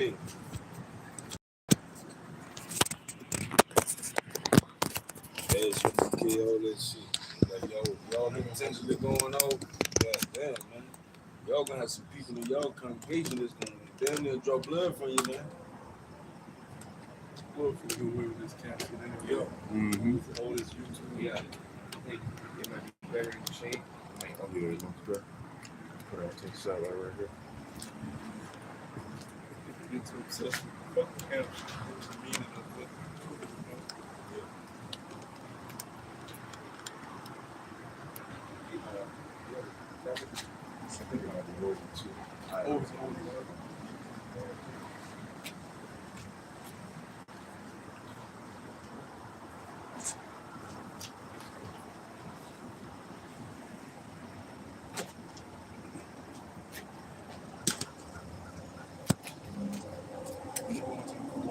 Hey, it's okay, all that shit. Like, y'all intentionally going out. God damn, man. Y'all gonna have some people in y'all congregation that's gonna damn near draw blood from you, man. Well, if you do away with this cancer, then Yeah. all this YouTube. Yeah, I think it might be better in shape. Yeah, it looks good. Put out take shot right here. People get too obsessed with fucking cancer. What's the meaning of what? Something like the road too. Oh, it's only one.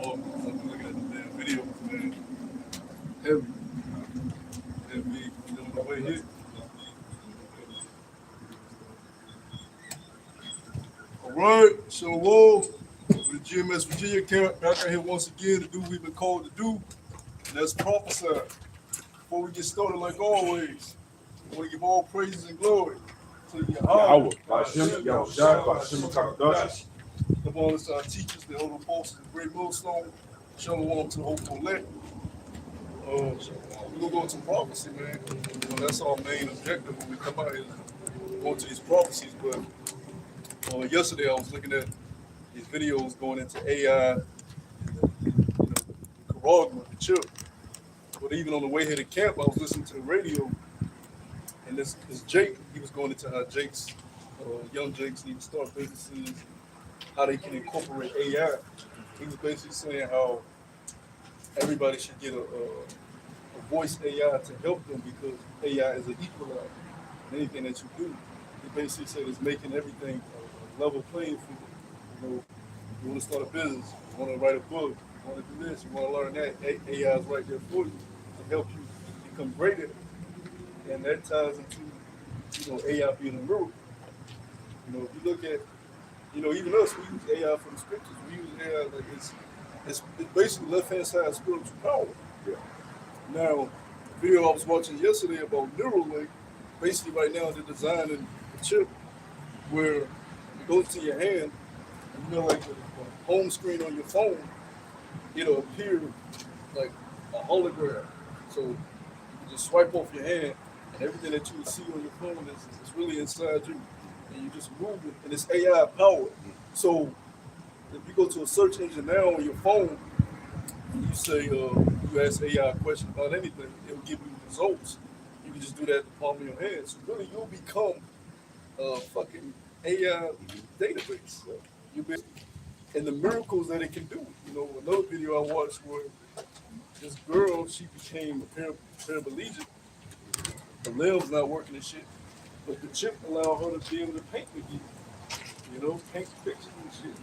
I'm looking at the damn videos, man. Heavy. Heavy. You know, the way hit. All right, so whoa, with the GMS Virginia camp, back out here once again to do what we've been called to do, and that's prophesy. Before we get started, like always, I want to give all praises and glory to Yahweh, Bashem, Yahushua, Bashem Kakadash. the bonus our teachers, the elder apostles, the great millstone. Shalom to the hopeful elect. We're gonna go to prophecy, man. You know, that's our main objective when we come out here, going to these prophecies. But yesterday I was looking at these videos going into AI, Caragma, the chip. But even on the way here to camp, I was listening to the radio, and this Jake, he was going into how young Jakes need to start businesses, how they can incorporate AI. He was basically saying how everybody should get a voice AI to help them because AI is an equalizer in anything that you do. He basically said it's making everything a level playing field. You know, you want to start a business, you want to write a book, you want to do this, you want to learn that, AI is right there for you to help you become greater. And that ties into, AI being a miracle. If you look at, even us, we use AI from the scriptures. We use AI like it's basically left-hand side spiritual power. Yeah. Now, the video I was watching yesterday about Neuralink, basically right now they're designing a chip where it goes to your hand, and like the home screen on your phone, it'll appear like a hologram. So you can just swipe off your hand, and everything that you see on your phone is really inside you. And you just move it, and it's AI powered. So if you go to a search engine now on your phone, and you say, you ask AI a question about anything, it'll give you results. You can just do that at the palm of your hand. So really, you'll become a fucking AI database. And the miracles that it can do. Another video I watched where this girl, she became a paraplegic. Her limbs not working and shit. But the chip allowed her to be able to paint again. Paint pictures and shit.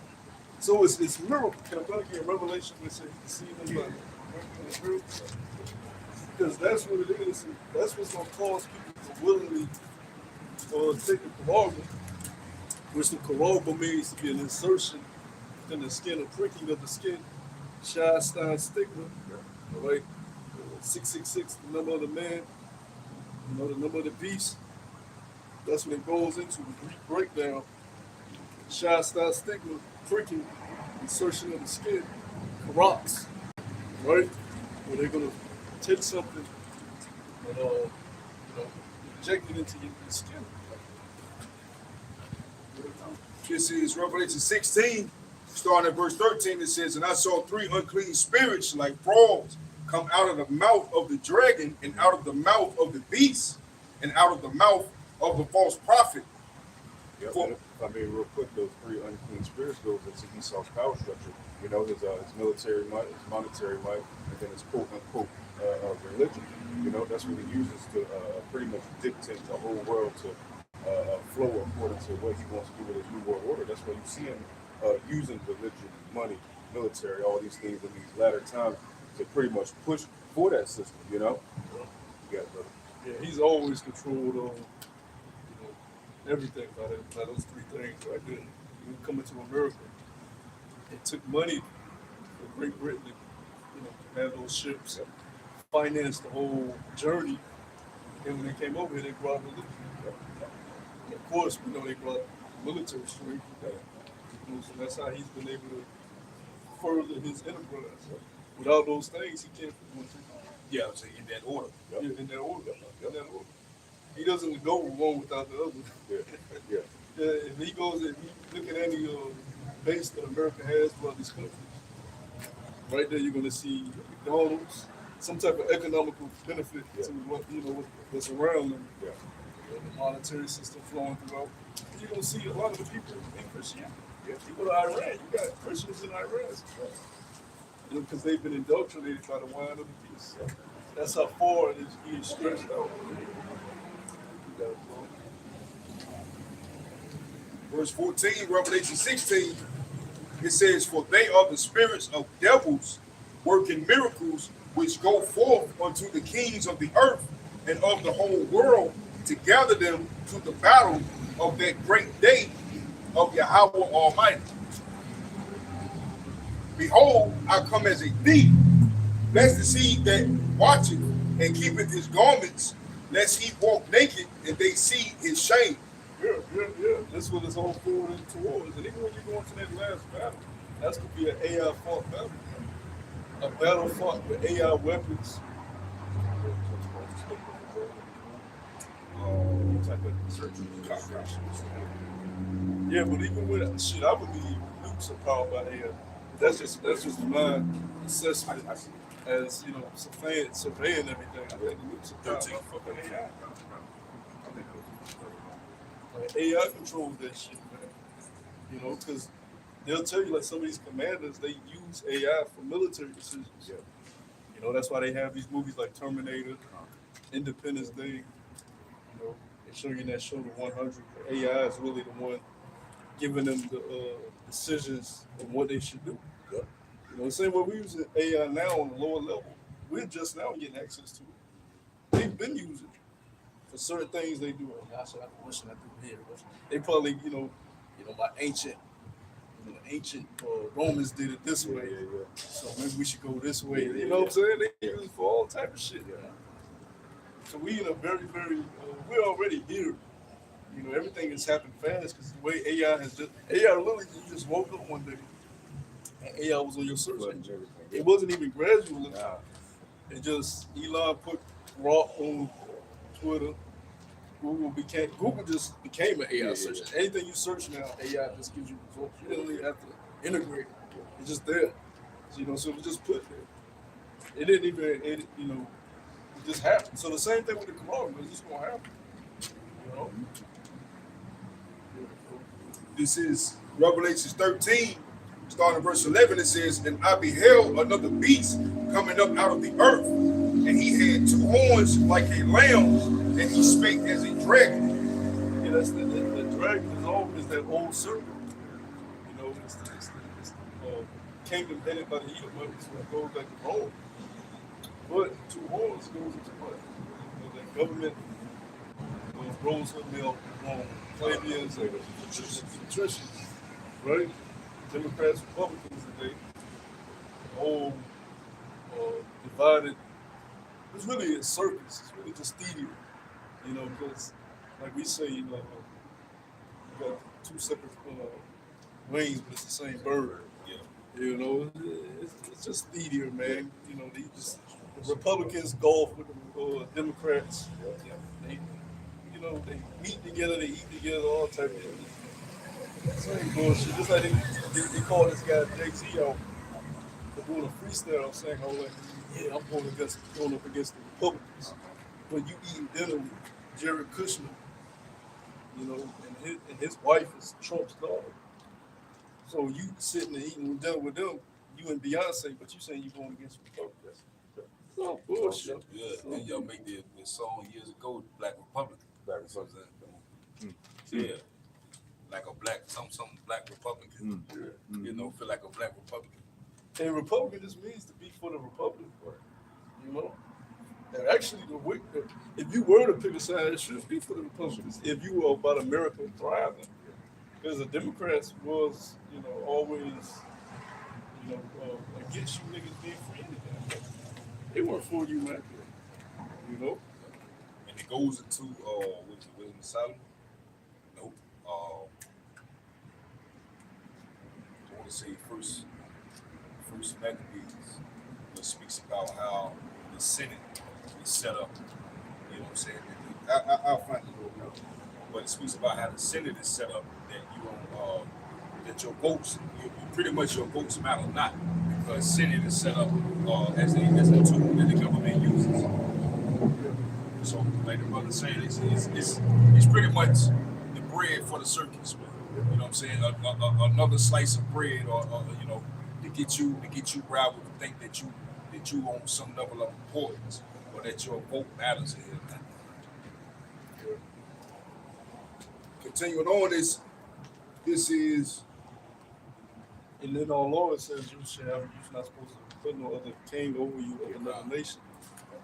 So it's miracle. Can I go again? Revelation where it says you can see them by miracle. Because that's what it is. That's what's gonna cause people to willingly take a caragma, which the caragma means to be an insertion in the skin, a pricking of the skin. Shine stigma, right? 666, the number of the man, the number of the beast. That's what it goes into, the Greek breakdown. Shine stigma, pricking, insertion of the skin, rocks, right? Where they're gonna take something and inject it into your skin. This is Revelation 16, starting at verse 13. It says, "And I saw three unclean spirits like frogs come out of the mouth of the dragon, and out of the mouth of the beast, and out of the mouth of the false prophet." Yeah, if I may, real quick, those three unclean spirits goes into Esau's power structure. His military might, his monetary might, and then his quote unquote religion. That's what he uses to pretty much dictate the whole world to flow according to what he wants to do with his new world order. That's why you see him using religion, money, military, all these things in these latter times to pretty much push for that system. You got it, brother. Yeah, he's always controlled everything by those three things right there. You come into America. it took money for Great Britain to have those ships, finance the whole journey. And when they came over here, they brought religion. And of course, they brought military strength. So that's how he's been able to further his enterprise. Without those things, he can't. Yeah, I'm saying in that order. Yeah, in that order. In that order. He doesn't go one without the other. Yeah. Yeah. If he goes, if you look at any base that America has throughout these countries, right there you're going to see McDonald's, some type of economical benefit to what's around them. Yeah. The monetary system flowing throughout. You're going to see a lot of the people in Christianity. Yeah. You go to Iran, you got Christians in Iran. Because they've been indoctrinated by the wine of the peace. That's how far it is stretched out. Verse 14, Revelation 16, it says, "For they are the spirits of devils working miracles, which go forth unto the kings of the earth and of the whole world to gather them to the battle of that great day of Yahweh Almighty. Behold, I come as a thief. Blessed is he that watcheth and keepeth his garments, lest he walk naked and they see his shame." Yeah. That's what it's all forwarding towards. And even when you go into that last battle, that's going to be an AI fought battle. A battle fought with AI weapons. Yeah, but even with shit, I believe nukes are powered by AI. That's just my assessment as surveying everything. I think nukes are powered by fucking AI. AI controls that shit, man. Because they'll tell you, like, some of these commanders, they use AI for military decisions. Yeah. That's why they have these movies like Terminator, Independence Day. They show you in that show, The 100. AI is really the one giving them the decisions on what they should do. Yeah. The same way we use AI now on the lower level, we're just now getting access to it. They've been using it for certain things they do. What should I do here? They probably, my ancient Romans did it this way. Yeah. So maybe we should go this way. You know what I'm saying? They use it for all type of shit. Yeah. So we in a very, very, we're already here. Everything has happened fast because the way AI literally, you just woke up one day and AI was on your search engine. It wasn't even gradual. It just, Elon put Rock on Twitter. Google just became an AI search. Anything you search now, AI just gives you results. You don't even have to integrate it. It's just there. So it was just put there. It didn't even, it just happened. So the same thing with the corona, it's just gonna happen. This is Revelation 13, starting verse 11. It says, "And I beheld another beast coming up out of the earth, and he had two horns like a lamb, and he spake as a dragon." Yeah, that's the dragon is always that old serpent. It's the kingdom headed by the Edomites, so it goes back to Rome. But two horns goes into what? The government rose with milk, Flavians and patricians, right? Democrats, Republicans today, all divided. It's really a circus. It's really just theater, because like we say, you got two separate wings, but it's the same bird. Yeah. It's just theater, man. The Republicans golf with the Democrats. They meet together, they eat together, all type of shit. Same bullshit. Just like they call this guy Jay-Z out for doing a freestyle saying, I'm going up against the Republicans. But you eating dinner with Jared Kushner, and his wife is Trump's daughter. So you sitting and eating dinner with them, you and Beyonce, but you saying you going against Republicans. Oh, bullshit. Yeah, and y'all make the song years ago, Black Republican. Yeah. Like a black, some black Republican. Feel like a black Republican. And Republican just means to be for the Republic. And actually, if you were to pick a side, it should be for the Republicans. If you were about America thriving, because the Democrats was, always against you niggas being free anything. They weren't for you, man. You know? And it goes into Wisdom of Solomon. Nope. I want to say first Maccabees, which speaks about how the Senate is set up. You know what I'm saying? I'll find it real quick. But it speaks about how the Senate is set up, that you don't that your votes, pretty much your votes matter not, because Senate is set up as a tool that the government uses. So, like the brother saying, it's pretty much the bread for the circus, man. You know what I'm saying? Another slice of bread, or you know, to get you bribed to think that you own some level of importance, or that your vote matters in here, man. Continuing on, this is. And then our Lord says you're not supposed to put no other king over you of another nation.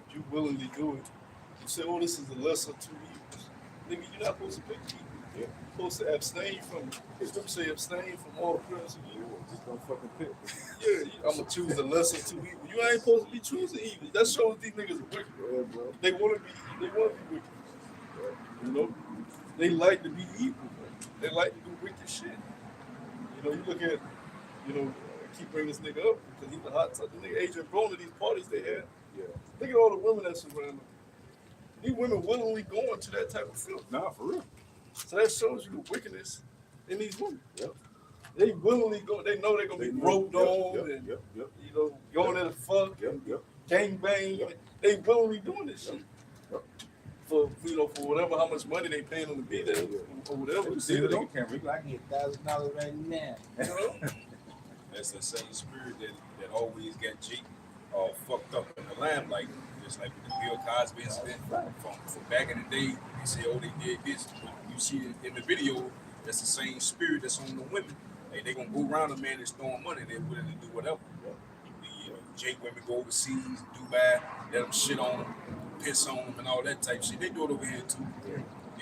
If you willingly do it, you say, oh, this is the lesser two evils. Nigga, you're not supposed to pick evil. You're supposed to abstain from it. The scripture say abstain from all the presence of evil. Just don't fucking pick. Yeah, I'm gonna choose the lesser two evil. You ain't supposed to be choosing evil. That shows these niggas are wicked. Yeah, bro. They wanna be wicked. You know? They like to be evil, man. They like to do wicked shit. You know, you look at, you know, I keep bringing this nigga up because he's a hot touch. The nigga Adrian Broner, these parties they had. Yeah. Look at all the women that surround them. These women willingly going to that type of filth. Nah, for real. So that shows you the wickedness in these women. Yep. They willingly go. They know they're gonna be roped on and Yep. you know going there to fuck, gang bang. Yep. They willingly doing this shit. Yep. For whatever how much money they paying them to be there or whatever. You see the nigga camera. I can get $1,000 right now. You know? That's the same spirit that always got Jake fucked up in the limelight, just like with the Bill Cosby incident from back in the day. They say, oh, they did this. But you see it in the video, that's the same spirit that's on the women. Like, they gonna go around a man that's throwing money, they're willing to do whatever. You know, Jake women go overseas, Dubai, let them shit on them, piss on them, and all that type shit. They do it over here too.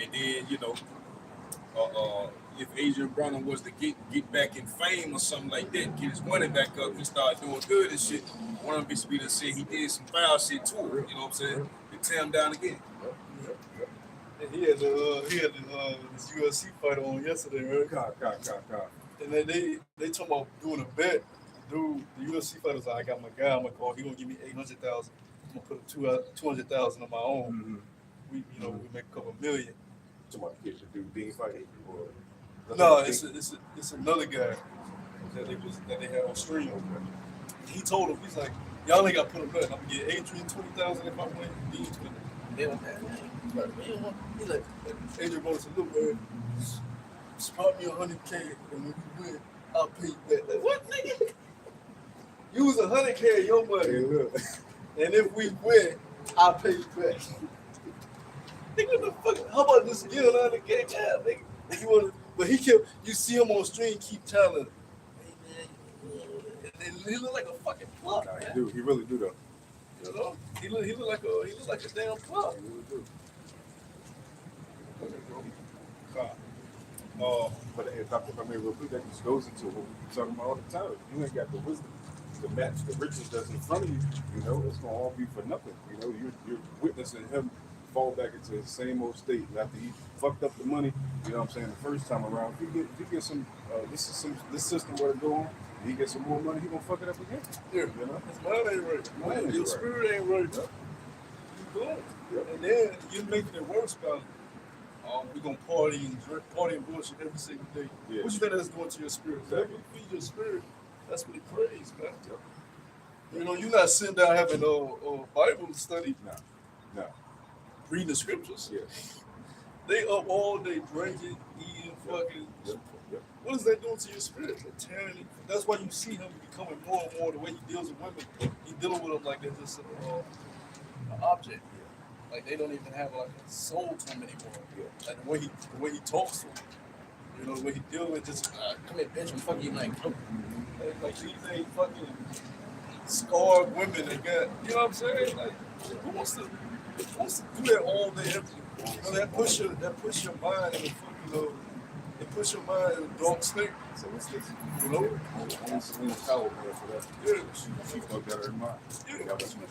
And then, you know, if Adrian Broner was to get back in fame or something like that, get his money back up and start doing good and shit, one of them bitches be to say he did some foul shit to her, you know what I'm saying? They tear him down again. And he had this UFC fight on yesterday, right? God. And then they talking about doing a bet. Dude, the UFC fighter was like, I got my guy on my call. He gonna give me $800,000. I'm gonna put $200,000 on my own. Mm-hmm. We make a couple million. Somebody get to do Dean fighting. No, it's another guy that they had on stream. He told him, he's like, y'all ain't got to put him nothing. I'm gonna get Adrian $20,000 if I win. Dean $20,000. They want that. He's like, Adrian Broner said, look, man, spot me $100K, and when you win, I'll pay you back. Like, what, nigga? Use $100K of your money, and if we win, I'll pay you back. Nigga, what the fuck? How about this? Get $100K, yeah, nigga. But he kept. You see him on stream, keep telling. And he look like a fucking plug, Nah, man. he really do though. You know, he look like a damn plug. He really do. But if I may real quick, that just goes into what we talking about all the time. You ain't got the wisdom to match the riches that's in front of you. You know, it's gonna all be for nothing. You know, you're witnessing him fall back into his same old state after he fucked up the money. You know what I'm saying? The first time around, if you get some, this system were to go on, and he gets some more money, he gonna fuck it up again. Yeah, You know, his mind ain't right. Mind ain't Your right. spirit ain't right. Yep. You good. Yep. And then you're making it worse about we're gonna party and bullshit every single day. Yeah. What you think that's going to your spirit? Exactly. Whatever you feed your spirit, that's what it craves, man. Yep. You know, you're not sitting down having a Bible study, No. reading the scriptures. Yeah. They up all day drinking, eating, fucking. Yep. What is that doing to your spirit? They're tearing it. That's why you see him becoming more and more the way he deals with women. He's dealing with them like they're just an object. Like they don't even have like a soul to him anymore. Yeah. Like the way he talks to them. You know, the way he deals with just come here, bitch, and fuck you like like these ain't fucking scarred women that got, you know what I'm saying? Like who wants to do that all day every day? You know, that push your mind in the fucking It puts your mind in a dark state. So what's this? You know? Only Selena Powell there for that. Yeah. She fucked out her mind. Yeah. Got us much.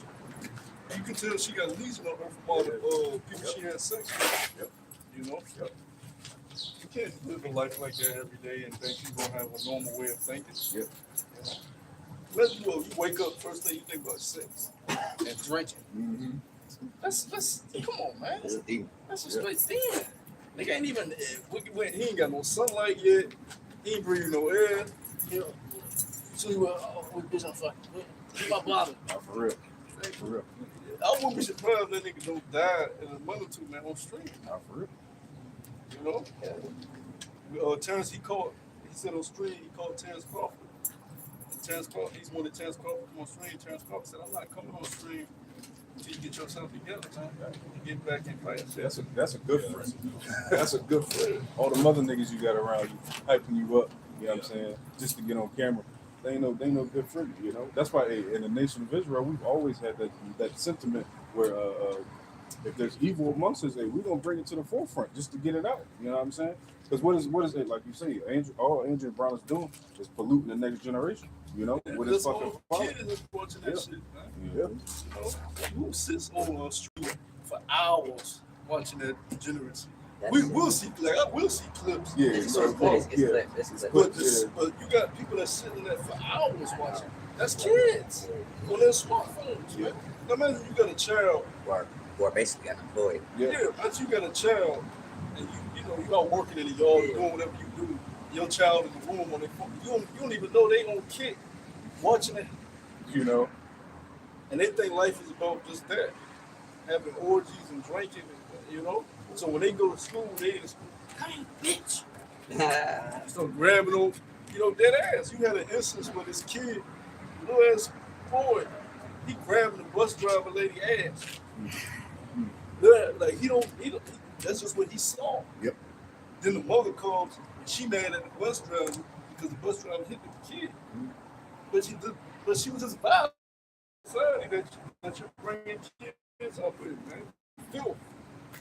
You can tell she got legion on her from all the people she had sex with. Yep. You know? Yep. You can't live a life like that every day and think you're gonna have a normal way of thinking. Yep. You know? Let you wake up, first thing you think about sex and drinking. Mm-hmm. Let's come on, man. That's deep. That's a straight thing. Nigga ain't even he ain't got no sunlight yet. He ain't breathing no air. You know. So you what bitch I'm fucking. My bottle. Not for real. For real. I wouldn't be surprised if that nigga don't die in a month or two, man, on stream. Not for real. You know? Terrence, he said on stream, he called Terrence Crawford. And Terrence Crawford, he's wanted Terrence Crawford to come on stream. Terrence Crawford said, I'm not coming on stream until you get yourself together, man. You get back in fight. That's a good friend. That's a good friend. All the mother niggas you got around you, hyping you up, you know what I'm saying, just to get on camera. They ain't no good friend, you know. That's why in the nation of Israel, we've always had that sentiment where if there's evil amongst us, we're gonna bring it to the forefront just to get it out. You know what I'm saying? Because what is it like you say? All Andrew Brown is doing is polluting the next generation. You know, with his fucking kid is watching that shit, man. Yeah. You know, who sits on a street for hours watching that degeneracy? We will see, like I will see clips. Yeah, It's so, clips. yeah. But you got people that sit in that for hours watching. That's kids on their smartphones. Yeah. Now imagine you got a child. Who are basically unemployed. Yeah, imagine you got a child, and you out working in the yard, doing whatever you do. Your child in the room on their phone. You don't even know they on kick watching it. You know. And they think life is about just that, having orgies and drinking, you know. So when they go to school, they in school, hey, bitch. Start grabbing them, dead ass. You had an instance where this kid, little ass boy, he grabbing the bus driver lady ass. Like he don't, that's just what he saw. Yep. Then the mother comes, and she mad at the bus driver because the bus driver hit the kid. But she was just violent. Society that you're bringing kids up with, man. Filth.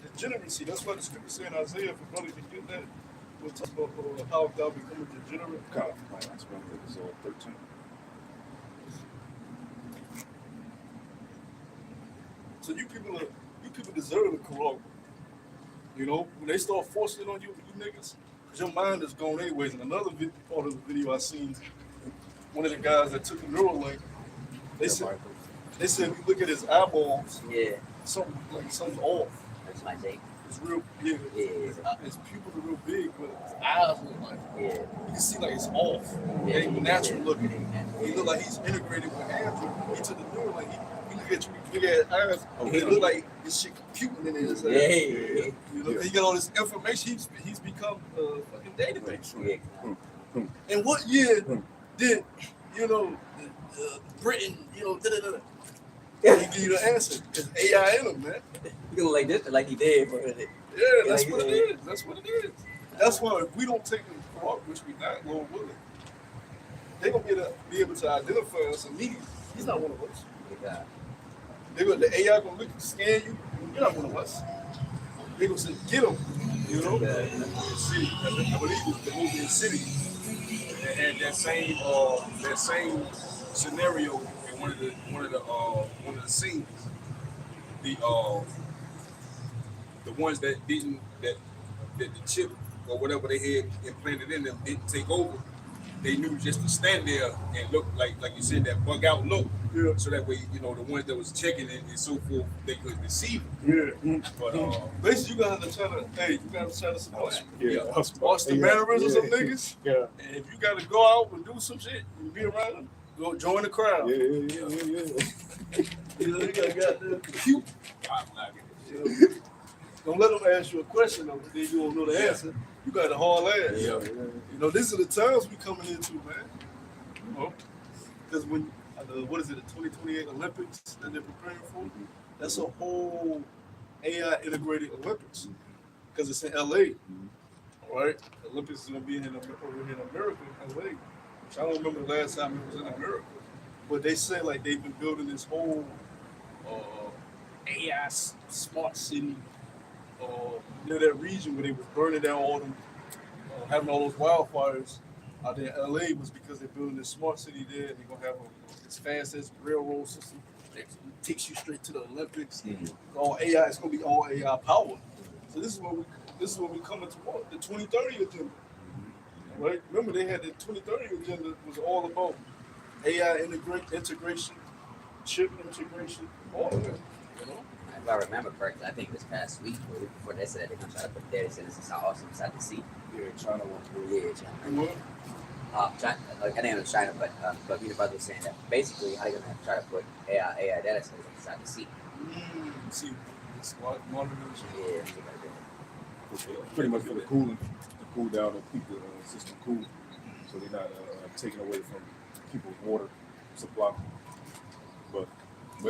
Degeneracy. That's why the scripture say in Isaiah, if brother can get that, we'll talk about how thou become a degenerate. God, my last one is 13. So you people deserve the Quran. You know, when they start forcing it on you niggas, because your mind is gone anyways. And another part of the video I seen, one of the guys that took the Neuralink, they said if you look at his eyeballs, something's off. That's my take. It's real big. Yeah. His pupils are real big, but his eyes look like you can see like it's off. It ain't natural looking. He look like he's integrated with Andrew. He took the new like he look at you big ass eyes. It look like this shit computing in his head. You know, he got all this information. He's become a fucking database. Yeah. And what year did Britain He give you the answer. It's AI in him, man. You look like this, like he did. Yeah, that's what it is. That's what it is. That's why if we don't take them to court, which we not, Lord willing, they're gonna be able to identify us immediately. He's not one of us. Yeah. The AI gonna look scan you. You're not one of us. They gonna say, get him. You know. City. I believe it's the movie in City. They had that same scenario in one of the scenes. The ones that the chip or whatever they had implanted in them didn't take over. They knew just to stand there and look like you said, that bug out look. Yeah. So that way, the ones that was checking it and so forth, they could deceive them. Yeah. But basically, you gotta try to support. Yeah. Watch the mannerisms of niggas. Yeah. And if you gotta go out and do some shit and be around them, go join the crowd. Yeah. You gotta cute. I'm not gonna Don't let them ask you a question though, then you don't know the answer. You got a hard ass. These are the times we coming into, man. Because when what is it, the 2028 Olympics that they're preparing for? That's a whole AI integrated Olympics because it's in LA. All right, the Olympics is gonna be over here in America, in LA. Which I don't remember the last time it was in America, but they say like they've been building this whole AI smart city near that region where they was burning down all them having all those wildfires out there in LA was because they're building this smart city there. They're gonna have this fastest railroad system that takes you straight to the Olympics. All AI. It's gonna be all AI powered. So this is what we coming toward the 2030 agenda. Right? Remember they had the 2030 agenda was all about AI integration, chip integration, all of that. You know? If I remember correctly, I think this past week or week before they said they're gonna try to put data centers inside the sea. Yeah, China wants to. Yeah, China. And what? China, like I think it was China, but me and brother was saying that basically how they're gonna try to put AI data centers inside the sea. See, it's monitors. Yeah, Pretty much for the cooling, to cool down and keep the system cool, so they're not taking away from people's water supply. But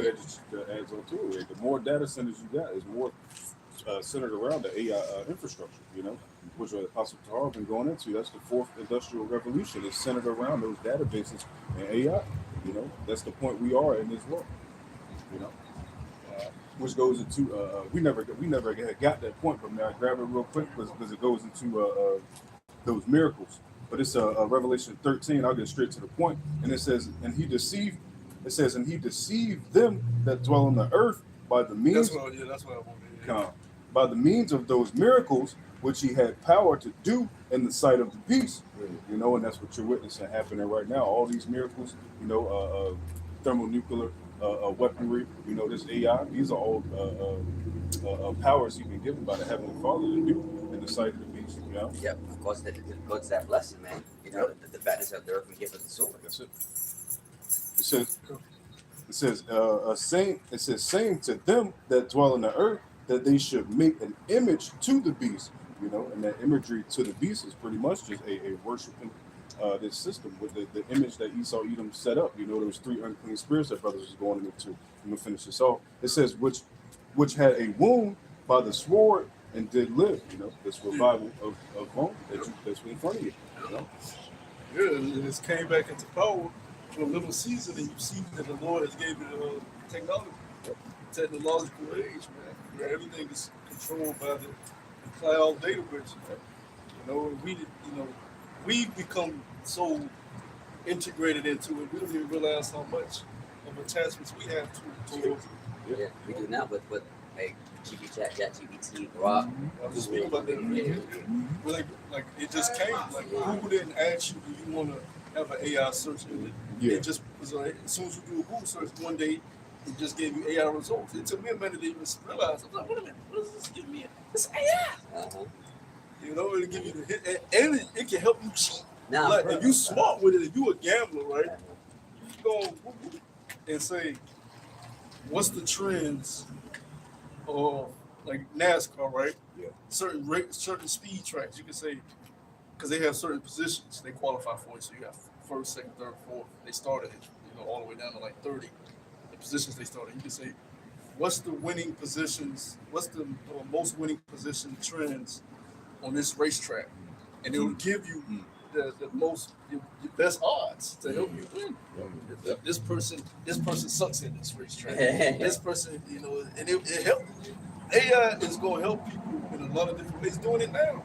it just adds on to it. The more data centers you got, is more centered around the AI infrastructure. You know, which Apostle Tahar been going into. That's the fourth industrial revolution. It's centered around those databases and AI. You know, that's the point we are in this world. You know. Which goes into we never had got that point, but now I grab it real quick because it goes into those miracles. But it's Revelation 13. I'll get straight to the point, and it says, and he deceived them that dwell on the earth by the means. That's what I wanted. By the means of those miracles which he had power to do in the sight of the beast. You know, and that's what you're witnessing happening right now. All these miracles, you know, thermonuclear weaponry, you know, this AI, these are all powers he's been given by the Heavenly Father to do in the sight of the beast, you know? Yep, of course, it goes that blessing, man. You know, the fatness of the earth and give us the sword. That's it. It says, saying to them that dwell on the earth that they should make an image to the beast, you know, and that imagery to the beast is pretty much just a worshiping this system with the image that Esau Edom set up. You know, those three unclean spirits that brothers was going into. I'm gonna finish this off. It says which had a wound by the sword and did live. You know, this revival of home that's in front of you. You know, Yeah, it came back into power for a little season, and you see that the Lord has gave it technology, technological age, man. Where everything is controlled by the cloud database. You know, we've become so integrated into it, we don't even realize how much of attachments we have to it. Yeah, we do now with like ChatGPT, Grok. I was just speaking about that. Like it just came. Like Google didn't ask you, do you want to have an AI search engine? It just was like, as soon as you do a Google search one day, it just gave you AI results. It took me a minute to even realize. I was like, wait a minute, what does this give me? It's AI. You know, it'll give you the hit, and it can help you cheat. Now, like, if you smart with it, if you a gambler, right? You go on Google and say, what's the trends of like NASCAR, right? Yeah. Certain speed tracks. You can say, because they have certain positions they qualify for it. So you have first, second, third, fourth. They started, all the way down to like 30. The positions they started. You can say, what's the winning positions? What's the most winning position trends on this racetrack? And it will give you the your best odds to help you win. This person sucks at this racetrack. This person, and it helps. AI is going to help people in a lot of different ways. Doing it now.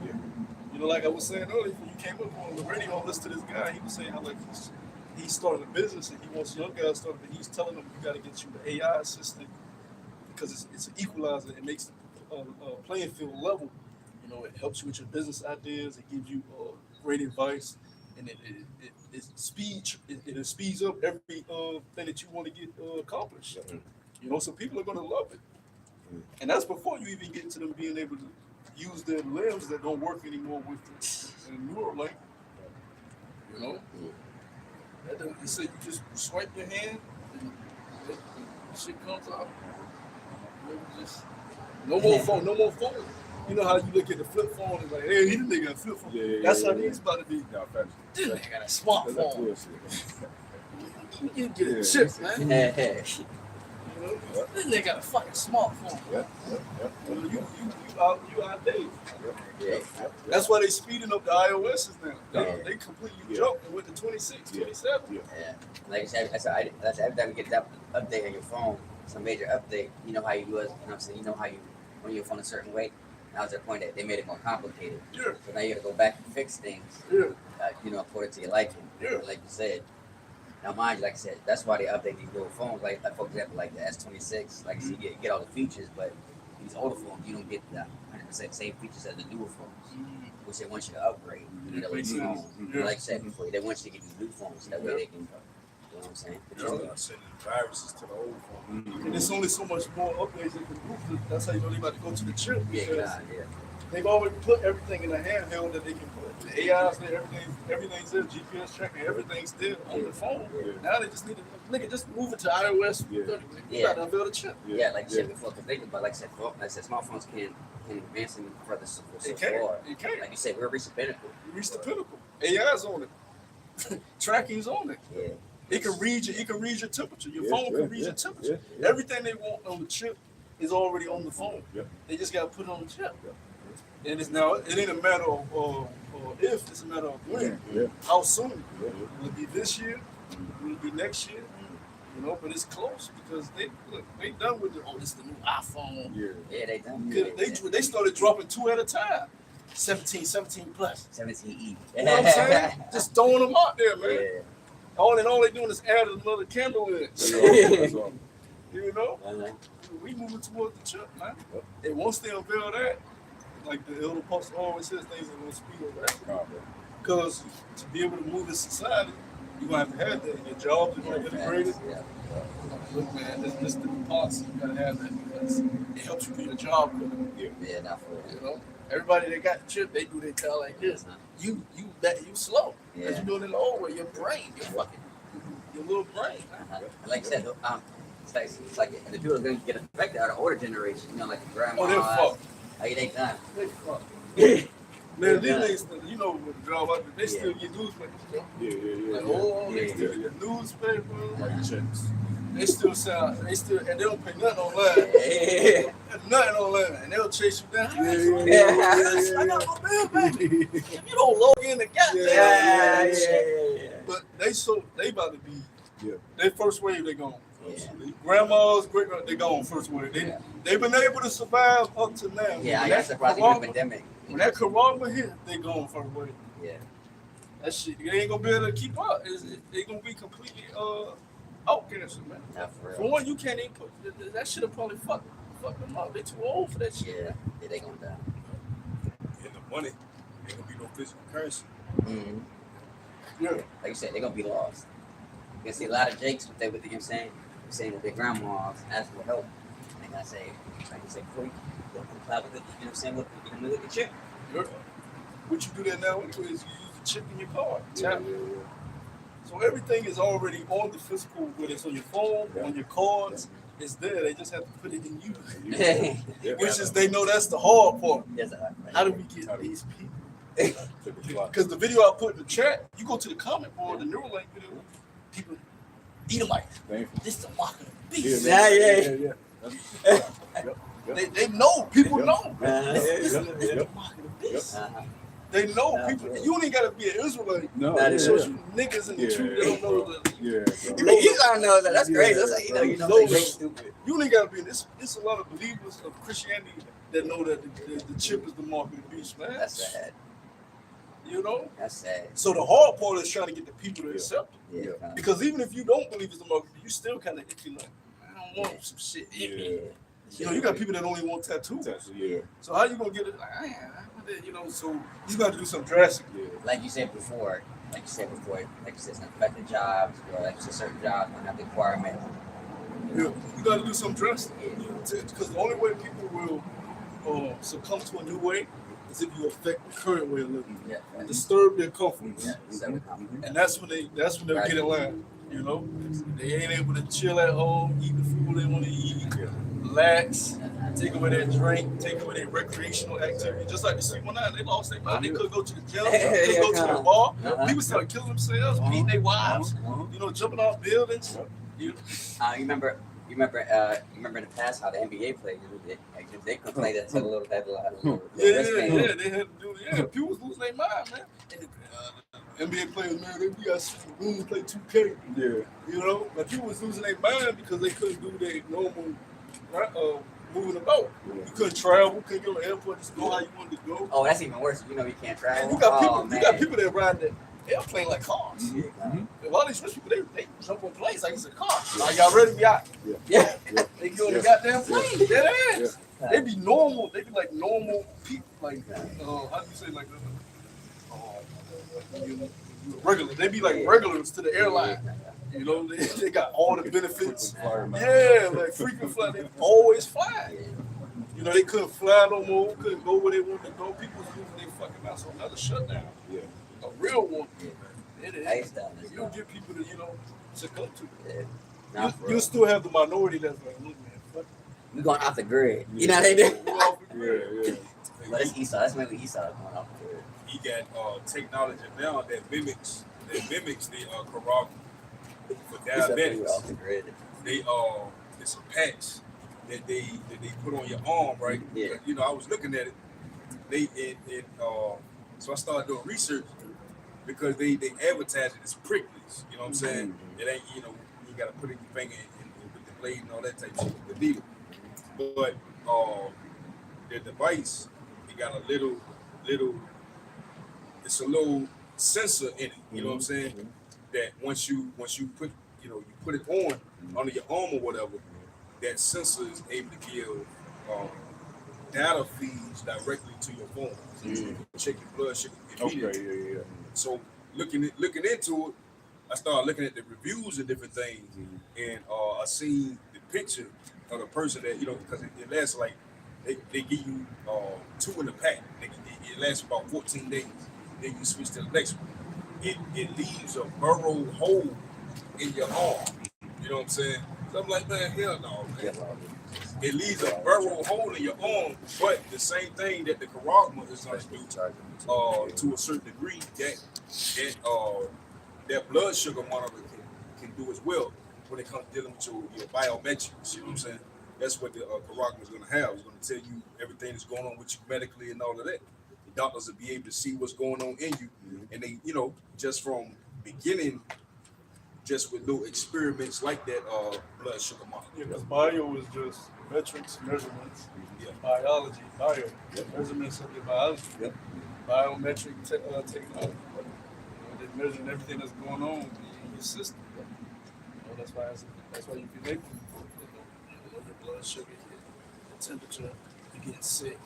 Like I was saying earlier, when you came up on the radio, I listened to this guy. He was saying how like he's starting a business and he wants young guys started, but he's telling them you got to get you the AI assistant because it's an equalizer. It makes the playing field level. It helps you with your business ideas. It gives you great advice, and it speeds up every thing that you want to get accomplished. So people are going to love it, and that's before you even get to them being able to use their limbs that don't work anymore with the Neuralink. You say you just swipe your hand and the shit comes out. No more phone. You know how you look at the flip phone and like, hey, he the nigga got a flip phone. That's how these about to be. This nigga got a smartphone. You get a chip, man. This nigga got a fucking smartphone. You outdated. That's why they speeding up the iOSs now. They completely jumped and went to 26, 27. Yeah. Like I said, that's every time you get that update on your phone, some major update, you know how you do it, you know what I'm saying? You know how you run your phone a certain way. That was their point. That they made it more complicated. Yeah. So now you got to go back and fix things. Yeah. According to your liking. Yeah. Like you said. Now, mind you, like I said, that's why they update these little phones. Like for example, like the S26. Like you get all the features, but these older phones, you don't get the 100% same features as the newer phones. Which they want you to upgrade. You need a Makes new sense. phone. Yeah. Like I said before, they want you to get these new phones. That way they can. You know what I'm saying? Sending viruses to the old phone. And there's only so much more updates they can do. That's how you know they about to go to the chip. Yeah, Because yeah. they've already put everything in the handheld that they can put. The AI's there, everything's there, GPS tracking, everything's there on the phone. Yeah. Now they just need to just move it to iOS. Yeah. 30. Yeah. You got to unveil the chip. Yeah, like you said before, because think about, like I said, smartphones can advance them further so It can. far. It can. Like you said, we're reaching pinnacle. You reach the pinnacle. AI's on it. Tracking's on it. Yeah. It can read your temperature. Your phone can read your temperature. Yeah. Everything they want on the chip is already on the phone. Yeah. They just got to put it on the chip. Yeah. And it's now it ain't a matter of if, it's a matter of when. Yeah. How soon? Yeah. Will it be this year? Will it be next year? You know, but it's close because they done with it. Oh, this is the new iPhone. Yeah. Yeah, they done. They started dropping 2 at a time. 17 plus. 17E. You know what I'm saying? Just throwing them out there, man. Yeah. All in all, they doing is adding another camera in it. That's all. You know, Uh-huh. we moving towards the chip, man. Yep. And once they unveil that, like the Elder Post always says, things are gonna speed up. Nah, Because to be able to move in society, you're gonna have to have that. Your jobs are gonna get integrated. Yeah. Look, man, this the policy. You gotta have that because it helps you do your job quicker. Yeah, not for You real. know, everybody that got the chip, they do their tell like this. You slow. Because you're doing it the old way. Your brain, your little brain. Uh-huh. And like I said, it's like the people are going to get affected are the older generation. You know, like the grandmas. Oh, they're fucked. Hey, they done. They fucked. Man, these niggas, you know, with the job out there, they still get newspapers, bro. Yeah. Like, oh, Yeah, they yeah. still get newspapers. Like checks. They still sound, and they don't pay nothing online. Yeah. Nothing online. And they'll chase you down. Yeah. I got my bill, baby. If you don't log in the goddamn Yeah. But they about to be, Yeah. they first wave, they gone. Yeah. Grandmas, great, they gone first wave. They've been able to survive up to now. Yeah, I When got surprised in the pandemic. When that corona hit, they gone first wave. Yeah. That shit, they ain't gonna be able to keep up. They gonna be completely outcast, man. Not for For real. one, you can't even put that shit. Have probably fuck them up. They too old for that shit. Yeah, they going down. And the money ain't gonna be no physical currency. Mm-hmm. Yeah. Like you said, they're gonna be lost. You can see a lot of Jakes with you know what I'm saying? Saying with their grandmas asking for help. They're gonna say, like you said, quick, go comply with it, you know what I'm saying? With the chip. Yeah. What you do that now is you use the chip in your card. Yeah. Tap. So everything is already on the physical, whether it's on your phone, on your cards, it's there. They just have to put it in you. Yeah. Which is, they know that's the hard part. Yes, How do we get these people? Because the video I put in the chat, you go to the comment board, the Neuralink video, people eat them like, this is the mark of the beast. Yeah. They know, people know. Uh-huh. This is the mark of the beast. Uh-huh. They know Yeah, people. yeah. You ain't gotta be an Israelite. No. That It is- shows you niggas in the truth that don't know the. You gotta know that. That's crazy. That's like, you know, Those- they stupid. You ain't gotta be in this. It's a lot of believers of Christianity that know that the chip is the mark of the beast, man. That's sad. You know. That's sad. So the hard part is trying to get the people to accept it. Yeah. Because even if you don't believe it's the mark, you still kind of icky like, I don't want some shit. Yeah. You know, you got people that only want tattoos. Yeah. So how you gonna get it? Like, you know, so you got to do something drastic. Like you said before, it's gonna affect the jobs, or like you said, certain jobs might have the requirements. Yeah, you got to do something drastic. Yeah. Because the only way people will succumb to a new way is if you affect the current way of living, Yeah. and disturb their comforts, Yeah. So, and that's when they'll get in line. You know, they ain't able to chill at home, eat the food they want to eat, relax, take away their drink, take away their recreational activity. Just like the C19, they lost their mind. They couldn't go to the gym, they couldn't go to the bar. People started killing themselves, beating their wives, you know, jumping off buildings. you remember in the past how the NBA players they complained that a little Yeah, they had to do it. Yeah, people was losing their mind, man. And the NBA players, man, we got room to play 2K. Yeah. You know, but people was losing their mind because they couldn't do their normal moving about. You couldn't travel, couldn't go to the airport, just go how you wanted to go. Oh, that's even worse. You know you can't travel. And you got people, Oh, man. you got people that ride the airplane like cars. Mhm. A lot of these rich people, they jump on planes like it's a car. Are y'all ready? Yeah. Yeah. They go on the goddamn plane. Dead ass. Yeah. They be normal. They be like normal people. Like, how do you say like regular? They be like regulars to the airline. You know, they got all the benefits. Yeah, like frequent fly. They always fly. You know, they couldn't fly no more. Couldn't go where they wanted to go. People was losing their fucking mouths. So another shutdown. Yeah. A real one. It is. You don't get people to, to go to. Yeah. You still have the minority that's like, look, man, fuck. We going off the grid. You know what they do? Yeah. But it's Esau. That's mainly Esau going off the grid. He got technology now that mimics the Quran for diabetics. Off the grid. They it's a patch that they put on your arm, right? Yeah. You know, I was looking at it. So I started doing research because they advertise it as pricklies. You know what I'm saying? It ain't, you got to put in your finger and with the blade and all that type of shit, the needle. But the device, it got a little, it's a little sensor in it. You know what I'm saying? That once you put, you put it on under your arm or whatever, that sensor is able to give data feeds directly to your phone. So you can check your blood sugar immediately. Yeah. So looking into it, I started looking at the reviews and different things, and I seen the picture of the person that, because it lasts like they give you 2 in the pack. It lasts about 14 days. Then you switch to the next one. It leaves a burrow hole in your arm. You know what I'm saying? So I'm like, man, hell no, man. It leaves a burrow hole in your arm, but the same thing that the Karagma is going to do to a certain degree, that blood sugar monitor can do as well when it comes to dealing with your biometrics. You know what I'm saying? That's what the Karagma is going to have. It's going to tell you everything that's going on with you medically and all of that. The doctors will be able to see what's going on in you, and they, just from beginning, just with little experiments like that, blood sugar monitor. Yeah, because bio is just metrics, measurements. Biology, measurements of your biology. Biometric technology. They're measuring everything that's going on in your system. That's why you can make your blood sugar, your temperature, you get sick.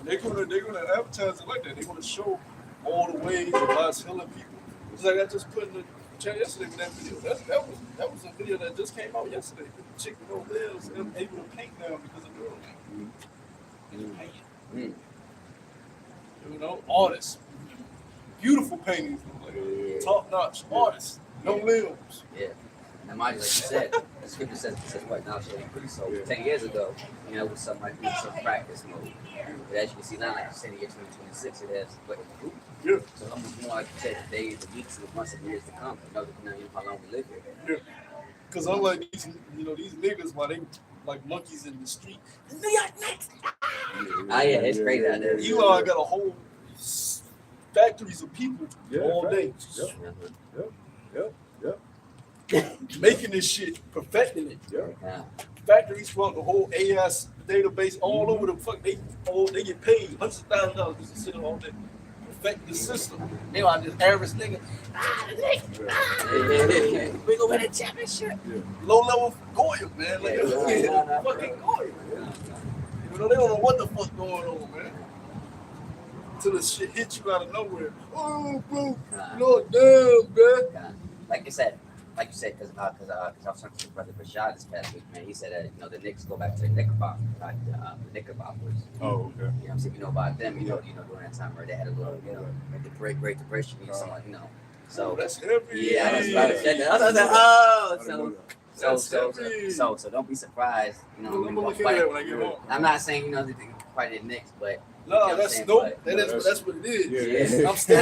They're gonna advertise it like that. They're gonna show all the ways of us healing people. It's like I just put in the chat yesterday with that video. That was a video that just came out yesterday. The chick with no nails able to paint now because of neural. Artists, beautiful paintings, top notch artists, no limbs. Yeah. And mind you, like you said, the scripture says right now showing pretty so 10 years ago, it was something like this, some practice mode. But as you can see now, like you said, in the year 2026, it has what improved. Yeah. So almost more like you said, the days, the weeks, the months, and years to come, depending on how long we live here. Yeah. Because unlike these niggas, while they like monkeys in the street, New York Knicks. It's crazy out there. Eli got a whole factories of people all day. Making this shit, perfecting it. Factories from the whole AS database all over the fuck. They get paid $100,000 just to sit all day. Perfect the system. They are this average nigga. We go win a championship. Low level Goya, man. Fucking Goya. They don't know what the fuck going on, man. Until the shit hits you out of nowhere. Oh, bro. Damn, man. Like you said, because I was talking to brother Rashad this past week, man. He said that the Knicks go back to the Knickerbockers, like the Knickerbockers. Oh, okay. You know what I'm saying? About them, during that time where they had a little, the Great Depression, something, So that's heavy. Yeah, that's what I said. I was like, so don't be surprised, I'm gonna look at that when I get home. I'm not saying they quite the Knicks, but no, that's what it is. Yeah. I'm still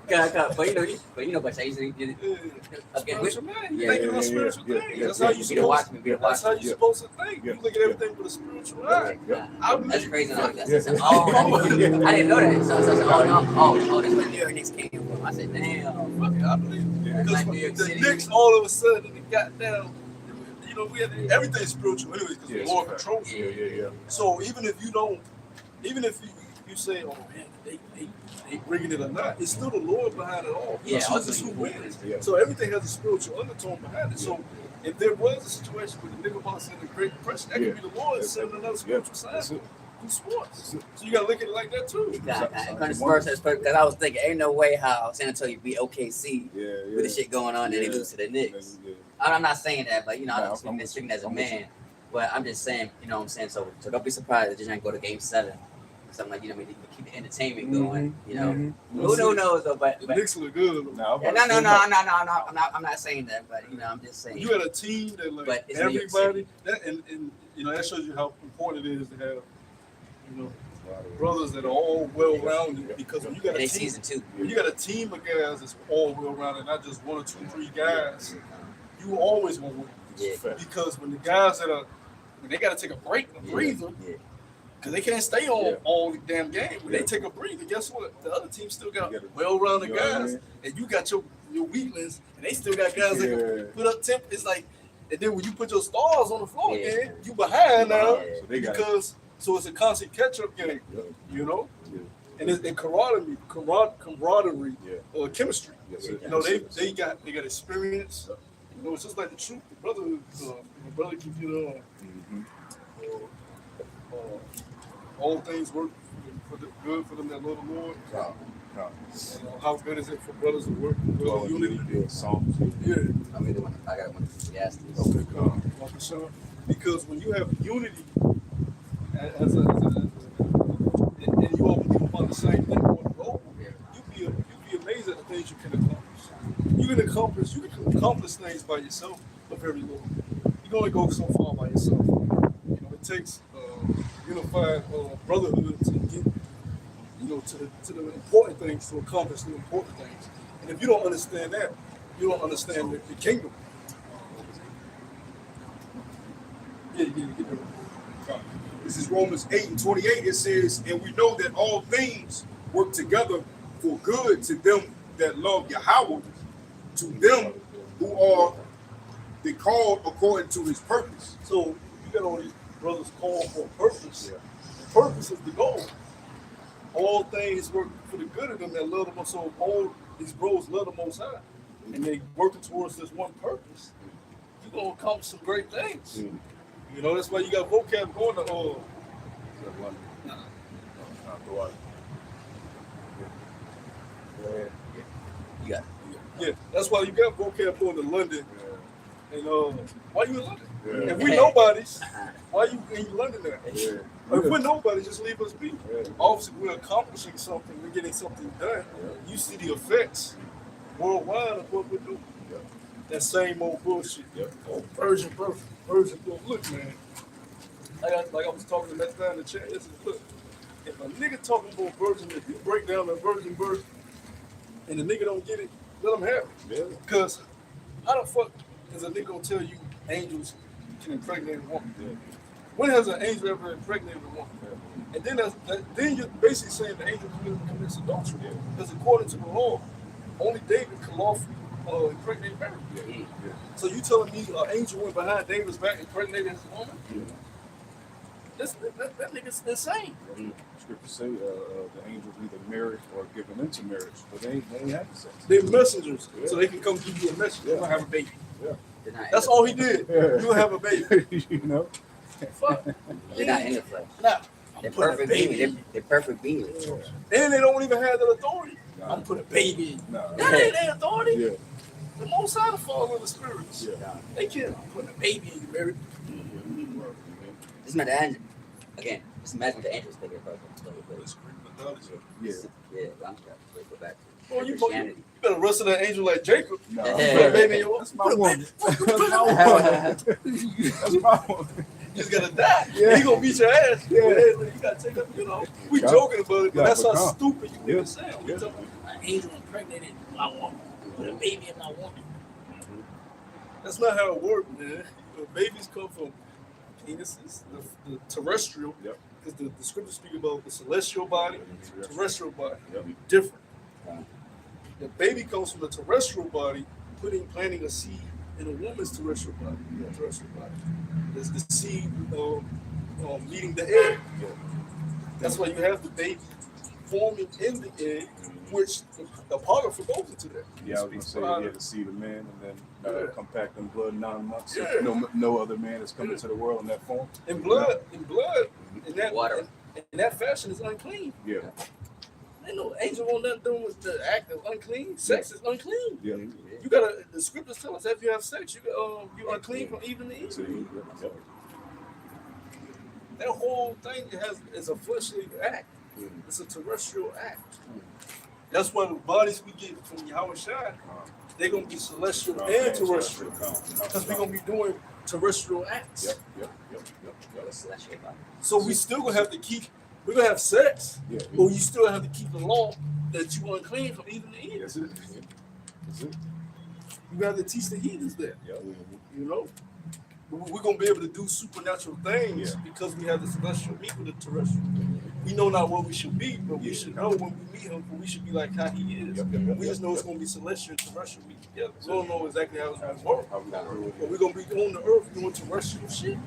But I usually did it again. Thinking of spiritual things. That's how you supposed to think. You look at everything with a spiritual eye. That's crazy. I didn't know that. So that's where New York Knicks came from. I said, damn. I believe it. Because the Knicks all of a sudden, they got down. you know, everything's spiritual anyways because Yeah, the Lord it's a fact. controls it. Yeah. So even if you say, oh man, they bringing it or not, it's still the Lord behind it all. He Yeah, chooses who ultimately, wins. yeah. So everything has a spiritual undertone behind it. So if there was a situation where the nigga boss in the Great Depression, that could be the Lord sending another spiritual sign That's it. through sports. So you gotta look at it like that too. Because I was thinking, ain't no way how San Antonio beat OKC with the shit going on and they lose to the Knicks. I'm not saying that, but you know, I'm speaking as a man. But I'm just saying, you know what I'm saying? So don't be surprised if they didn't go to game 7. Something like, you know, keep the entertainment going, you know. Who knows though, but The Knicks look good. no, I'm not saying that, but you know, I'm just saying. You had a team that like everybody and you know that shows you how important it is to have, you know, brothers that are all well rounded, because when you got a team, season 2. When you got a team of guys that's all well rounded, not just 1 or 2, 3 guys, you always gonna win. Yeah. Because when the guys that are, when they got to take a break, a breather, because they can't stay on all the damn game. When they take a breather, guess what? The other team still got well-rounded guys, and you got your weaklings, and they still got guys that can put up temp. It's like, and then when you put your stars on the floor again, you behind now because so it's a constant catch-up game, you know. And it's camaraderie, or chemistry. You know, they got experience. You know, it's just like the truth. The brother can get all things work for the good for them that love the Lord. And how good is it for brothers to work in unity? I got one Ecclesiastes. Because when you have unity and you all believe upon the same thing on the road, you'd be amazed at the things you can accomplish. You can accomplish things by yourself, but very little. You can only go so far by yourself. You know, it takes unified brotherhood to get, you know, to the important things, to accomplish the important things. And if you don't understand that, you don't understand the kingdom. This is Romans 8:28. It says, and we know that all things work together for good to them that love Yahweh, to them who are the called according to his purpose. So you got all these brothers called for a purpose. The purpose is the goal. All things work for the good of them that love them. So all these bros love the Most High, and they working towards this one purpose. You're gonna accomplish some great things. You know, that's why you got vocab going to Yeah, that's why you got vocab going to London. And why you in London? If we nobodies, why you in London now? If we're nobody, just leave us be. Obviously, we're accomplishing something. We're getting something done. You see the effects worldwide of what we're doing. That same old bullshit. Version. Look, man. Like I was talking to that guy in the chat yesterday. Look, if a nigga talking about virgin, if you break down the virgin birth and the nigga don't get it, let him have it. Because how the fuck is a nigga gonna tell you angels can impregnate a woman? When has an angel ever impregnated a woman? And then you're basically saying the angel commits adultery. Because according to the law, only David can lawfully impregnate Mary. So you telling me an angel went behind David's back and impregnated his woman? That nigga's insane. Scripture say the angels either married or given into marriage, but they ain't have sex. They're messengers, so they can come give you a message. You're gonna have a baby. That's all he did. Yeah. You're gonna have a baby. You know? They're not in the flesh. Nah, They're perfect beings. They're perfect beings. and they don't even have that authority. I'm put a baby in. That ain't their authority. The Most High, the Father of the spirits. They can't put a baby in you, Mary. Just imagine the angel. Again, just imagine the angels take it perfect. I'm go back to Christianity. You better wrestle that angel like Jacob. No. Baby, That's my woman. That's my woman. You just gotta die. He gonna beat your ass. You gotta take up, you know. We joking about it, but that's how stupid you can say. We talking about an angel impregnated my woman. Put a baby in my woman. That's not how it works, man. Babies come from penises, the terrestrial. Because the scriptures speak about the celestial body, terrestrial body. Different. The baby comes from the terrestrial body, planting a seed in a woman's terrestrial body. Terrestrial body. There's the seed meeting the egg. Yeah. That's why you have the baby forming in the egg, which the apocrypha goes into that. Yeah, I was gonna say he had to see the man and then Yeah. compact in blood 9 months. Yeah. No other man has come into the world in that form. And blood, in that Water. in that fashion is unclean. Yeah. Ain't no angel want nothing doing with the act of unclean. Sex is unclean. Yeah. You gotta. The scriptures tell us if you have sex, you unclean from even to So, even. yeah. That whole thing is a fleshly act. It's a terrestrial act. That's why the bodies we get from Yahweh Shai, they're gonna be celestial and terrestrial. Because we're gonna be doing terrestrial acts. Yep. Celestial body. So we still gonna have to we're gonna have sex, Yeah. but you still have to keep the law that you unclean from even to even. That's it. That's it. You have to teach the heathens that. Yeah. You know, we're gonna be able to do supernatural things Yeah. because we have the celestial meet with the terrestrial. We know not what we should be, but we should know when we meet him, but we should be like how he is. We just know it's gonna be celestial and terrestrial meet together. We don't know exactly how it's gonna work. But we're gonna be on the earth doing terrestrial shit.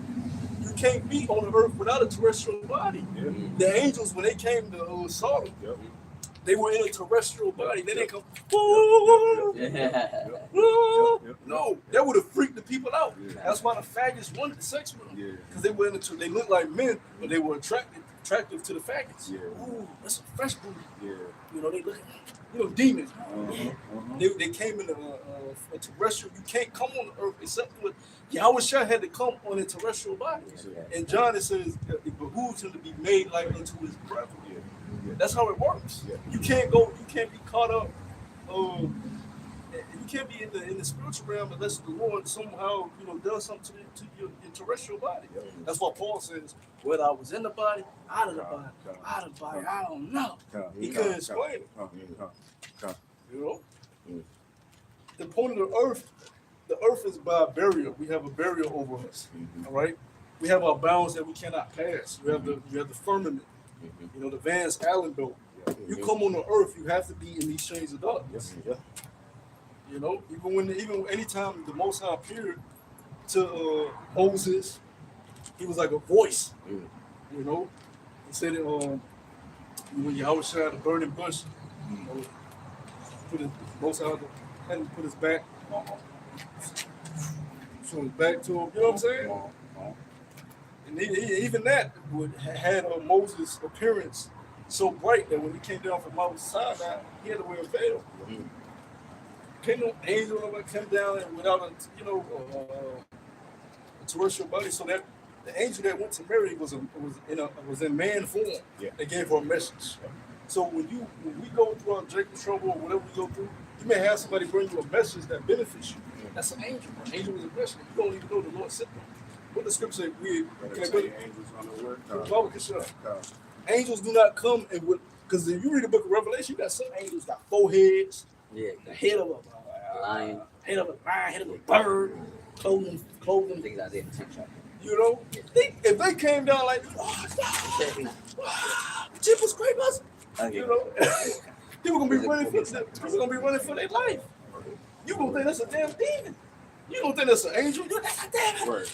You can't be on the earth without a terrestrial body. Yeah. The angels, when they came to Sodom, Yep. they were in a terrestrial body. They didn't come. Yeah. No, that would have freaked the people out. Yeah. That's why the faggots wanted sex with them. Yeah. Because they were they looked like men, but they were attractive to the faggots. Yeah. Ooh, that's a fresh booty. Yeah. You know, they look, demons. Uh-huh. They came in a terrestrial. You can't come on the earth except with Yahweh Shai had to come on a terrestrial body. Yeah. And John, it says it behooves him to be made like unto his brethren. Yeah. That's how it works. Yeah. You can't be caught up. You can't be in the spiritual realm unless the Lord somehow does something to your terrestrial body. Yeah. That's why Paul says, whether I was in the body, out of the body, I don't know. He couldn't explain it. You know, the point of the earth is by a barrier. We have a barrier over us. All right, we have our bounds that we cannot pass. We have the firmament. You know, the Vance Allen belt. You come on the earth, you have to be in these chains of darkness. You know, even anytime the Most High appeared to Moses, he was like a voice. You know, he said it when Yahweh Shai the burning bush, put his Most High had to put his back, so his back to him. You know what I'm saying? And even that had Moses' appearance so bright that when he came down from Mount Sinai, he had to wear a veil. Can't no angel ever come down without a terrestrial body. So that the angel that went to Mary was in man form. Yeah. They gave her a message. So when we go through our Jacob trouble or whatever we go through, you may have somebody bring you a message that benefits you. That's an angel. An angel is a messenger. You don't even know the Lord sent them. What the scripture say? Angels do not come and because if you read the book of Revelation, you got some angels got 4 heads. Yeah. The head of a Lion. head of a lion, head of a bird, clothing. I think that's it. You know, if they came down like, Jeepers Creepers, you know, people gonna be running for their life. You gonna think that's a damn demon. You don't think that's an angel. You that's a demon.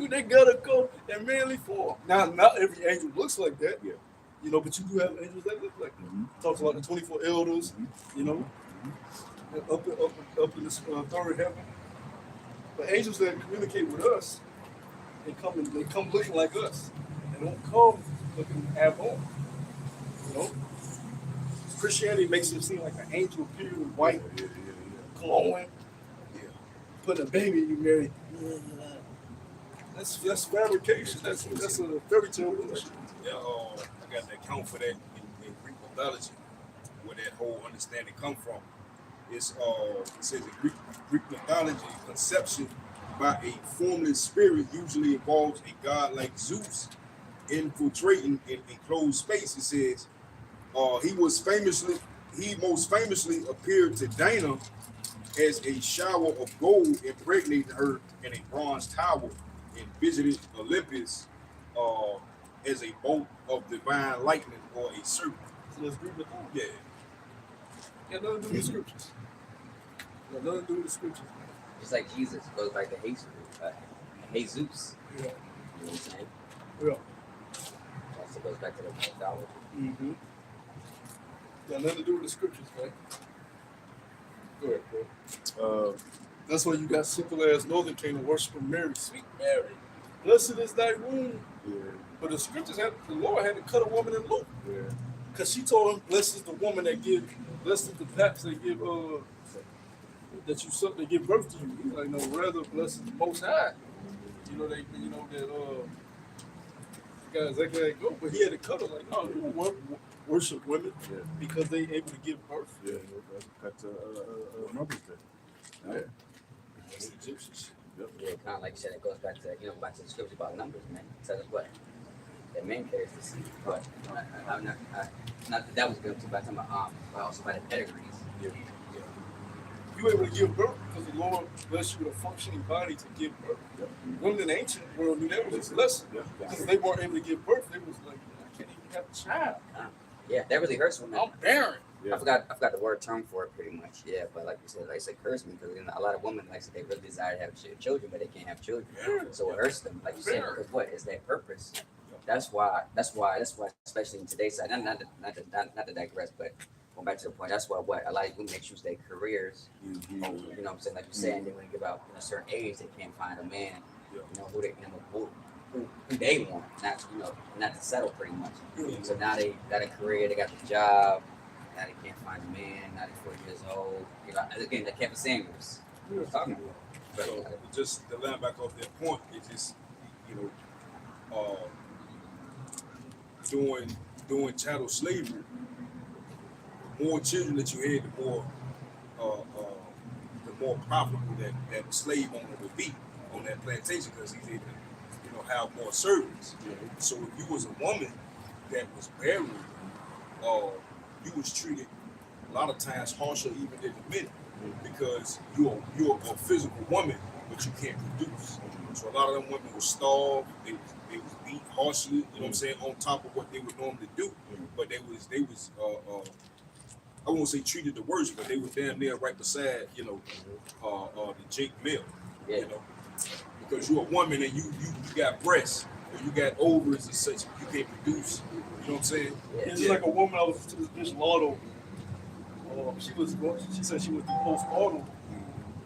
They gotta go in manly form. Now, not every angel looks like that. Yeah. You know, but you do have angels that look like that. Talks about the 24 elders. You know, up in this third heaven. But angels that communicate with us, they come looking like us. They don't come looking abnormal. You know, Christianity makes it seem like an angel appeared in white, glowing, putting a baby in you, Mary. That's fabrication. That's a fairy tale bullshit. Yeah, I got to account for that in Greek mythology, where that whole understanding come from. It says in Greek mythology, conception by a formless spirit usually involves a god like Zeus infiltrating an enclosed space. It says he most famously appeared to Dana as a shower of gold, impregnating her in a bronze tower, and visited Olympus as a bolt of divine lightning or a serpent. So let's read it. Yeah. Got nothing to do with the scriptures. Got nothing to do with the scriptures. Just like Jesus goes back to Jesus. Jesus. Yeah. You know what I'm saying? Yeah. Also goes back to the mythology. Mm-hmm. Got nothing to do with the scriptures, man. Go ahead, bro. That's why you got simple ass Northern Kingdom worshiping Mary, sweet Mary. Blessed is thy womb. Yeah. But the scriptures the Lord had to cut a woman in Luke. Yeah. Because she told him, blessed is the woman that give, blessed is the paps that give that give birth to you. He's like, no, rather blessed is the most high. You know, that got exactly how it go. But he had to cut her like, no, you don't worship women because they able to give birth. Yeah. That's Mother's Day. Yeah. That's the Egyptians. Yep. Yeah, kind of like you said, it goes back to back to the scripture about numbers, man. It tells us what that man carries the seed. But I'm not that was good too. But I'm talking about also by the pedigrees. Yeah. You able to give birth because the Lord blessed you with a functioning body to give birth. Yep. Women in the ancient world knew that was a blessing. Because they weren't able to give birth, they was like, I can't even have a child. Yeah, that really hurts when I'm barren. I forgot the word term for it pretty much. Yeah, but like you said, like I said, curse me because a lot of women like I said they really desire to have children, but they can't have children. So it hurts them, like you said, because what is their purpose? That's why, especially in today's side, not to digress, but going back to the point, that's why a lot of women they choose their careers. You know what I'm saying? Like you're saying, they when they give out a certain age, they can't find a man, who they who they want, not to settle pretty much. So now they got a career, they got the job. Now they can't find a man. Now they're 4 years old. Again, like Kevin Samuels we were talking about. So just to land back off that point, it's just doing chattel slavery. The more children that you had, the more profitable that slave owner would be on that plantation because he's able to have more servants. So if you was a woman that was buried, you was treated a lot of times harsher even than the men because you're a physical woman, but you can't produce. So a lot of them women were starved, they was beat harshly, you know what I'm saying, on top of what they would normally do. But they was I won't say treated the worst, but they were damn near right beside, the Jake Mill, because you're a woman and you got breasts or you got ovaries and such, you can't produce. You know what I'm saying? It's just like a woman I was to this bitch Lotto. She said she was postpartum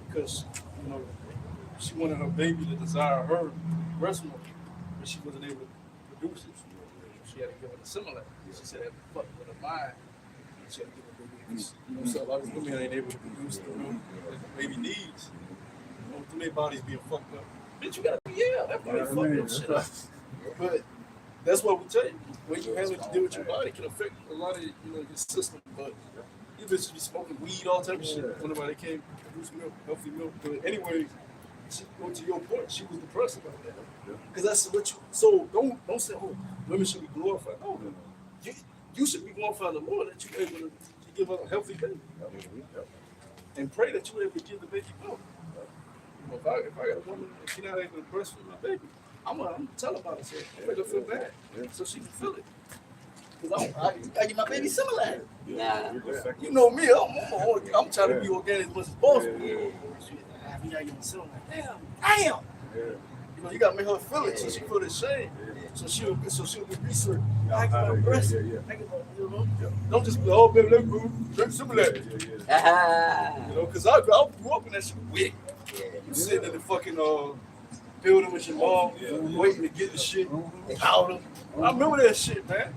because she wanted her baby to desire her breast milk, but she wasn't able to produce it. She had to give her the Similac. She said that fucked with her mind. She had to give her baby. So a lot of women ain't able to produce the milk that the baby needs. Through their bodies being fucked up. Bitch, you gotta that body fucked up shit up. But that's what we tell you. When you handle to deal with your body can affect a lot of your system. But you bitches be smoking weed, all type of shit. Whenever they can't produce milk, healthy milk. But anyway, go to your point, she was depressed about that. Because that's what you. So don't say, oh, women should be glorified. No, you should be glorifying the Lord that you're able to give her a healthy baby, and pray that you're able to give the baby milk. If I got a woman and she's not able to breastfeed my baby, I'm gonna tell her about it. So I make her feel bad, so she can feel it. Because I get my baby Similac. You know me, I'm trying to be organic as much as possible. I gotta get my Similac. Damn. You gotta make her feel it so she feel the shame. So she'll be research. I get my breast. I get my, don't just be, oh baby, let me drink Similac. Because I grew up in that shit wick. You sitting in the fucking building with your mom, waiting to get the shit powder. I remember that shit, man.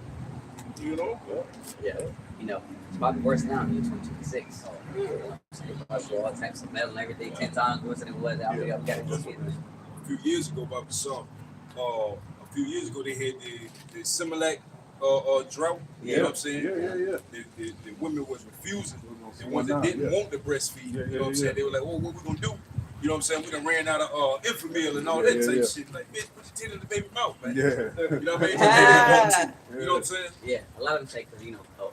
Yeah. It's about the worst now in 2026. I saw all types of metal and everything 10 times worse than it was out there. A few years ago, about the song, a few years ago they had the Similac drought. You know what I'm saying? The women was refusing. The ones that didn't want to breastfeed. You know what I'm saying? They were like, oh, what we gonna do? You know what I'm saying? We done ran out of Infamil and all that type shit. Like, bitch, put your tit in the baby mouth, man. You know what I mean? You know what I'm saying? Yeah, a lot of them say because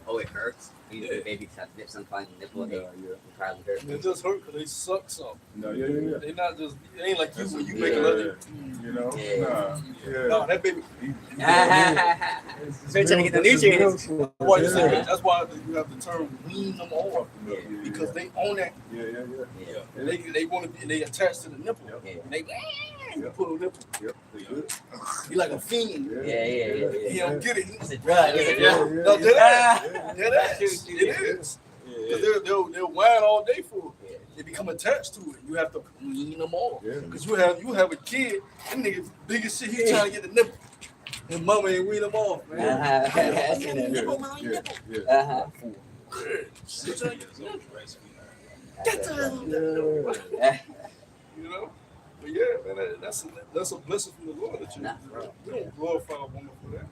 Oh, it hurts. You Yeah. baby try to dip something on your nipple. Yeah, It probably hurts. It just hurt because they suck some. No, yeah. They not just. It ain't like you That's when you a- make a yeah. little. You know, Yeah. No, that baby. They're trying to get the nutrients. Why you Yeah. say that? That's why you have the term wean them off because they own that. Yeah. Yeah. And they want to be. And they attach to the nipple. Yeah. And they pull the nipple. Yep. They good. He like a fiend. Yeah. He don't get it. It's a drug. It's a drug. No, that is. Shoot, It is. Because they'll whine all day for it. Yeah. They become attached to it. You have to wean them off. Yeah. Because you have a kid, that nigga big as shit, he trying to get the nipple. His mama ain't wean him off, man. Uh-huh. She trying to get the nipple. You know? But yeah, man, that's a blessing from the Lord that you we don't glorify a woman for that.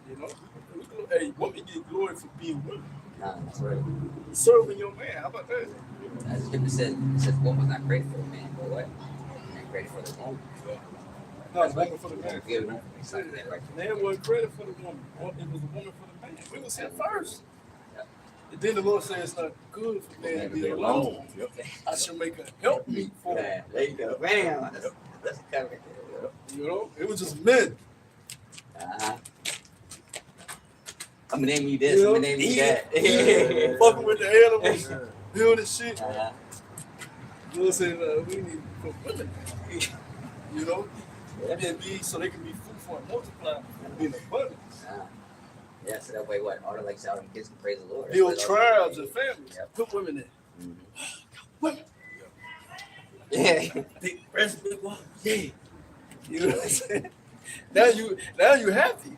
You know? Hey, women get glory for being women. Nah, that's right. Serving your man. How about that? As Scripture says woman's not created for the man, but what? Not created for the woman. No, it's woman for the man. Yeah, it's like that, right? Man wasn't credit for the woman. It was a woman for the man. We was here first. And then the Lord said it's not good for man to be alone. I should make a help me for him. Yeah, there you go. Bam. That's covered. You know, it was just men. Uh-huh. I'm gonna name you this. You know, I'm gonna name you that. Fucking with the animals, building shit. Uh-huh. The Lord said we need for women. You know, and be so they can be fruitful and multiply and be in abundance. Yeah, so that way, what? All the like all them kids can praise the Lord. Build That's tribes all- and families. Yep. Put women in. Mhm. Women. Yeah. Big breast, big one. Yeah. You know what I'm saying? Now you happy.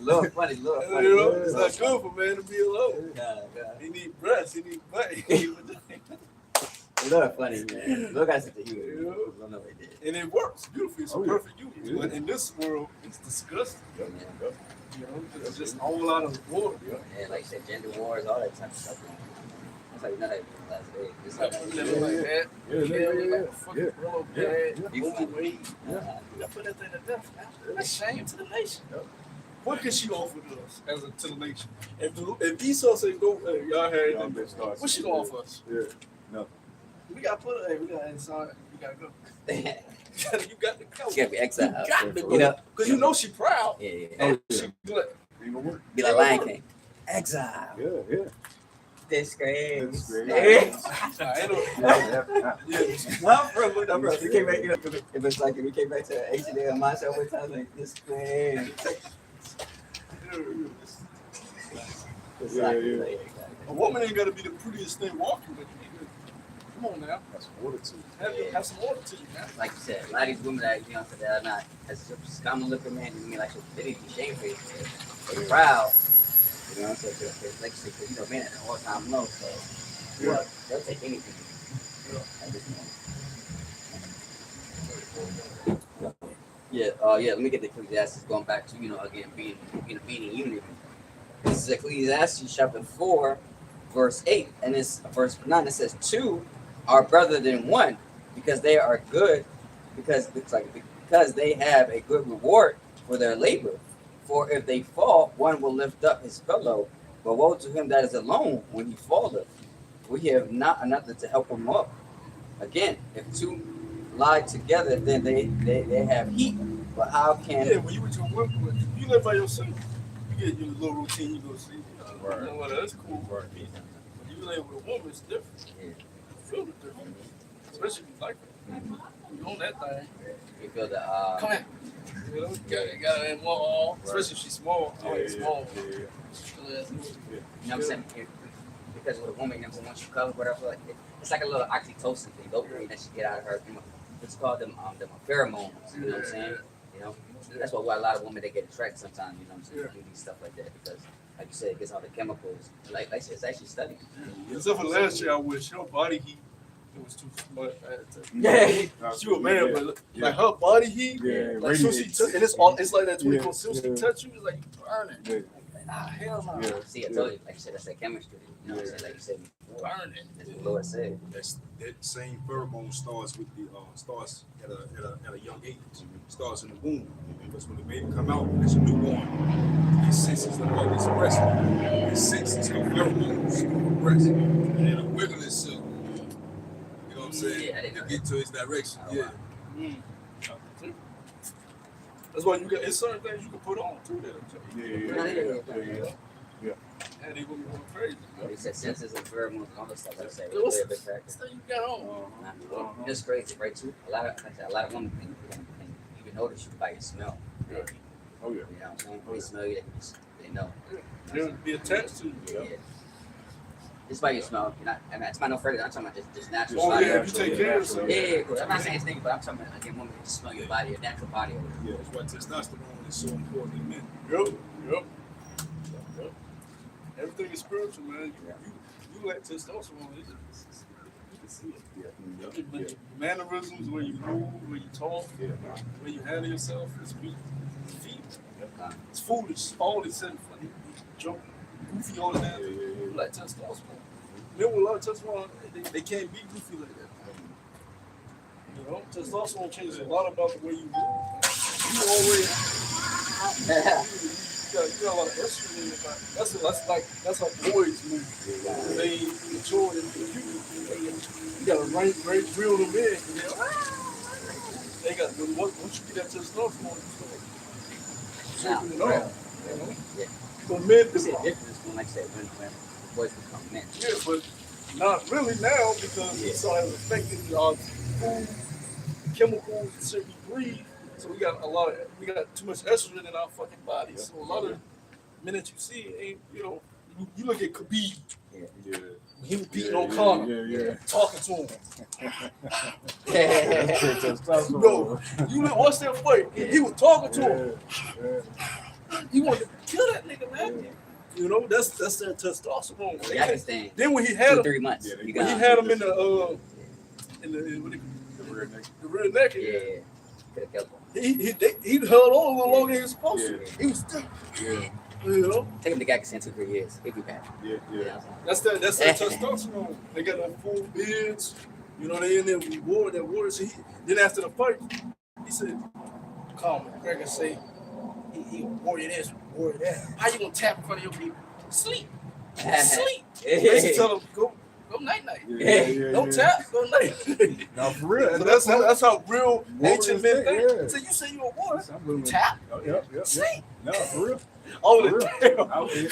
Lord funny, Lord funny. You know, it's not good for man to be alone. Nah. He need breasts, he need butt, he need vagina. Lord funny, man. Look at the humor. You know? I don't know what they did. And it works beautifully. It's a Oh, yeah. perfect union. Yeah. But in this world, it's disgusting. Yeah. You know, it's just a whole lot of war. Yeah, like you said, gender wars, all that type of stuff. That's like none of it last day. It's Like, like, living like that. Like a fucking real bad, You overweight. uh-huh. You gotta put that thing to death, man. That's shame to the nation. What can she offer to us to the nation? If Esau say go, y'all had it, what she gonna offer us? Yeah. No. We gotta put it. Hey, we gotta inside. We gotta go. You got to go. It's gonna be exiled. You got to go. You know? Because you know she proud. Yeah. And she good. Even work. Be like Lion King. Exile. Yeah. Disgrace. Disgrace. I ain't no. Yeah. No, bro. We came back, it was like we came back to H&M my show one time, like, disgrace. Yeah. A woman ain't gotta be the prettiest thing walking with you. Come on now. That's fortitude. Have some order to you, man. Like you said, a lot of these women that, that are not as common looking, man, I mean, like, they need to be shamefaced. They're proud. You know what I'm saying? Like you said, men at an all-time low, so they'll take anything at this moment. Yeah, let me get the Ecclesiastes going back to, again, being in unity. This is Ecclesiastes chapter 4, verse 8, and it's verse 9. It says, 2 are better than 1, because they are good, because they have a good reward for their labor. For if they fall, one will lift up his fellow. But woe to him that is alone when he falleth. We have not another to help him up. Again, if two lie together, then they have heat. But how can... Yeah, when you with your women, you live by yourself. You get your little routine, you go see. Right. You know what? That's cool. Right. When you live with a woman, it's different. Yeah. You feel it different. Especially if you like her. You own that thing. You feel the... Come here. You know, you got it in one arm, especially if she's small. I like small. You know what I'm saying? Because with a woman, once you cover whatever, like it's like a little oxytocin thing, dopamine that she get out of her. It's called them pheromones. You know what I'm saying? That's why a lot of women they get attracted sometimes. You know what I'm saying? Do these stuff like that because, like you said, it gets all the chemicals. Like I said, it's actually studied. Except for last year, I wish her body heat. It was too much. Yeah. She was mad, but like her body heat, like soon she touch, and it's like that 24. Soon she touch you, it's like you burning. hell no. Yeah. See, I told you, like you said, that's that chemistry. You know what I'm Yeah. saying? Like you said before. Burn it. That's what the Lord said. That same pheromone starts with the starts at a young age. Starts in the womb. Because when the baby come out as a newborn, his senses the mother expressing. His senses how pheromones progress. And it'll wiggle itself. You know what I'm saying? Yeah, I didn't To know get to its direction. Oh, Yeah. wow. That's why you got. It's certain things you can put on too. Yeah. And they gonna be going crazy. He said senses and pheromones and all that stuff. Like I said, What's really a big factor. stuff you got on? It's crazy, right? Too. A lot of women can you can notice you by your smell. Oh yeah. You know what I'm saying? They smell you, they know. They'll be attached to you. Yeah. Just by your smell. You're not. I mean, it's not no further. I'm talking about just natural. Oh smell. yeah, if you take care of yourself. Yeah, cool. I'm not saying it's thinking, but I'm talking about again, women can just smell your body, your natural body. Yeah, that's why testosterone is so important in men. Yep. Everything is spiritual, man. You let testosterone. You can see it. Yeah. Your mannerisms, the way you move, the way you talk, Yeah. the way you handle yourself, it's weak. Uh, It's foolish. All they said funny, joke, goofy all the time. Yeah. You like testosterone. Men with a lot of testosterone, they can't be goofy like that. You know, testosterone changes a lot about the way you move. You always you got a lot of estrogen in your body. That's how boys move. They mature in the puberty. You got to right drill them in. They got once you get that testosterone, you start shaking it off. You know? Yeah. So men, You see a difference when, like I said, when boys become men. yeah, but not really now because it's so affected our food, chemicals, and shit we breathe. So we got too much estrogen in our fucking bodies. So a lot of men that you see ain't, you look at Khabib. Yeah. He was beating O'Connor, Yeah. talking to him. Testosterone. Bro, you watch that fight. He was talking to him. He wanted to kill that nigga, man. You know, that's that testosterone. Yeah, I can stand. Then when he had him, 3 months. Yeah, You when got he had him in the rear neck, Yeah. Could have killed him. he held on a little longer than he was supposed to. Yeah. He was still, Yeah. you know. Take him to Gakistan 2-3 years. He'll be back. Yeah. That's that testosterone. They got that full beards. You know, they in there with that water. So then after the fight, he said, "Calm, McGregor say he warrior this, warrior that. How you gonna tap in front of your people? Sleep, sleep." Basically tell him go night night. Yeah. Don't tap, go night. Now for real. So that's how real ancient men think. Yeah. So you say you a warrior, Some women- tap, Yep. sleep. No, for real. All For the real. time. Out there.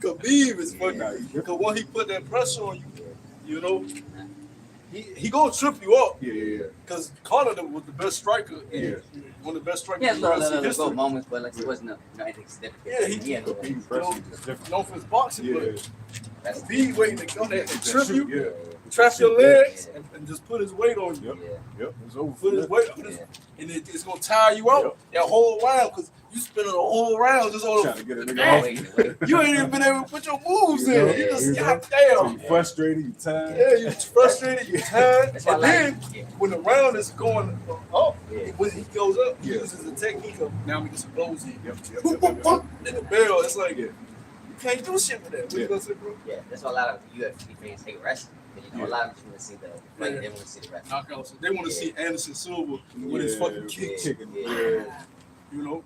Khabib is fucking. Yeah. Because when he put that pressure on you, you know, he gonna trip you up. Yeah. Because Conor was the best striker. Yeah. One of the best strikers Yeah, in little UFC history. moments, but like it wasn't anything significant. Yeah, he had did. He's wrestling is different. Known for his boxing, Yeah. but Khabib waiting to go there and trip you, Yeah. trap your legs, and just put his weight on you. Yep. It's over. Put his weight, and it's gonna tire you out that whole round because you spending a whole round just on Trying to get a nigga off. you ain't even been able to put your moves You in. know, You just you know. got So down. you frustrated, you tired. Yeah, you frustrated, you tired, That's why I and like then when the round is going up, Yeah. when he goes up, he Yeah. uses the technique of now we get some blows in. Yep. And the bell, it's like Yeah. you can't do shit with that. What you Yeah. gonna say, bro? Yeah, that's why a lot of UFC fans hate wrestling. You know, a lot of them just want to see the fight. They want to see the wrestling. Knockouts. They want to see Anderson Silva with his fucking kicks. Kicking. Yeah. You know,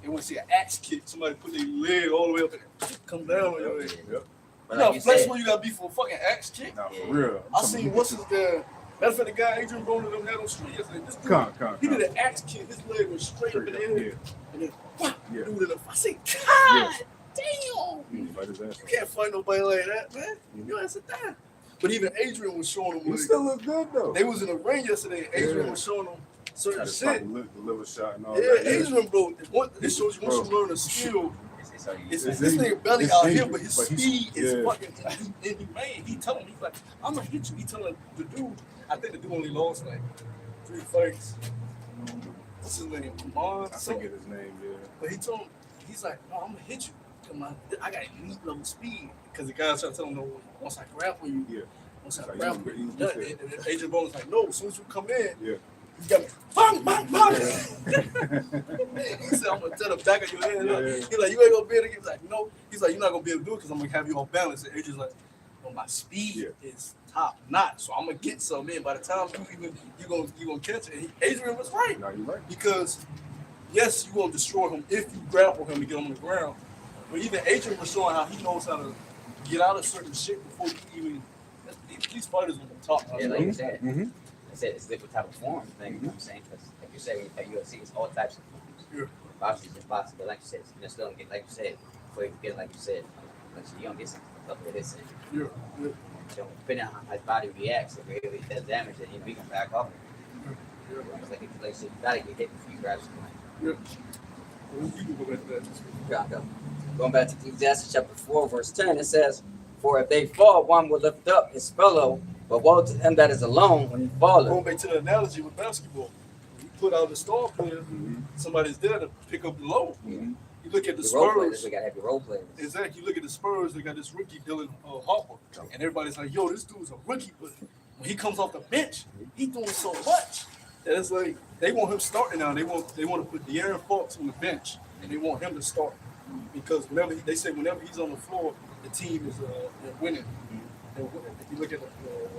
they want to see an axe kick. Somebody put their leg all the way up and come down on your leg. Yep. You But know like how you flexible said, you gotta be for a fucking axe kick. Nah, for real. I seen what's his matter of fact, the guy Adrian Broner them had on street yesterday. This dude, Con. he did an axe kick. His leg was straight up in the air, Yeah. and then whap, Yeah. dude in the. I said, God damn, Fight his ass. you can't fight nobody like that, man. You know, that's a damn. But even Adrian was showing him. He Like, still look good though. they was in the ring yesterday. Adrian Yeah. was showing them Tried certain to shit. fight the liver shot and all Yeah, that. Adrian, bro. It shows you once you learn a skill. it's how you It's, It's this in you. nigga belly It's out in here, you. but his But he's- speed is yeah. fucking inhumane. He telling me, he's like, I'm gonna hit you. He telling the dude, I think the dude only lost like 3 fights. What's his name? Amon? I forget his name. Yeah. But he told him, he's like, no, I'm gonna hit you. Come on, I got elite level speed. Because the guy's trying to tell him, no, once I grapple you, Yeah. once I Like, grapple you- you, you done. said- And Adrian Broner's like, no, as soon as you come in, Yeah. He got me, bang, bang, bang. He said, I'm gonna tell the back of your head up. He's like, you ain't gonna be able to get. He's like, no. He's like, you're not gonna be able to do it because I'm gonna have you off balance. And Adrian's like, well, my speed is top notch, so I'm gonna get some in. By the time you gonna catch it. And Adrian was right. No, you're right. Because yes, you will destroy him if you grapple him to get him on the ground. But even Adrian was showing how he knows how to get out of certain shit before you even. These fighters on the top. Yeah, like you said. I said it's different type of form thing. You know what I'm saying? Because like you said, at UFC, it's all types of forms. Yeah. Boxing is just boxing, but like you said, you still don't get, like you said, before you get, like you said, you don't get some stuff like this. Yeah. So depending on how his body reacts, if it really does damage, then we can back off. Yeah. It's like you said, you gotta get hit before you grab something. Yeah. You can go back to that. Yeah, going back to Ecclesiastes chapter 4, verse 10, it says, "For if they fall, one will lift up his fellow, but woe to him that is alone when he falleth." Going back to the analogy with basketball, when you put out the star player, somebody's there to pick up the load. You look at the role players, Spurs. we gotta have your role players. Exactly. You look at the Spurs. They got this rookie Dylan Harper, and everybody's like, "Yo, this dude's a rookie," but when he comes off the bench, he's doing so much that it's like they want him starting now. They want to put De'Aaron Fox on the bench, and they want him to start because whenever he's on the floor, the team is they're winning. If you look at the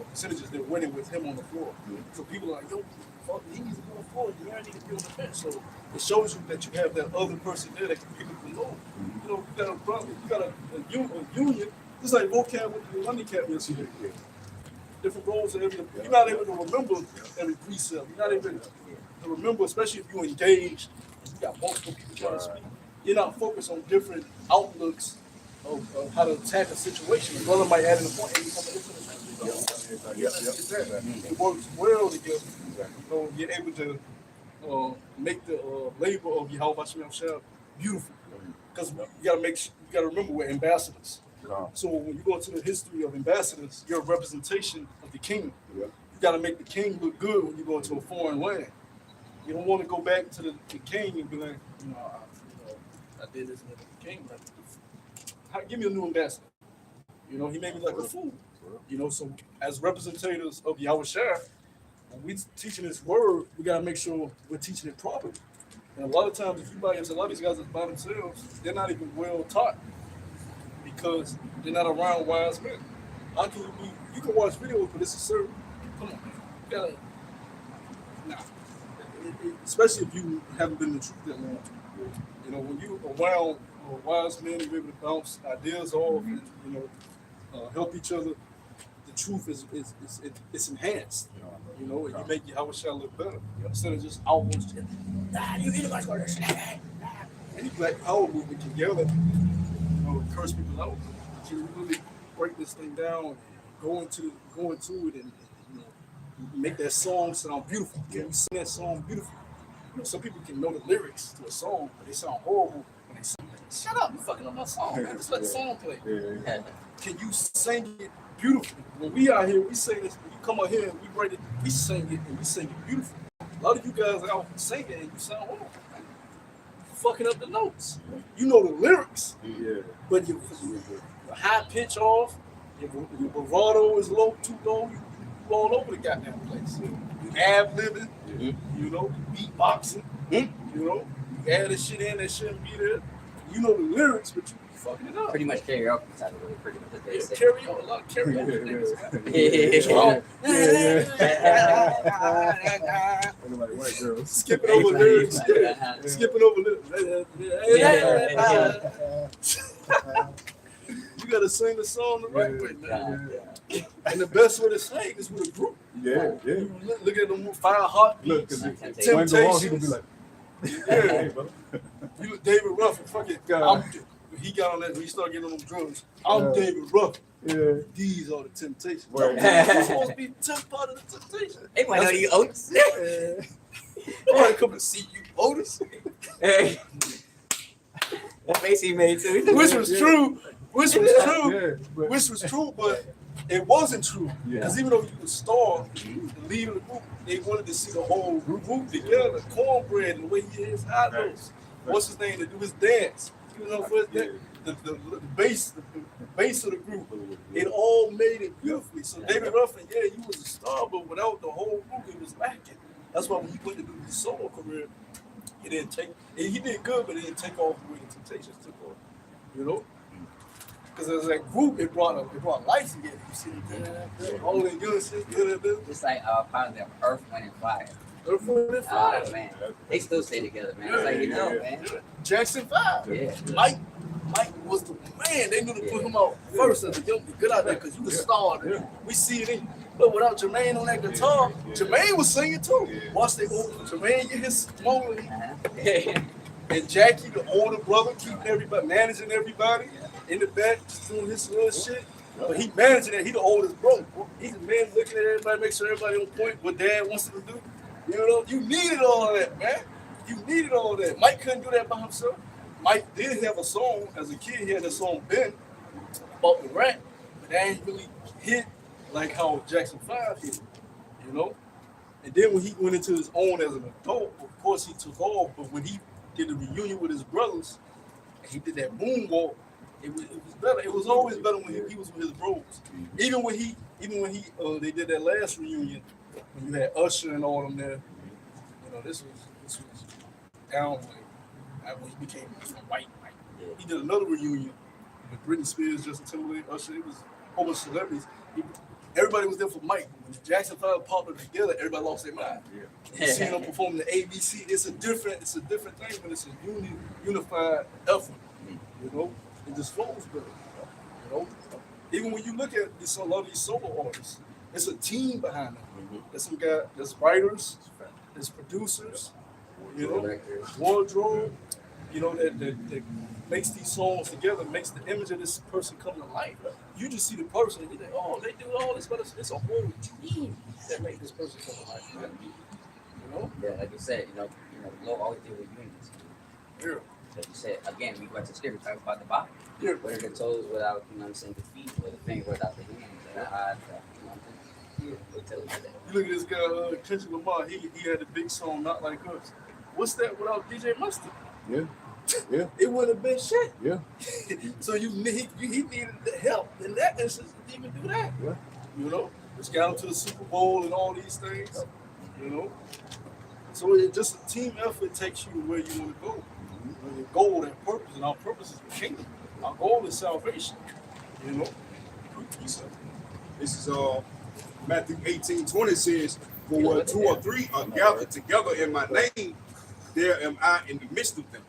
percentages, they're winning with him on the floor. So people are like, "Yo, fuck, he needs to be on the floor. You need to be on the bench." So it shows you that you have that other person there that can pick up the load. You know, you got a union. It's like vocab with the handicap yesterday. Different roles. You're not able to remember every precept. You're not able to remember, especially if you engage. You got multiple people trying to speak. You're not focused on different outlooks of how to attack a situation. A brother might add in a point, and you come into the it works well together. You know, you're able to make the labor of Yahweh Shemshah beautiful. Because you gotta remember we're ambassadors. So when you go into the history of ambassadors, you're a representation of the king. You gotta make the king look good when you go into a foreign land. You don't want to go back to the king and be like, I did this with the king. Like, give me a new ambassador. You know, he made me like a fool. You know, so as representatives of Yahweh Shai, when we teaching this word, we gotta make sure we're teaching it properly. And a lot of times, if you buy a lot of these guys that by themselves, they're not even well taught because they're not around wise men. How can you be? You can watch videos, but it's a certain. Come on, man. You gotta. Nah. Especially if you haven't been in the truth that long. You know, when you around wise men, you're able to bounce ideas off and help each other. The truth is enhanced. You know, and you make Yahweh Shai look better instead of just almost. You Edomites got that shit. Any Black Power movement can yell at people, curse people out. You really break this thing down, and go into it, and make that song sound beautiful. Can you sing that song beautiful? You know, some people can know the lyrics to a song, but they sound horrible when they sing it. Shut up, you fucking up my song, man. Just let the song play. Can you sing it beautifully? When we out here, we say this. When you come out here and we write it, we sing it and we sing it beautiful. A lot of you guys out singing and you sound horrible. You're fucking up the notes. You know the lyrics, but your high pitch off, your bravado is low, too low. You all over the goddamn place. You ad-libbing, you know, beatboxing, you know, you add this shit in that shouldn't be there. You know the lyrics, but you fucking it up. Pretty much karaoke type of really pretty much. Karaoke, a lot of karaoke niggas. Skipping over lyrics. Skipping over lyrics. You gotta sing the song the right way, man. And the best way to sing is with a group. Look at them 5 heartbeats. Temptations. You look David Ruffin. Fuck it. He got on that when he started getting on them drums. I'm David Ruffin. These are the Temptations. You're supposed to be the part of the Temptations. They might know you Otis. I want to come and see you, Otis. That face he made too. Which was true. Which was true, but it wasn't true. Because even though you was star, the leader of the group, they wanted to see the whole group together. Cornbread and the way he is high notes. What's his name? To do his dance. You know, for the base of the group. It all made it beautifully. So David Ruffin, he was a star, but without the whole group, it was lacking. That's why when he went to do his solo career, he didn't take. He did good, but it didn't take off the way the Temptations took off. You know, because as a group, it brought life together. You see, all they do is Just like part of them, Earth, Wind, and Fire. Earth, Wind, and Fire. Man, they still stay together, man. It's like, you know, man. Jackson 5. Yeah. Mike was the man. They knew to put him out first as a young good out there because you was starting. We see it in. But without Jermaine on that guitar, Jermaine was singing too. Watch they open. Jermaine get his moment. And Jackie, the older brother, keeping everybody, managing everybody in the back, just doing his little shit. But he managing it. He the oldest brother. He's the man looking at everybody, make sure everybody on point. What Dad wants him to do. You know, you needed all of that, man. You needed all of that. Mike couldn't do that by himself. Mike did have a song as a kid. He had that song Ben about the rat, but that ain't really hit like how Jackson 5 hit, you know. And then when he went into his own as an adult, of course he took off. But when he did the reunion with his brothers, and he did that moonwalk, it was better. It was always better when he was with his bros. Even when they did that last reunion, when you had Usher and all them there, you know, this was down when he became white. He did another reunion with Britney Spears, Justin Timberlake, Usher. It was a whole bunch of celebrities. Everybody was there for Mike. When Jackson 5 popped up together, everybody lost their mind. You see them performing the ABC. It's a different thing when it's a unified effort. You know, it just flows better. You know, even when you look at a lot of these solo artists, it's a team behind them. There's some guys, there's writers, there's producers, you know, wardrobe, you know, that makes these songs together, makes the image of this person come to life. You just see the person, and you think, oh, they do all this, but it's a whole team that make this person come to life. Man. You know? Yeah, like you said, you know, Lord always deal with unions. Yeah. Like you said, again, we went to scripture talking about the body. Yeah. What are the toes without, you know what I'm saying, the feet, or the finger without the hands, and the eyes, you know what I'm saying? We'll tell you that. You look at this guy, Kendrick Lamar, he had a big song, Not Like Us. What's that without DJ Mustard? Yeah. Yeah. It wouldn't have been shit. Yeah. So he needed the help in that instance to even do that. Yeah. You know, which got him to the Super Bowl and all these things. You know, so it's just a team effort takes you to where you want to go. You know, your goal and purpose, and our purpose is the kingdom. Our goal is salvation. You know. This is Matthew 18:20 says, "For where two or three are gathered together in my name, there am I in the midst of them."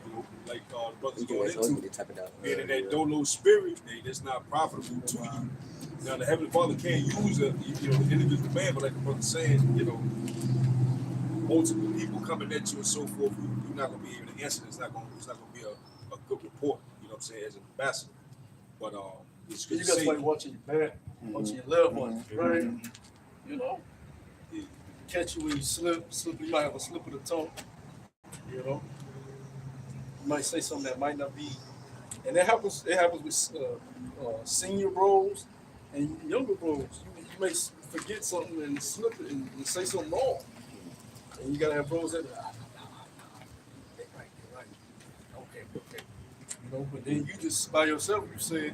You know, like the brothers going into, meaning that dolo spirit, that's not profitable to you. Now the Heavenly Father can't use the individual man, but like the brother said, you know, multiple people coming at you and so forth, you're not gonna be able to answer. It's not gonna be a good report. You know what I'm saying, as an ambassador. But it's good You to got see. somebody watching your back, watching your left one, right? You know, catch you when you slip. You might have a slip of the tongue. You know, you might say something that might not be, and it happens. It happens with senior bros and younger bros. You may forget something and slip it and say something wrong, and you gotta have bros that. They're right. Okay. You know, but then you just by yourself, you say,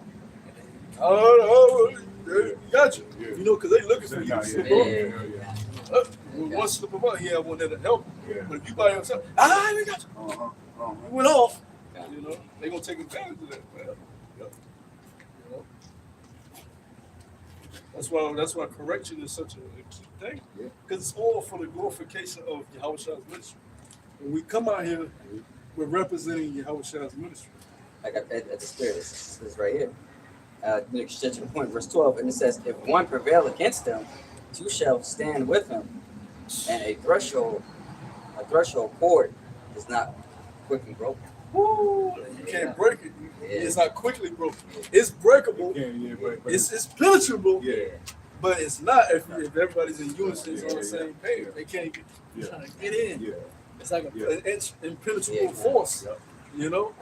oh, you got you. Yeah. You know, because they looking for you to slip up. Yeah. One slip up, he had one that'll help. Yeah. But if you by yourself, we got you. You went off. You know, they gonna take advantage of that, man. You know, that's why correction is such a key thing, because it's all for the glorification of Yahushua's ministry. When we come out here, we're representing Yahushua's ministry. I got that at the spirit. This is right here. Next to the point, verse 12, and it says, "If one prevail against him, two shall stand with him, and a threshold cord is not quickly broken." Woo! You can't break it. Yeah. It's not quickly broken. It's breakable. But It's penetrable. Yeah. But it's not if everybody's in unison, on the same page. They can't get trying to get in. Yeah. It's like an impenetrable force. You know?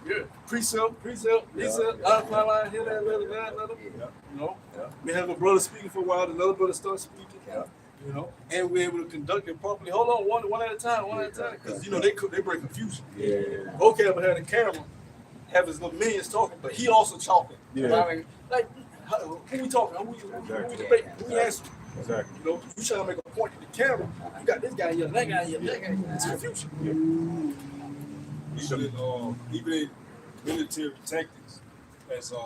Yeah. Precept. Line, hear that, let it. You know? We have a brother speaking for a while, another brother starts speaking. You know? And we're able to conduct it properly. Hold on, one at a time. Because, you know, they break confusion. Yeah. Vocab had a camera, have his little minions talking, but he also talking. Yeah. I mean, like, who we talking? Who we debating? Who we answering? Exactly. You know, you trying to make a point to the camera. You got this guy here, that guy here, that guy here. It's confusion. Even in military tactics, as a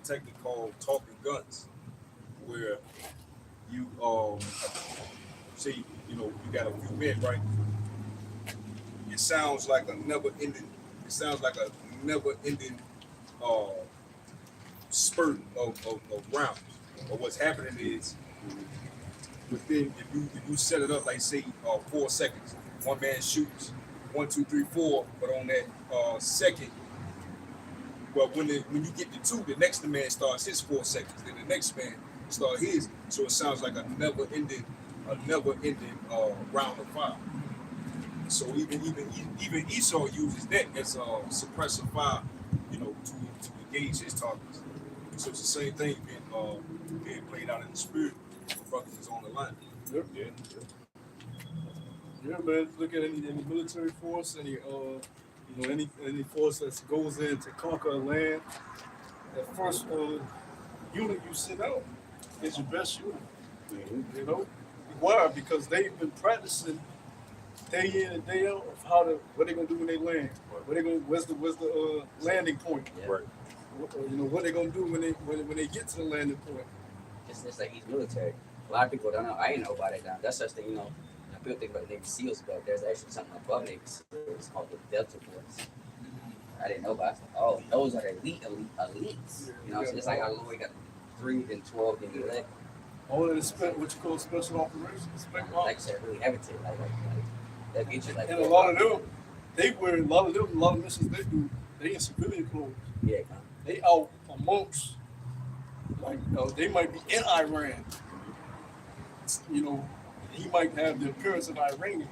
technique called talking guns, where you say, you know, you got a few men, right? It sounds like a never ending. It sounds like a never ending spurt of rounds. But what's happening is within, if you set it up like say 4 seconds, one man shoots 1, 2, 3, 4, but on that second, well, when you get to 2, the next man starts his 4 seconds, then the next man starts his. So it sounds like a never ending round of fire. So even Esau uses that as a suppressive fire, you know, to engage his targets. So it's the same thing being played out in the spirit for brothers is on the line. Yep. Yeah, man. Look at any military force, any any force that goes in to conquer a land. That first unit you send out is your best unit. You know why? Because they've been practicing day in and day out of what they're gonna do when they land. Where's the landing point? Yeah. Right. You know what they're gonna do when they get to the landing point. It's like he's military. A lot of people don't know. I didn't know about it now. That's such thing, you know. People think about the Navy SEALs, but there's actually something above Navy SEALs called the Delta Force. I didn't know about it. Oh, those are the elites. You know, so it's like how we got 3, then 12, then 11. All of the what you call special operations. Like I said, really heritage. Like that get you like. And a lot of them, a lot of missions they do, they in civilian clothes. Yeah, They out amongst, like, they might be in Iran. You know, he might have the appearance of Iranian.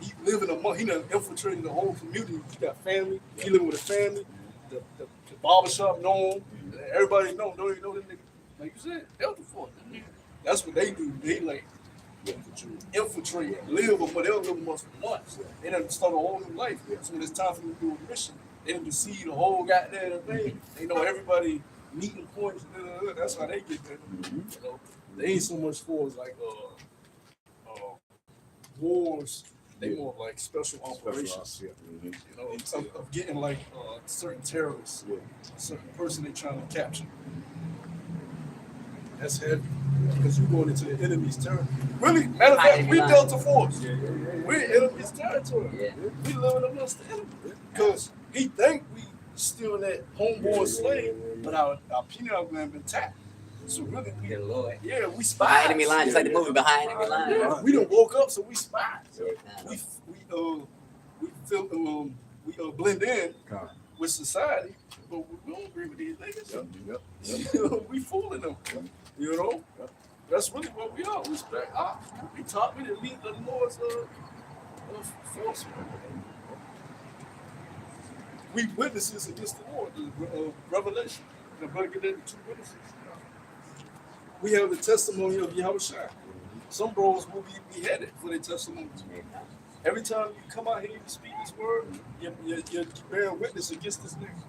He living among, he done infiltrated the whole community. He got family. He living with a family. The barbershop know him. Everybody don't even know that nigga. Like you said, Delta Force. That's what they do. They like infiltrate, live with what they'll live with for months. They done start a whole new life. So when it's time for them to do a mission, they done see the whole goddamn thing. They know everybody meeting points. That's how they get there. You know, they ain't so much for like wars. They more of like special operations. You know, of getting like certain terrorists, a certain person they trying to capture. That's heavy because you're going into the enemy's territory. Really, matter of fact, we Delta Force. We're in enemy's territory. Yeah. We living amongst the enemy because he think we still that homeborn slave, but our pineal gland been tapped. So really, Good Lord. we spies. Behind enemy lines, just like the movie Behind Enemy Lines. Yeah, we done woke up, so we spies. Yeah, We feel blend in with society, but we don't agree with these niggas. You know, we fooling them. You know, that's really what we are. We respect. We taught me to lead the Lord's force. We witnesses against the Lord. The revelation. The brother get into 2 witnesses. We have the testimony of Yahushua. Some bros will be beheaded for their testimonies. Every time you come out here to speak this word, you're bearing witness against this nigga.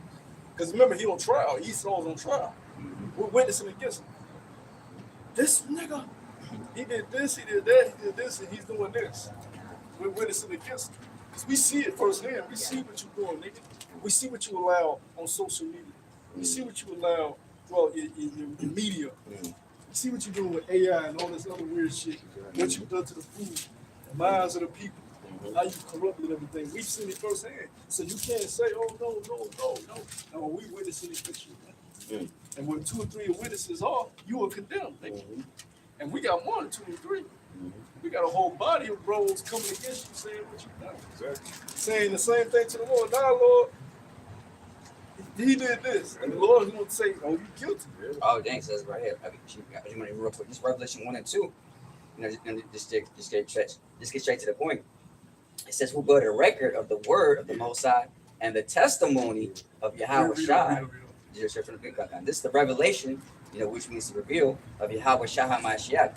Because remember, he on trial. Esau's on trial. We're witnessing against him. This nigga, he did this, he did that, he did this, and he's doing this. We're witnessing against him. Because we see it firsthand. We see what you're doing, nigga. We see what you allow on social media. We see what you allow throughout your media. You see what you're doing with AI and all this other weird shit. What you've done to the food, the minds of the people, how you corrupted everything. We've seen it firsthand. So you can't say, oh, no. No, we witnessing it with you. And when 2 or 3 witnesses are, you are condemned. And we got more than 2 or 3. We got a whole body of bros coming against you saying what you done. Exactly. Saying the same thing to the Lord. Nah, Lord, he did this. And the Lord is going to say, oh, you guilty. Oh, dang, says right here. I just want to real quick. Just Revelation 1 and 2. You know, just get straight to the point. It says, who bear the record of the word of the Most High and the testimony of Yahweh Shai. This is the revelation, you know, which means to reveal of Yahweh Shai HaMashiach,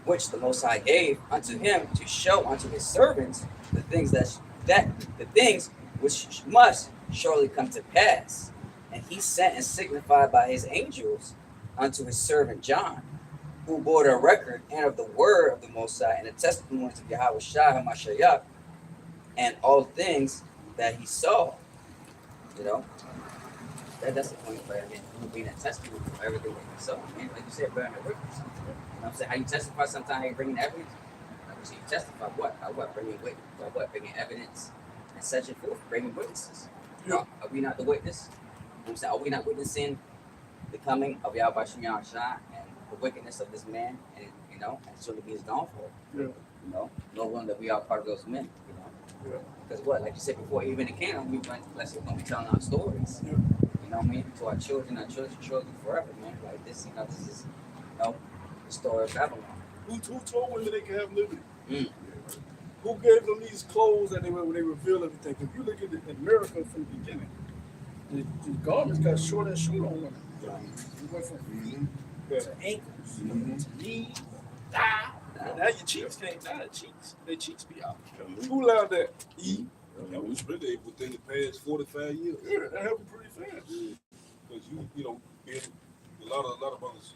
which the Most High gave unto him to show unto his servants the things the things which must surely come to pass. And he sent and signified by his angels unto his servant John, who bore the record and of the word of the Most High and the testimonies of Yahweh Shai Hamashiach and all things that he saw. You know, that's the point for him being a testimony of everything that he saw. Man, like you said, bearing the witness. You know what I'm saying? How you testify sometimes, how you bringing evidence. Like you say, you testify what? By what? Bringing witness. By what? Bringing evidence and such and forth. Bringing witnesses. Yeah. Are we not the witness? You know what I'm saying? Are we not witnessing the coming of Yahweh Shai and the wickedness of this man, and you know, and soon to be his downfall? Yeah. You know, no one that we are part of those men. You know, Yeah. because what, like you said before, even in Canaan, we went. Let's say, we're gonna be telling our stories. Yeah. You know what I mean? To our children forever, man. Like this, you know, this is, you know, the story of Babylon. Who told women they can have liberty? Mm. Who gave them these clothes that they reveal everything? If you look at America from the beginning, the garments got short and short on women. It went from to ankles to knees, thigh. Now your cheeks can't tie the cheeks. Their cheeks be out. Who allowed that? E. Yeah, we spent it within the past 45 years. Yeah, that happened pretty fast. Because you know, being a lot of brothers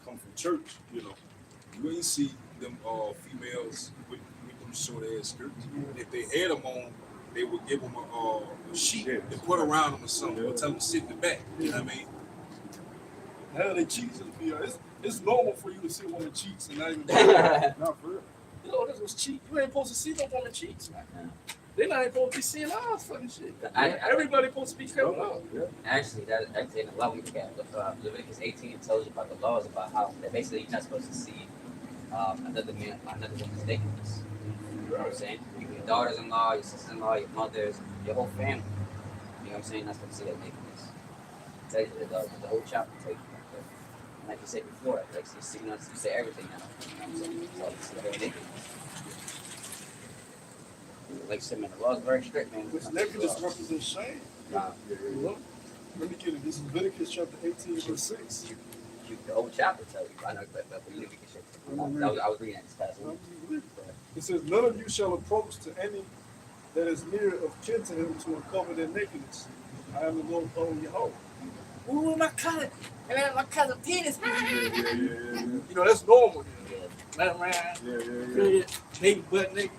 come from church, you know. You ain't see them females with them short ass skirts. If they had them on, they would give them a sheet and put around them or something, or tell them to sit in the back. You know what I mean? Now their cheeks just be out. It's normal for you to see woman's cheeks and not even. Not for real. You know, this was cheek. You ain't supposed to see no woman's cheeks. They not even supposed to be seeing ours fucking shit. Everybody supposed to be covered up. Actually, that's in the law we look at. Leviticus 18 tells you about the laws about how that basically you're not supposed to see another woman's nakedness. You know what I'm saying? Your daughters-in-law, your sisters-in-law, your mothers, your whole family. You know what I'm saying? You're not supposed to see that nakedness. Tell you the whole chapter tells you about that. And like you said before, like you see, you say everything now. You know what I'm saying? So you see the whole nakedness. Like you said, man, the law is very strict, man. Which nakedness represents shame. Nah, You know? Let me get it. This is Leviticus chapter 18, verse 6. the whole chapter tells you. I know, but we didn't get shit. I was reading that this past week. It says, none of you shall approach to any that is near of kin to him to uncover their nakedness. I am the Lord calling you home. Ooh, my cousin. And then my cousin penis. You know, that's normal. Run around. Naked butt naked.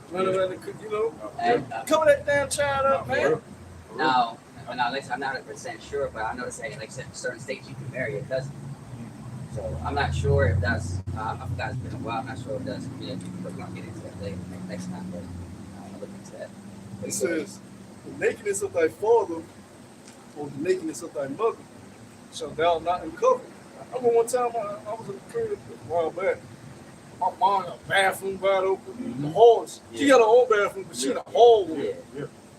Run around the, you know. Cover that damn child up, man. Now, I'm not 100% sure, but I know that like certain states you can marry a cousin. So I'm not sure if that's. I forgot it's been a while. I'm not sure if that's. Yeah, we're gonna get into that later next time, but I'll look into that. It says, the nakedness of thy father or the nakedness of thy mother shall thou not uncover. I remember one time I was in the crib a while back. My mom got a bathroom wide open. The halls. She got her own bathroom, but she in a hall.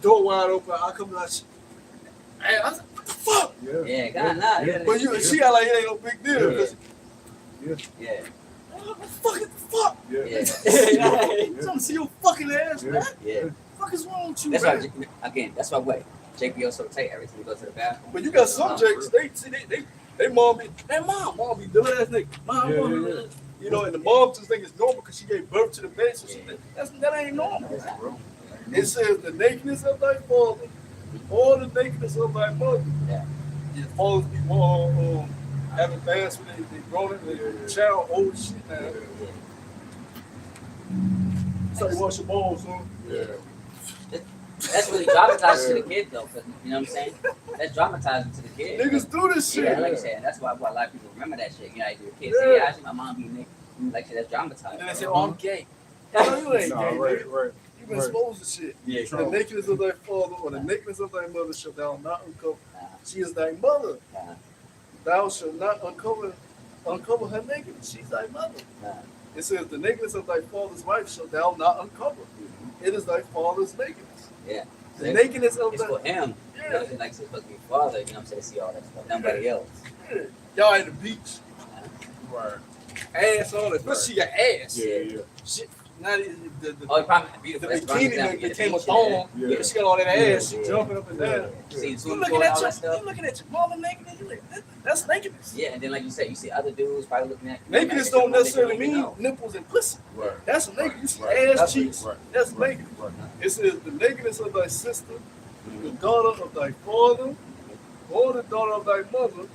Door wide open. I come out. Hey, I said, what the fuck? Yeah, God, nah. Yeah. But she got like it ain't no big deal. Yeah. What the fuck is the fuck? Yeah. Trying to see your fucking ass, man. Yeah. What the fuck is wrong with you, That's man? why, again, that's why what? JPO so tight every time you go to the bathroom. But you got some jakes, they mom be, hey mom be doing that nigga. Mom, you know, and the mom just think it's normal because she gave birth to the baby. So that ain't normal. It says the nakedness of thy father, or the nakedness of thy mother. Yeah. Your fathers be more having baths when they grown up, the child old as shit now. So you wash your balls, huh? That's really dramatizing to the kid, though, because you know what I'm saying? That's dramatizing to the kid. Niggas do this shit. Yeah, like you said, that's why a lot of people remember that shit. You know, your kids say, yeah, actually, my mom be naked. Like, shit, that's dramatizing. And they say, oh, I'm gay. No, you ain't gay. Right. You've been exposed to shit. Yeah, The nakedness of thy father or the nakedness of thy mother shalt thou not uncover. She is thy mother. Thou shalt not uncover her nakedness. She's thy mother. It says, the nakedness of thy father's wife shalt thou not uncover. It is thy father's nakedness. Yeah. The nakedness of it's thy for him. Yeah. Like, it's supposed to be father, you know what I'm saying? See all that stuff. Nobody else. Yeah. Y'all at the beach. Right. Ass on it. But she got ass. Yeah. Shit. Now Oh, probably beautiful. the That's bikini dramatizing became a beach, thong. Yeah. Yeah. She got all that ass. Yeah. She jumping up and down. See, You the looking at all that your, stuff. you looking at your mama nakedness. You like, that's nakedness. Yeah, and then like you said, you see other dudes probably looking at Nakedness don't necessarily mean nipples and pussy. Right. That's naked. You see Right. ass cheeks. Right. That's naked. Right. It says the nakedness of thy sister, the daughter of thy father, or the daughter of thy mother,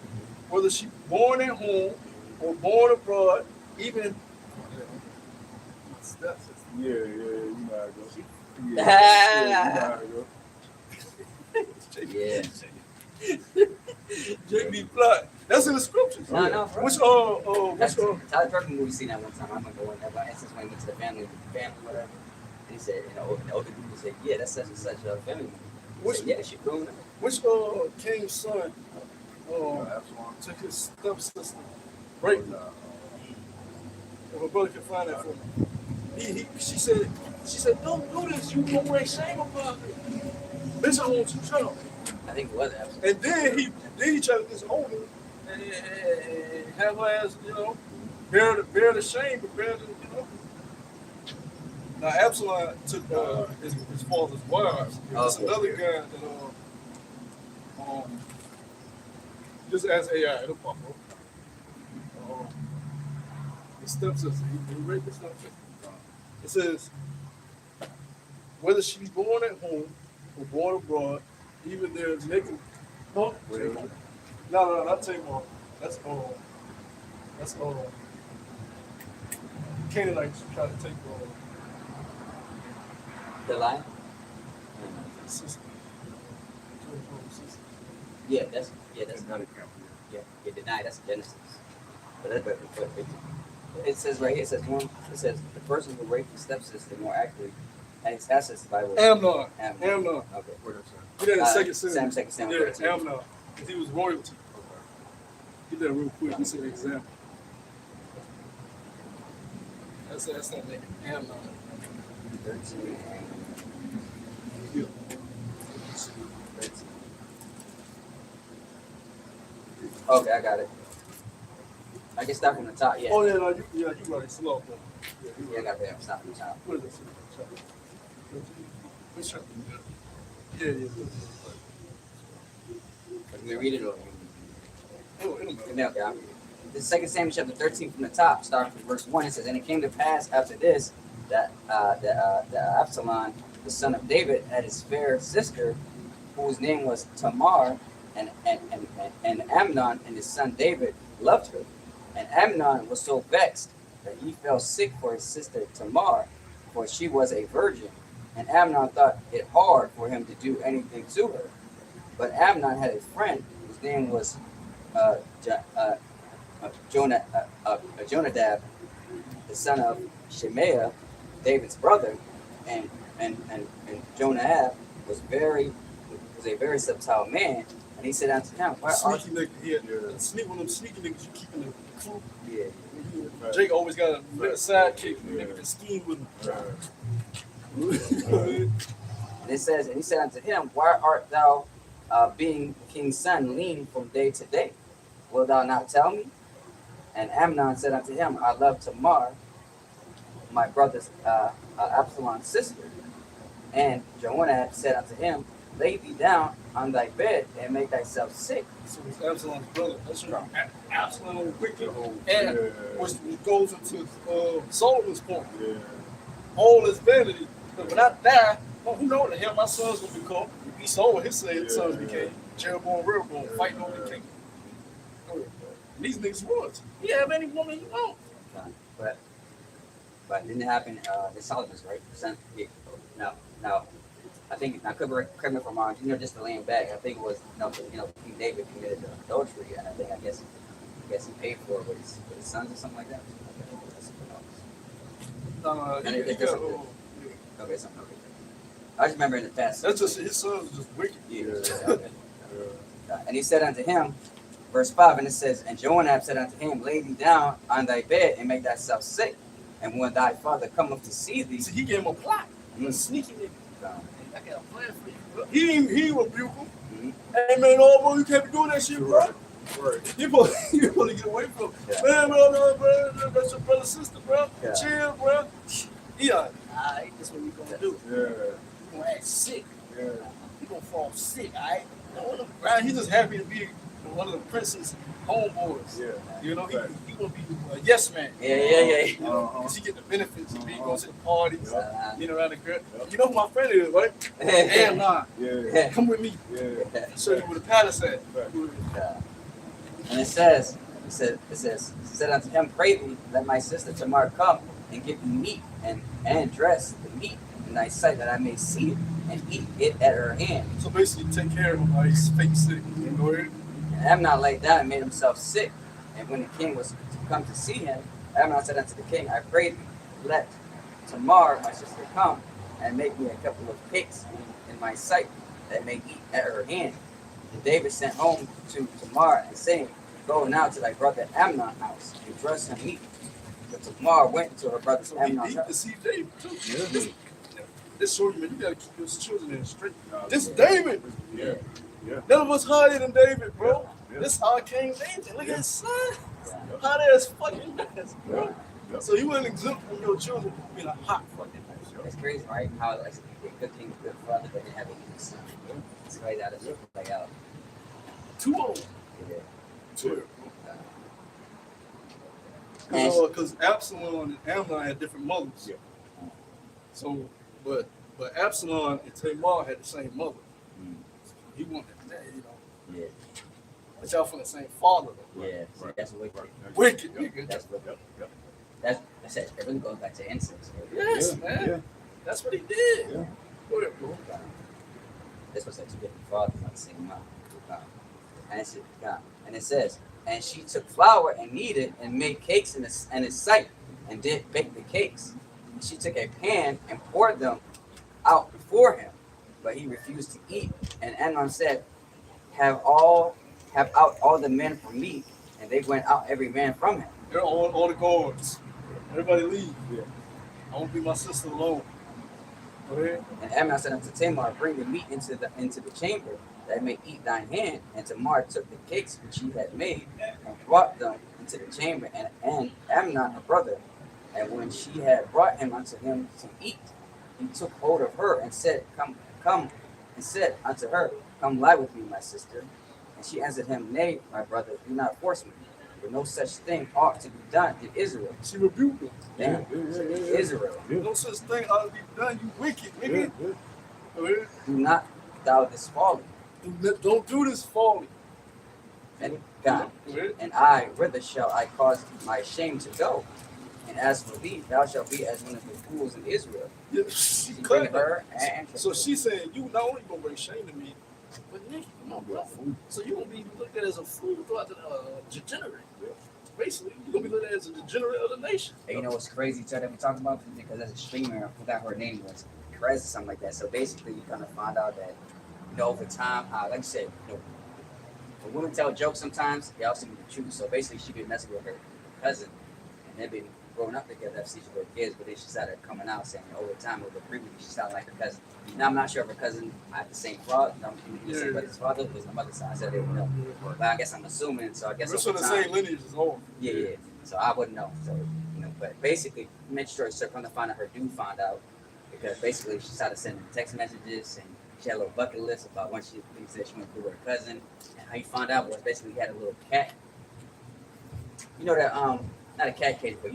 whether she born at home or born abroad, even stepsister. Yeah, you know how it goes. You know how it goes. Yeah. JB Plot. That's in the scriptures. No, Which That's Tyler Perry movie seen that one time. I'm gonna go in there. But since when he went to the family, whatever, and he said, the older people said, yeah, that's such and such a family movie. Which, Said, yeah, she grown up. which king's son took his stepsister, right? If a brother can find that for me. She said, don't do this. You gonna bring shame upon me. Bitch, I want you child. I think it was absolutely. And then he tried to disown her and have her as, bear the shame, but bear the. Now Absalom took his father's wives. There's another guy that just as AI, it'll pop up. His stepsister, he raped his stepsister. It says, whether she be born at home or born abroad, even their naked. No, not Tamar. That's Canaanites try to take The line? sister. Yeah, that's another count. Yeah, deny that's Genesis. But it says right here, it says the person who raped his stepsister more accurately, and it's access to the Bible. Amnon. Okay. He did in 2 Samuel. Second Samuel. Yeah, Amnon. Because he was royalty. He did it real quick. This is an example. That's that name. Amnon. 13. Yeah. 13. Okay, I got it. I can start from the top. Yeah. Oh yeah, no, you right. Slow. Yeah, I got that. Start from the top. What is this? Which chapter? Yeah. Can we read it or? Oh, Okay. The 2 Samuel chapter 13 from the top, starting from verse 1, it says, and it came to pass after this that Absalom, the son of David, had his fair sister, whose name was Tamar, and Amnon and his son David loved her. And Amnon was so vexed that he fell sick for his sister Tamar, for she was a virgin. And Amnon thought it hard for him to do anything to her. But Amnon had a friend whose name was Jonadab, the son of Shemaiah, David's brother, and Jonadab was a very subtle man. And he said unto him, why are sneaky nigga, yeah. One of them sneaky niggas you keep in the crew. Yeah. Jake always got a sidekick. Nigga can scheme with him. And he said unto him, why art thou, being the king's son, lean from day to day? Wilt thou not tell me? And Amnon said unto him, I love Tamar, my brother's Absalom's sister. And Jonadab said unto him, lay thee down on thy bed and make thyself sick. So it's Absalom's brother. That's right. Absalom wicked. And which goes into Solomon's point. Yeah. All is vanity. But when I die, who knows the hell my son's gonna become? He saw what his sons became. Jeroboam, Rehoboam, fighting over the kingdom. These niggas was. You have any woman you want. But didn't it happen? The Solomon's right. No. I think, now correct me if I'm wrong, just to lean back, I think it was, King David committed adultery, and I guess he paid for it with his sons or something like that. Okay, something. Okay. I just remember in the past. That's just, his sons was just wicked. Yeah. And he said unto him, verse 5, and it says, and Jonadab said unto him, lay thee down on thy bed and make thyself sick, and when thy father cometh to see thee. So he gave him a plot. He was sneaky nigga. I got a plan for you. He rebuke him. Mm-hmm. Hey man, bro, you can't be doing that shit, bro. Right. You want to get away from him. Yeah. Man, bro, that's your brother, sister, bro. Yeah. Chill, bro. Yeah. Alright, that's what we gonna do. Yeah. We gonna act sick. Yeah. He gonna fall sick, alright? Right? He's just happy to be one of the prince's homeboys. Yeah. You know, he gonna be a yes man. Yeah. Because he get the benefits of being going to the parties, Uh-huh. getting around the girl. You know who my friend is, right? Damn, nah. Yeah. Come with me. Yeah. Show you where the palace at. And it says, said unto him, pray thee, let my sister Tamar come and give me meat and dress the meat in thy sight, that I may see it and eat it at her hand. So basically, take care of him while he's fake sick. Go ahead. And Amnon lay down and made himself sick. And when the king was to come to see him, Amnon said unto the king, I pray thee, let Tamar, my sister, come and make me a couple of cakes in my sight, that I may eat at her hand. And David sent home to Tamar and saying, go now to thy brother Amnon's house and dress him meat. But Tamar went to her brother So he Amnon's beat house. to see David too. Yeah. This show you, man, you gotta keep your children in the street. This David. Yeah. Yeah. None of us higher than David, bro. Yeah. This how King David. Look at his son. Yeah. Hot ass fucking ass, bro. Yeah. So you wasn't exempt from your children being a hot fucking ass. It's crazy, right? How like a good king, a good father, but didn't have a good son. It's crazy how this play out. Too old. Yeah. Too. And Because Absalom and Amnon had different mothers. Yeah. So, but Absalom and Tamar had the same mother. Mm. He wanted that, you know. yeah, But y'all from the same father, though. yeah. See, Right. that's what Wicked, Yep. nigga. that's what Yep. Yep. that's it. It really goes back to incest. Yes, Yeah. man. Yeah. That's what he did. Yeah. Go ahead, bro. This was like two different fathers, not the same mom. And it says, and she took flour and kneaded and made cakes in his sight, and did bake the cakes. And she took a pan and poured them out before him, but he refused to eat. And Amnon said, have out all the men from me. And they went out every man from him. They're all the guards. Everybody leave. Yeah. I won't be my sister alone. Go ahead. And Amnon said unto Tamar, bring the meat into the chamber, that I may eat thine hand. And Tamar took the cakes which he had made, and brought them into the chamber, and Amnon her brother. And when she had brought him unto him to eat, he took hold of her and said, Come, and said unto her, come lie with me, my sister. And she answered him, Nay, my brother, do not force me. For no such thing ought to be done in Israel. She rebuked him. Damn, Israel, No such thing ought to be done. You wicked, nigga. Go ahead. do not thou this folly. Don't do this folly. And God, Go ahead. and I, whither shall I cause my shame to go? And as for thee, thou shalt be as one of the fools in Israel. Yeah, she She bring cut her her. and So she's saying, you not only gonna bring shame to me, but nigga, come on, bro. So you're gonna be looked at as a fool throughout the degenerate. Basically, you're gonna be looked at as a degenerate of the nation. And you know what's crazy too that we talking about? Because as a streamer, I forgot her name was, Perez or something like that. So basically, you kind of find out that, over time, like you said, when women tell jokes sometimes, they also be the truth. So basically, she been messing with her cousin, and they've been growing up together ever since she was kids. But then she started coming out saying over time, over previously, she sounded like her cousin. Now I'm not sure if her cousin had the same father, the same brother's father was my mother's side. I said they would know, but I guess I'm assuming. So I guess We're from over the time, same lineage as all. yeah. So I wouldn't know. So but basically, make sure so come to find out her dude found out because basically she started sending text messages and she had a little bucket list about when she said she went through with her cousin. And how you found out was basically he had a little cat. You know that not a cat cage, but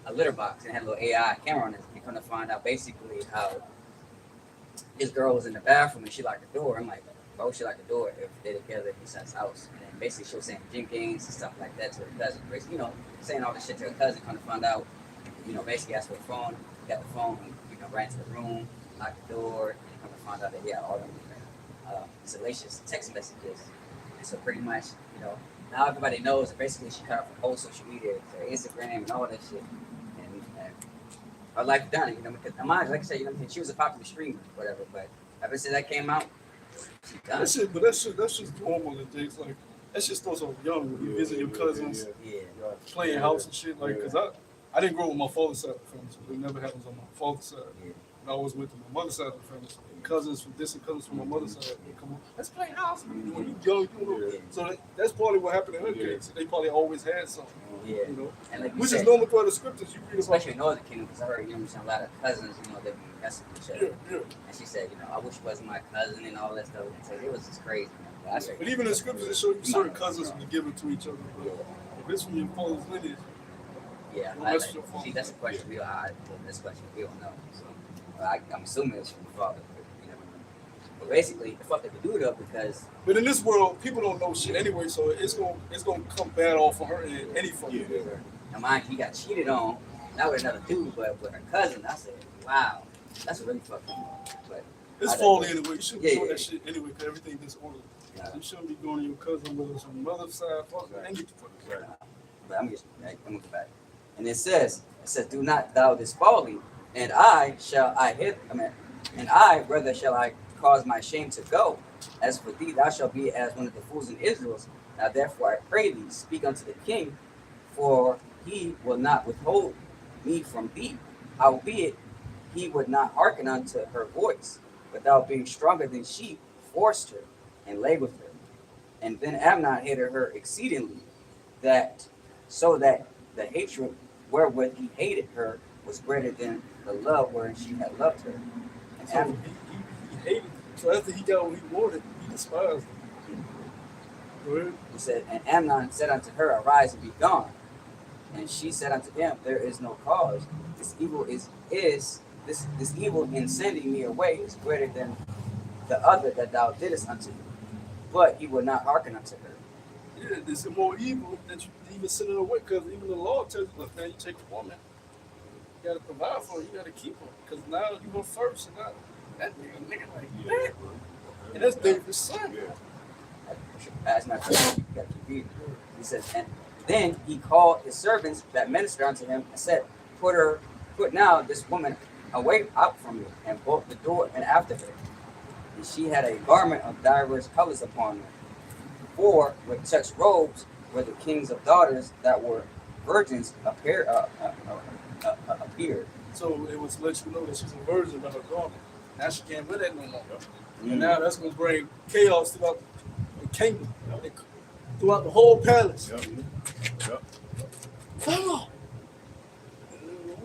a litter box and had a little AI camera on it. And come to find out basically how this girl was in the bathroom and she locked the door. I'm like, why would she lock the door if they're together in his son's house? And then basically she was saying gym games and stuff like that to her cousin. Basically, saying all this shit to her cousin. Come to find out, basically asked for the phone, got the phone, ran to the room, locked the door, and come to find out that he had all them salacious text messages. And so pretty much, now everybody knows that basically she cut off her whole social media, her Instagram and all that shit. And her life done, because like I said, she was a popular streamer, whatever, but ever since that came out, she done. That's just normal and things like that shit starts off young when you visit your cousins, Yeah. playing house and shit. Like, cause I didn't grow up with my father's side of the family, so it never happens on my father's side. Yeah. And I always went to my mother's side of the family. So cousins from distant cousins from my mother's side would come on, let's play house. When you young, Yeah. So that's probably what happened in her case. They probably always had something, Yeah. which And like you is said, normal throughout the scriptures. You read about. especially in Northern Kingdom, because I heard, a lot of cousins, they be messing with each other. Yeah. And she said, I wish it wasn't my cousin and all that stuff. And so it was just crazy, man. But I said, But even in scriptures, it shows you certain cousins will be given to each other. If it's from your father's lineage, yeah, Well, that's your fault. see, that's a question this question we don't know. So I'm assuming it's from the father, but you never know. But basically, the fuck they could do it up because But in this world, people don't know shit anyway, so it's gonna come bad off of her in any fucking way. now mind you, he got cheated on, not with another dude, but with her cousin. I said, wow, that's really fucking. But It's I fault digress. anyway. You shouldn't Yeah, be doing yeah. that shit anyway, because everything disorderly. Yeah. You shouldn't be going to your cousin with us from mother's side, fuck, and get the fuck out. But I'm gonna go back. And it says, do not thou this folly, and I shall I hit. I mean, and I rather shall I cause my shame to go. As for thee, thou shalt be as one of the fools in Israel. Now therefore I pray thee, speak unto the king, for he will not withhold me from thee. Howbeit, he would not hearken unto her voice, but thou being stronger than she, forced her, and lay with her. And then Amnon hated her exceedingly, that so that the hatred wherewith he hated her was greater than the love wherein she had loved her. And So Amnon, he hated. So after he got what he wanted, he despised him. Go ahead. he said, and Amnon said unto her, arise and be gone. And she said unto him, there is no cause. This evil this evil in sending me away is greater than the other that thou didst unto me. But he would not hearken unto her. Yeah, this is more evil than you even sending her away, because even the law tells you, look, man, you take a woman, you gotta provide for her, you gotta keep her, because now you were first, and not that nigga like that. And that's David's son. As my question, you gotta keep reading. He says, and then he called his servants that ministered unto him and said, put now this woman away out from me, and bolt the door and after her. And she had a garment of divers colors upon her. For with such robes were the kings of daughters that were virgins appeared. So it was to let you know that she's a virgin by her garment. Now she can't wear that no more. Mm. And now that's gonna bring chaos throughout the kingdom, throughout the whole palace. Yep. Come on.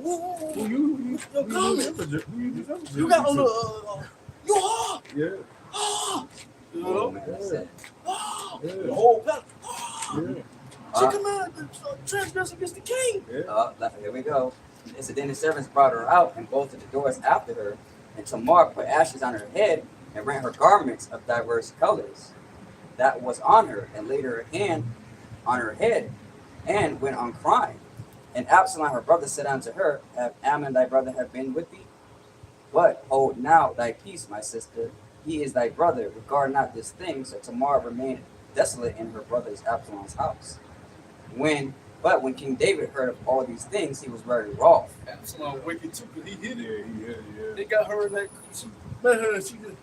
Who you You got on the you are. Yeah. You Oh, know? man, that's it. The whole palace. Yeah. She commanded to transgress against the king. Here we go. It said, then the servants brought her out and bolted the doors after her. And Tamar put ashes on her head and rent her garments of diverse colors that was on her, and laid her hand on her head, and went on crying. And Absalom her brother said unto her, have Ammon thy brother have been with thee? But hold now thy peace, my sister. He is thy brother. Regard not this thing. So Tamar remained desolate in her brother's Absalom's house. But when King David heard of all these things, he was very wroth. Absalom wicked too, because he hit it. Yeah. They got her in that. She met her, and she did.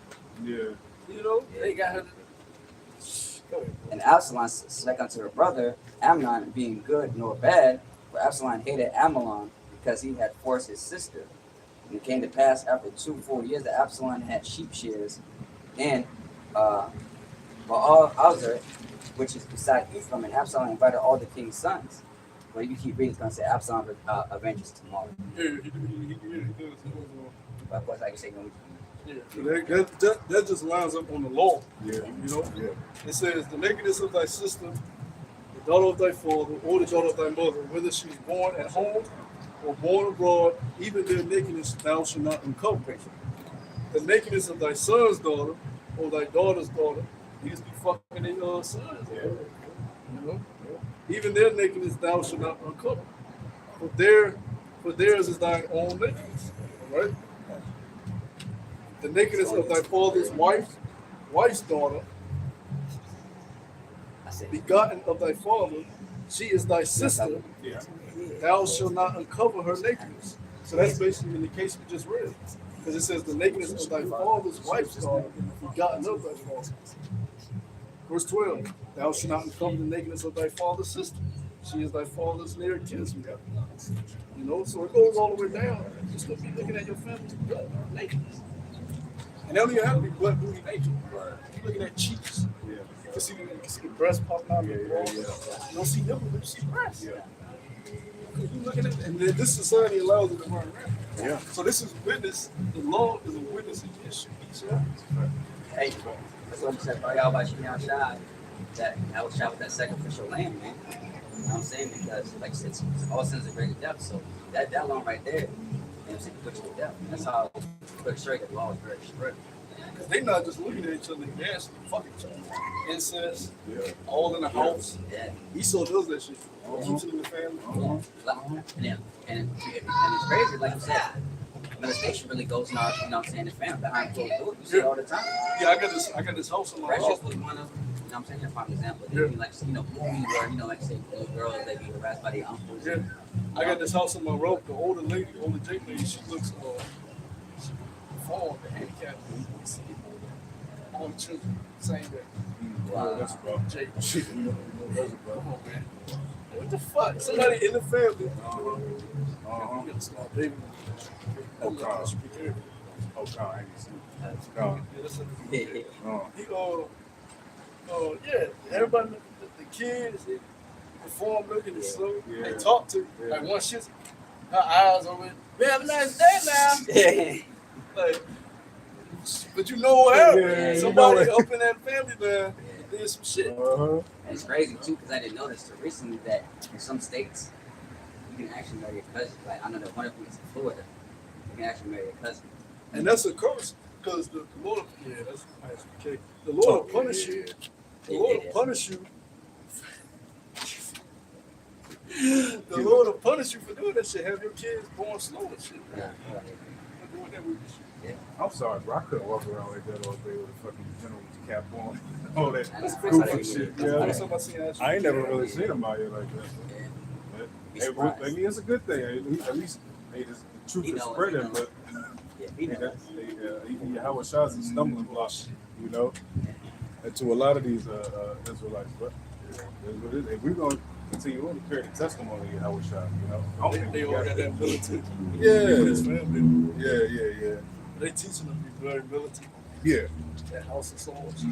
Yeah. You know, they got her. Go ahead. And Absalom spake unto her brother Amnon, being good nor bad, for Absalom hated Amnon because he had forced his sister. And it came to pass after 2 full years that Absalom had sheep shears in Baal-Hazor, which is beside Ephraim, and Absalom invited all the king's sons. Well, you keep reading, it's going to say Absalom avenges tomorrow. Yeah, he does. But of course, I can say no. Yeah, so that just lines up on the law. Yeah. You know, Yeah. it says the nakedness of thy sister, the daughter of thy father, or the daughter of thy mother, whether she is born at home or born abroad, even their nakedness thou shalt not uncover. The nakedness of thy son's daughter or thy daughter's daughter, these be fucking their sons. Yeah. You know, even their nakedness thou shalt not uncover. For theirs is thine own nakedness. All right. The nakedness of thy father's wife's daughter, I said, begotten of thy father, she is thy sister. Yeah. Thou shalt not uncover her nakedness. So that's basically in the case we just read. Because it says the nakedness of thy father's wife's daughter, begotten of thy father. Verse 12, thou shalt not uncover the nakedness of thy father's sister. She is thy father's near kinsman. You know, so it goes all the way down. You're still be looking at your family's blood nakedness. And they don't even have to be blood booty naked. You're looking at cheeks. Yeah. You can see the breast popping out of the wall. Yeah. You don't see nipples, but you see breasts. Yeah. You looking at, and then this society allows it to run around. Yeah. So this is witness. The law is a witness against you. hey, that's what I'm saying. Y'all about you now shy. That I was shot with that sacrificial lamb, man. You know what I'm saying? Because, like I said, all sins are greater death. So that alone right there, you know what I'm saying, puts you to death. That's how quick straight the law is very strict. Because they not just looking at each other, they actually fucking each other. Incest, Yeah. all in the house. Yeah. Esau does that shit. Keeps it in the family. And it's crazy, like you said, molestation really goes in our, you know what I'm saying, the family behind closed doors. You see it all the time. Yeah, I got this house in my Precious house. was one of them. You know what I'm saying? That's an example. Yeah. Like, you know, movies where, you know, like say, little girls, they be harassed by their uncles. Yeah. I got this house in my rope. The older lady, older J lady, she looks deformed, handicapped. All the children, same day. Wow, that's rough. Jay. That's Come on, man. What the fuck? Somebody in the family. You gotta start baby. Oh, God. Oh, God, I ain't seen that. Yeah, that's a, Oh, he yeah, everybody, the kids, they perform looking and slow. Yeah. They talk to Yeah. like one shit. Her eyes are with. We have a nice day now. Like, but you know what happened? Yeah, you Somebody know up in that family man did some shit. And it's crazy too, because I didn't notice till recently that in some states you can actually marry your cousin. Like I know that one of them is in Florida. You can actually marry your cousin. And that's a curse, because the Lord, that's okay. The Lord will punish you. The Lord will punish you. The Lord will punish you for doing that shit. Have your kids born slow and shit. Yeah. For doing that with you shit. I'm sorry, bro. I couldn't walk around like that all day with a fucking general's cap on. All that That's the I first know. time goofy shit. That's the Yeah. first time I seen that shit. I ain't never really seen him out here like that. Yeah. Be Hey, surprised. I mean, it's a good thing. At least hey, the truth You is know it, spreading, you know but Yeah, he hey, knows. even Yahweh Shah's a stumbling block, you know, and to a lot of these Israelites. But that's what it is. If we're going to continue on to carry the testimony of Yahweh Shah, you know, I don't think They we all got got that militant. Yeah. His family. Yeah. They teaching them to be very militant. Yeah. That house of souls.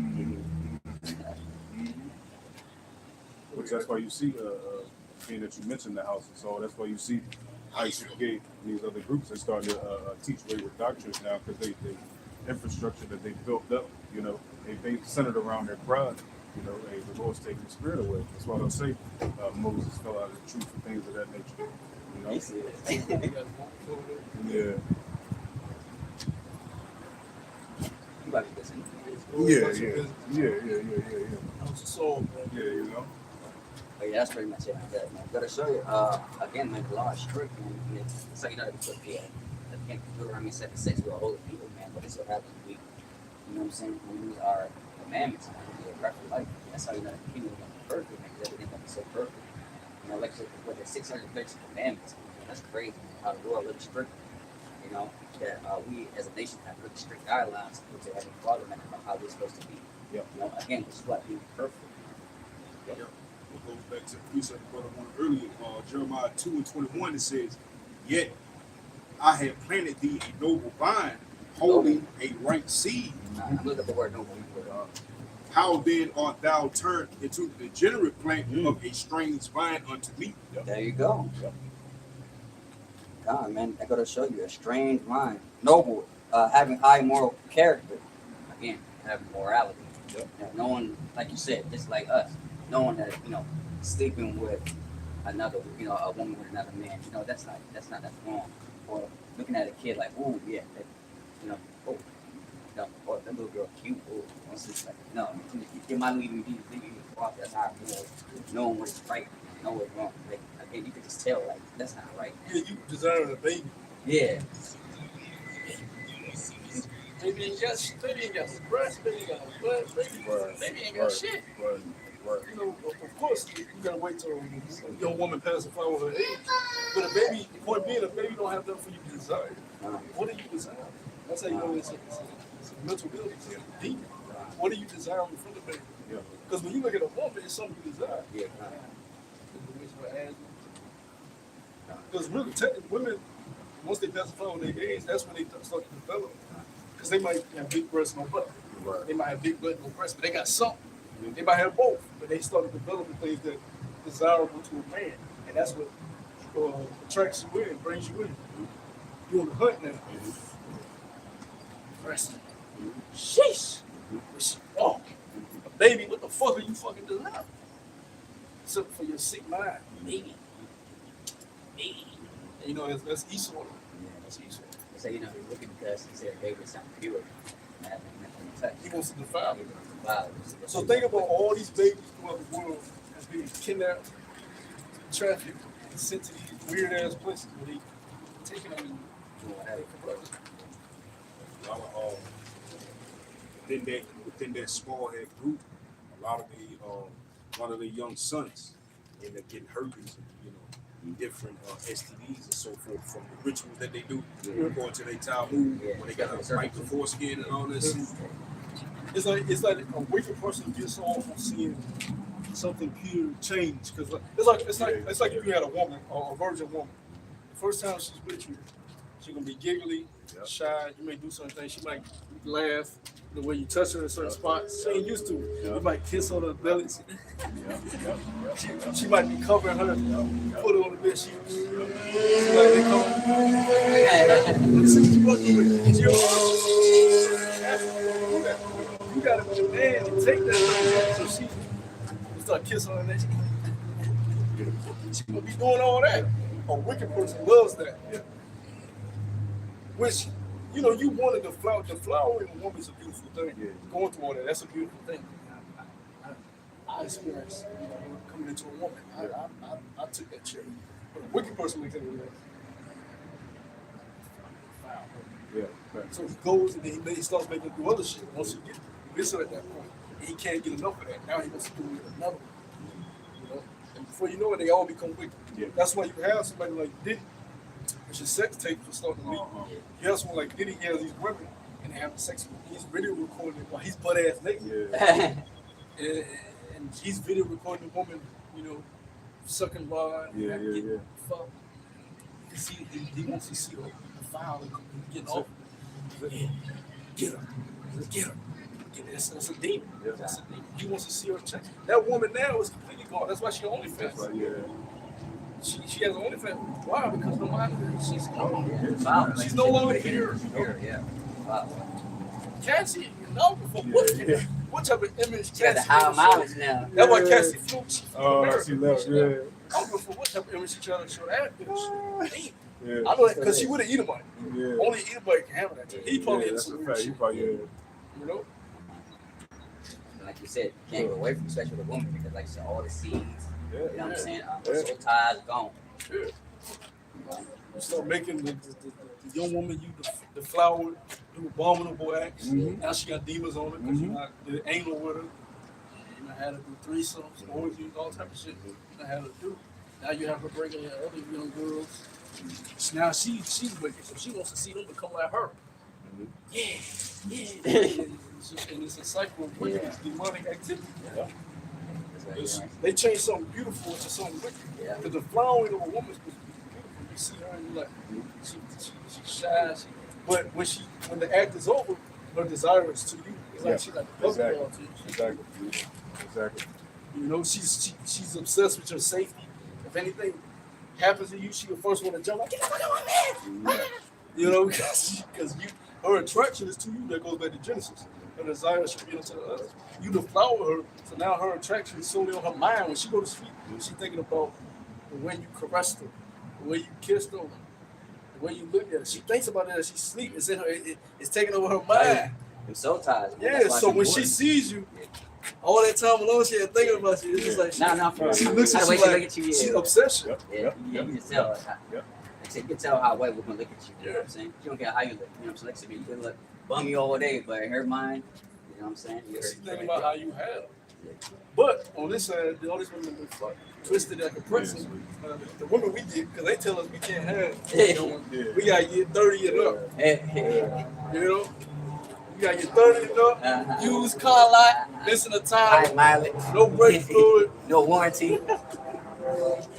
Which that's why you see, being that you mentioned the house and so that's why you see ICK and these other groups are starting to teach wayward doctrines now because they infrastructure that they built up, you know, they centered around their pride. You know, hey, the Lord's taking the spirit away. That's why they'll say Moses fell out of the truth and things of that nature. You know? You see it. They got one over there. Yeah. You about to be listening. Yeah. House of souls, man. Yeah, you know. But yeah, that's pretty much it. Man. Gotta show you, again, man, the law is strict, man. It's like, you know, again, Deuteronomy 7:6, we're holy people, man. But this is what happens. You know what I'm saying? We lose our commandments, man. We live a perfect life. That's how you know the kingdom is going to be perfect, man, because everything's going to be so perfect. You know, like, with the 613 commandments, man, that's crazy, man. How the Lord really strict, you know, that we as a nation have really strict guidelines to having Father, man, about how we're supposed to be. Yep. You know, again, it's like being perfect. It goes back to the precept brother one earlier, Jeremiah 2:21. It says, "Yet I have planted thee a noble vine, holding a right seed. I'm looking at the word noble. How then art thou turned into the degenerate plant of a strange vine unto me?" There you go. God, man, I gotta show you a strange mind, noble, having high moral character. Again, having morality. Yep. You know, no one, like you said, just like us, no one that sleeping with another, a woman with another man. That's wrong. Or looking at a kid like, ooh, yeah, or that little girl cute. Ooh, no, it might even be off. That's not real. Knowing what is right, know what's wrong. Like, again, you can just tell, like, that's not right. Yeah, you deserve a baby. Yeah. Baby ain't got some breast, baby ain't got no butt, baby ain't got shit. Right. Of course, you gotta wait till a young woman passes with her age. But a baby, the point being, a baby don't have nothing for you to desire. What do you desire? That's how you know it's a mental illness, it's a demon. What are you desiring from the baby? Because when you look at a woman, it's something you desire. Yeah. Because really, women, once they pacify with their age, that's when they start to develop. Because they might have big breasts and no butt. Right. They might have big butt and no breasts, but they got something. They might have both, but they start to develop the things that are desirable to a man. And that's what attracts you in, brings you in. You're on the hunt now. Breast. Sheesh. Oh, a baby, what the fuck are you fucking doing now? Except for your sick mind. Baby. And that's Esau. Yeah, that's Esau. They say, you're looking because he said baby is something pure. touch. He wants to defile it. Wow. So think about all these babies throughout the world as being kidnapped, trafficked, and sent to these weird ass places where they taking them and corrupt. Within that small head group, a lot of the young sons end up getting herpes, different STDs and so forth from the rituals that they do according to their Talmud, when they got to wipe the foreskin and all this. It's like a wicked person gets off on seeing something pure change, because it's like if you had a woman or a virgin woman. The first time she's with you, she's gonna be giggly, shy. You may do something. She might laugh the way you touch her in certain spots. She ain't used to it. You might kiss on her belly. She might be covering her, put her on the bed. She might be You gotta be a man and take that. So she will start kissing her neck. She gonna be doing all that. A wicked person loves that. Which, you wanted the flower in a woman is a beautiful thing. Going through all that's a beautiful thing. I experienced coming into a woman. I took that cherry. But a wicked person makes it so he goes and then he starts making do other shit. Once he gets her at that point, he can't get enough of that. Now he wants to do it with another one. And before you know it, they all become wicked. That's why you have somebody like Diddy, which is sex tape for starting to leak. You have someone like Diddy, he has these women and they have sex with them. He's video recording it while he's butt ass naked. And he's video recording the woman, sucking rod, getting fucked. He wants to see her foul and getting off. Get her. That's a demon. That's a demon. He wants to see her check. That woman now is completely gone. That's why she OnlyFans. She has OnlyFans. Why? Because the mind she's gone. She's no longer here. Wow. Cassie, what type of image She got the high mileage now. That's why Cassie flew. She left. I don't know for what type of image she trying to show that bitch. I know that because she would have eaten money. Only Edomite can have that. He probably had some weird shit. Like you said, you can't go away from especially with a woman because, like you said, all the seeds. You know what I'm saying? Soul ties gone. You start making the young woman the flower, do abominable acts. Now she got demons on her because you not the anal with her. You know how to do threesomes, orgies, all type of shit. You know how to do. Now you have her breaking in other young girls. Now she's wicked, so she wants to see them become like her. And it's a cycle of wickedness, demonic activity. They change something beautiful into something wicked. Because the flowering of a woman is beautiful. You see her and you're like, she's shy. But when the act is over, her desire is to you. It's like she's like a puzzle ball to you. Exactly. She's obsessed with your safety. If anything happens to you, she the first one to jump like, get the fuck out of me! Because her attraction is to you. That goes back to Genesis. Her desire should be unto others. You deflower her, so now her attraction is solely on her mind. When she go to sleep, she's thinking about the way you caressed her, the way you kissed her, the way you looked at her. She thinks about it as she sleeps. It's in her. It's taking over her mind. And soul ties. Yeah. So when she sees you, all that time alone, she had thinking about you. It's just like she looks at you like she's obsessed. You can tell. Like I said, you can tell how a white woman look at you. You know what I'm saying? She don't care how you look. You know what I'm saying? Like, you can look bummy all day, but in her mind, you know what I'm saying? She's thinking about how you have. But on this side, all these women look fucking twisted like a pretzel. The women we get, because they tell us we can't have. We gotta get 30 and up. You gotta get 30 and up. Use car lot, listen to time. High mileage. No brake fluid. No warranty.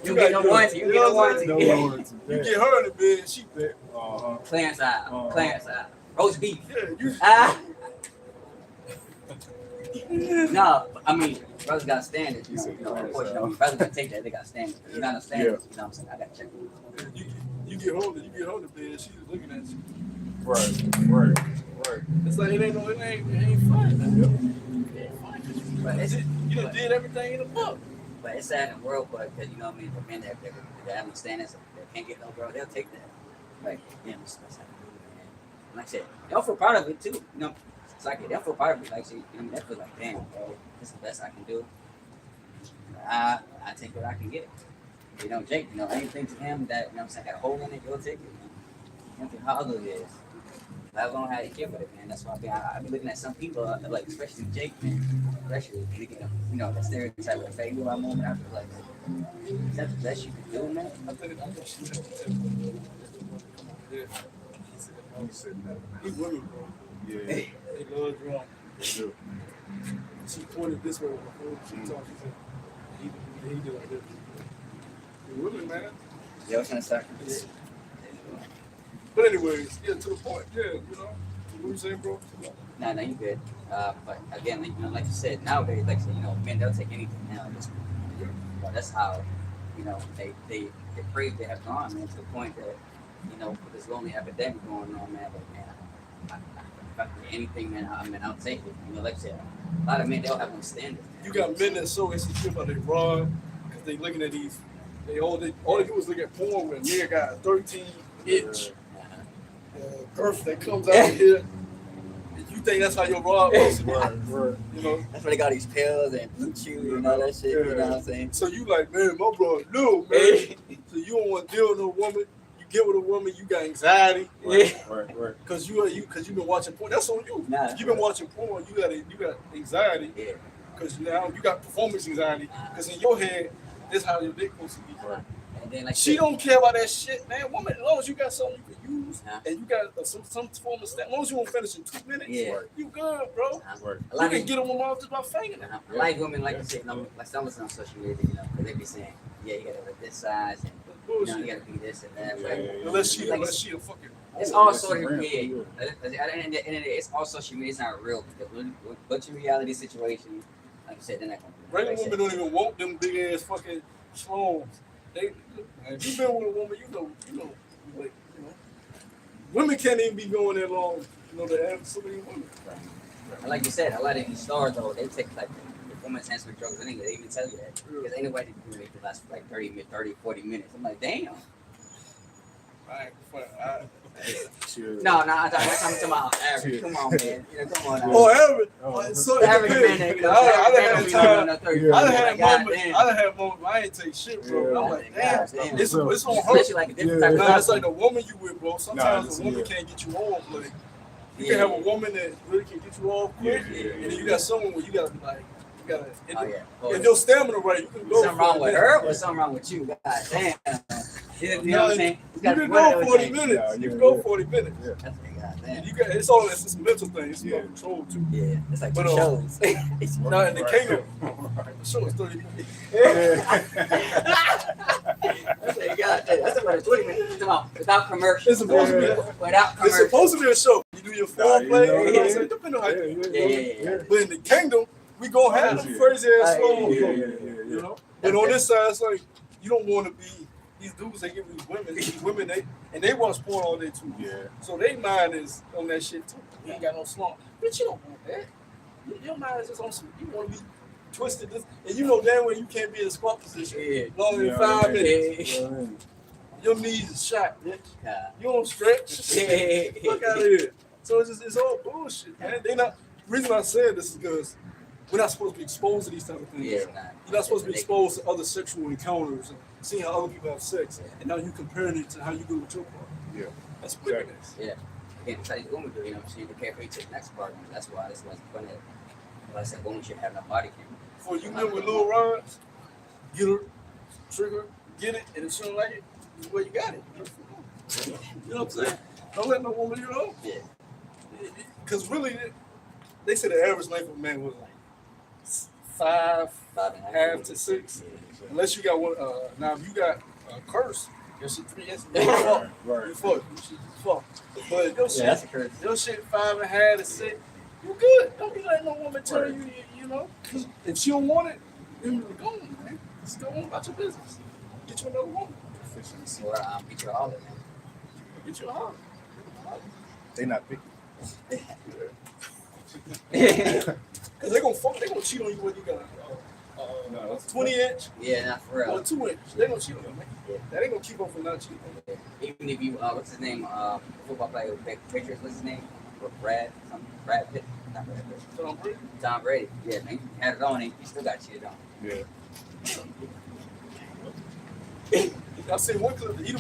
You get no warranty. You get no warranty. You get her in the bed, she bed. Clarence out. Clarence out. Roast beef. No, I mean, brothers got standards. Unfortunately, brothers gotta take that. They got standards. You got no standards. You know what I'm saying? I gotta check it. You get her in the bed, she's looking at you. Right. It's like it ain't fun. It ain't fun. But you done did everything in the book. But it's sad in the world, but because you know what I mean, the men that have no standards, they can't get no girl, they'll take that. Like, that's how they do it, man. And like I said, they all feel proud of it too. It's like that feel probably like, see, I mean, that feel like, damn, bro, this is the best I can do. I take what I can get. You know, Jake, you know, anything to him that, you know what I'm saying, got a hole in it, you'll take it, man. You don't care how ugly it is. Let alone how you get with it, man. That's why I be looking at some people, like, especially Jake, man. Especially, you know, the stereotype of the fake by moment. I feel like, is that the best you can do, man? I think she yeah. He said that. He women, bro. Yeah. They love drama. They do. She pointed this way before she talked. She said, he did like this. The women, man. Yeah, I was trying to start. But anyways, yeah, to the point. Yeah, you know. What you saying, bro? No, you good. But again, like, you know, like you said, nowadays, like, you know, men, they'll take anything now. You know, that's how, you know, they depraved they have gone, man, to the point that, you know, with this lonely epidemic going on, man, but man, if I can get anything, man, I'll take it. You know, like I said, a lot of men, they'll have no standards. You got men that's so insecure about their rod because they looking at these. All they do is look at porn when nigga got a 13-inch girth that comes out here. And you think that's how your rod works? Right. You know. That's why they got these pills and blue chew and all that shit. You know what I'm saying? So you like, man, my brother, no, man. So you don't want to deal with no woman. You get with a woman, you got anxiety. Right. Cause you been watching porn. That's on you. Nah. You been watching porn. You got anxiety. Yeah. Cause now you got performance anxiety. Cause in your head, this how your dick supposed to be. Right. And then, like, She don't care about that shit, man. Woman, as long as you got something you can use, Huh? and you got some form of stat, as long as you won't finish in 2 minutes, Yeah. you good, bro. Right. A You lot can of get a woman off just by fingering her. I like women, like you said, you know, like some of us on social media, you know, because they be saying, yeah, you gotta look this size, and you know, you gotta be this and that. But Yeah. Unless she Like, a fucking. it's oh, all that's social a media. brand, And it's all social media. It's not real. But your reality situation, like you said, they're not gonna do Regular like women don't even want them big ass fucking schlongs. They, if you been with a woman, you know, like, you know, women can't even be going that long. You know, they have so many women. And like you said, a lot of these stars though, they take like the woman's hands for drugs. They even tell you that because ain't nobody can make it last for like 30, 40 minutes. I'm like, damn. No, I'm talking about average. Come on, man. You know, come on. Oh, average. Oh. So it Average depends. man, you know, I done had time. I done had damn. moments. I ain't take shit, bro. Yeah. I'm like, damn. Damn. It's on her. Especially like a different type of Nah, it's person. like the woman you with, bro. Sometimes Nah, a woman yeah. can't get you off. Like, you Yeah. can have a woman that really can get you off quick, Yeah. and then you got someone where you gotta be like, you gotta. Oh yeah. If your stamina right, you can go. Something wrong with her or something wrong with you? God damn. You know what I'm saying? You can go 40 minutes. You can go 40 minutes. Yeah. That's God damn. And you got it's a mental thing. It's about control too. Yeah, it's like two But, shows. Now in the Right. kingdom, the show is 30 minutes. That's about 20 minutes. Come on, without commercials. It's supposed to be. Without It's commercials. supposed to be a show. You do your foreplay. you know, You know what I'm saying? Depending on how Yeah, you. Yeah. But in the kingdom, we gonna have them Yeah. crazy ass Yeah, songs. yeah, You know. But on this side, it's like you don't want to be these dudes. They give these women. They watch porn all day too. Yeah. So their mind is on that shit too. You ain't got no slump. But you don't want that. Your mind is just on some. You want to be twisted this, and you know damn well you can't be in a squat position Yeah. longer than Yeah, 5 yeah. minutes. Yeah. Your knees is shot, bitch. Yeah. You don't stretch. Yeah. Fuck out of here. So it's all bullshit, man. They not. The reason I said this is because we're not supposed to be exposed to these type of things. Yeah, You're not supposed to be exposed to other sexual encounters and seeing how other people have sex, and now you comparing it to how you do with your partner. Yeah. That's wickedness. Yeah. Again, it's like women do, you know what I'm saying? They can't wait to the next part. That's why it's funny. Like I said, women should have no body camera. Before you get with little rods, get her, trigger, get it, and if she don't like it, well, you got it. You know what I'm saying? Don't let no woman, Yeah. because really, they say the average length of a man was like 5 half to 6. Unless you got one, now if you got a curse, your shit 3 inches. Right. You fuck. You shit fuck. But if your shit, that's a curse. your shit 5.5 to 6, you good. Don't be letting no woman tell you, you know. If she don't want it, then go on, man. Just go on about your business. Get you another woman. Or beat your all in, man. Get you a hug. They not picky. Because they're gonna cheat on you when you got No, 20-inch Yeah, not for real. or 2-inch. They're gonna cheat on you, man. Yeah. That ain't gonna keep up from not cheating. Even if you, what's his name? Football player with Patriots. What's his name? Brad Pitt. Tom Brady. Tom Brady. Yeah, man. He had it on him. He still got shit on. Yeah. I seen one clip that he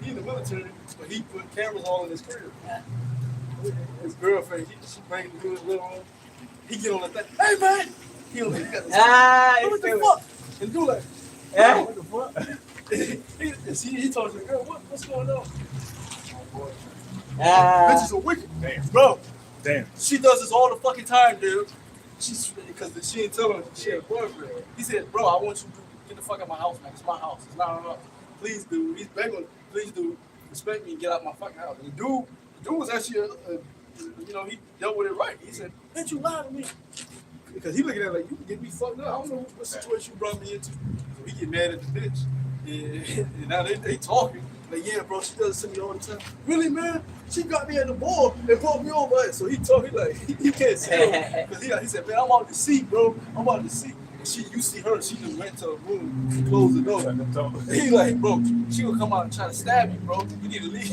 in the military, but he put cameras all in his crib. Yeah. His girlfriend, she bring the dude little on. He get on the thing. Hey man, he got this. What the fuck? And do like, Yeah. what the fuck? he told the girl, what's going on? Bitches are wicked, Damn. bro. Damn. She does this all the fucking time, dude. She's because she didn't tell him she had a boyfriend. He said, "Bro, I want you to get the fuck out of my house, man. It's my house. It's not her house. Please, dude. He's begging. Please, dude. Respect me and get out my fucking house." And the dude was actually he dealt with it right. He said, "Didn't you lie to me?" Because he looking at it like, "You can get me fucked up. I don't know what situation you brought me into." So he get mad at the bitch, and now they talking. Like, yeah, bro, she does it to me all the time. Really, man? She got me at the ball and brought me over. So he told me, like, he can't see her. Because he said, man, I'm out to see, bro. I'm out to see. And you see her, she just went to a room and closed the door. He like, bro, she gonna come out and try to stab you, bro. You need to leave.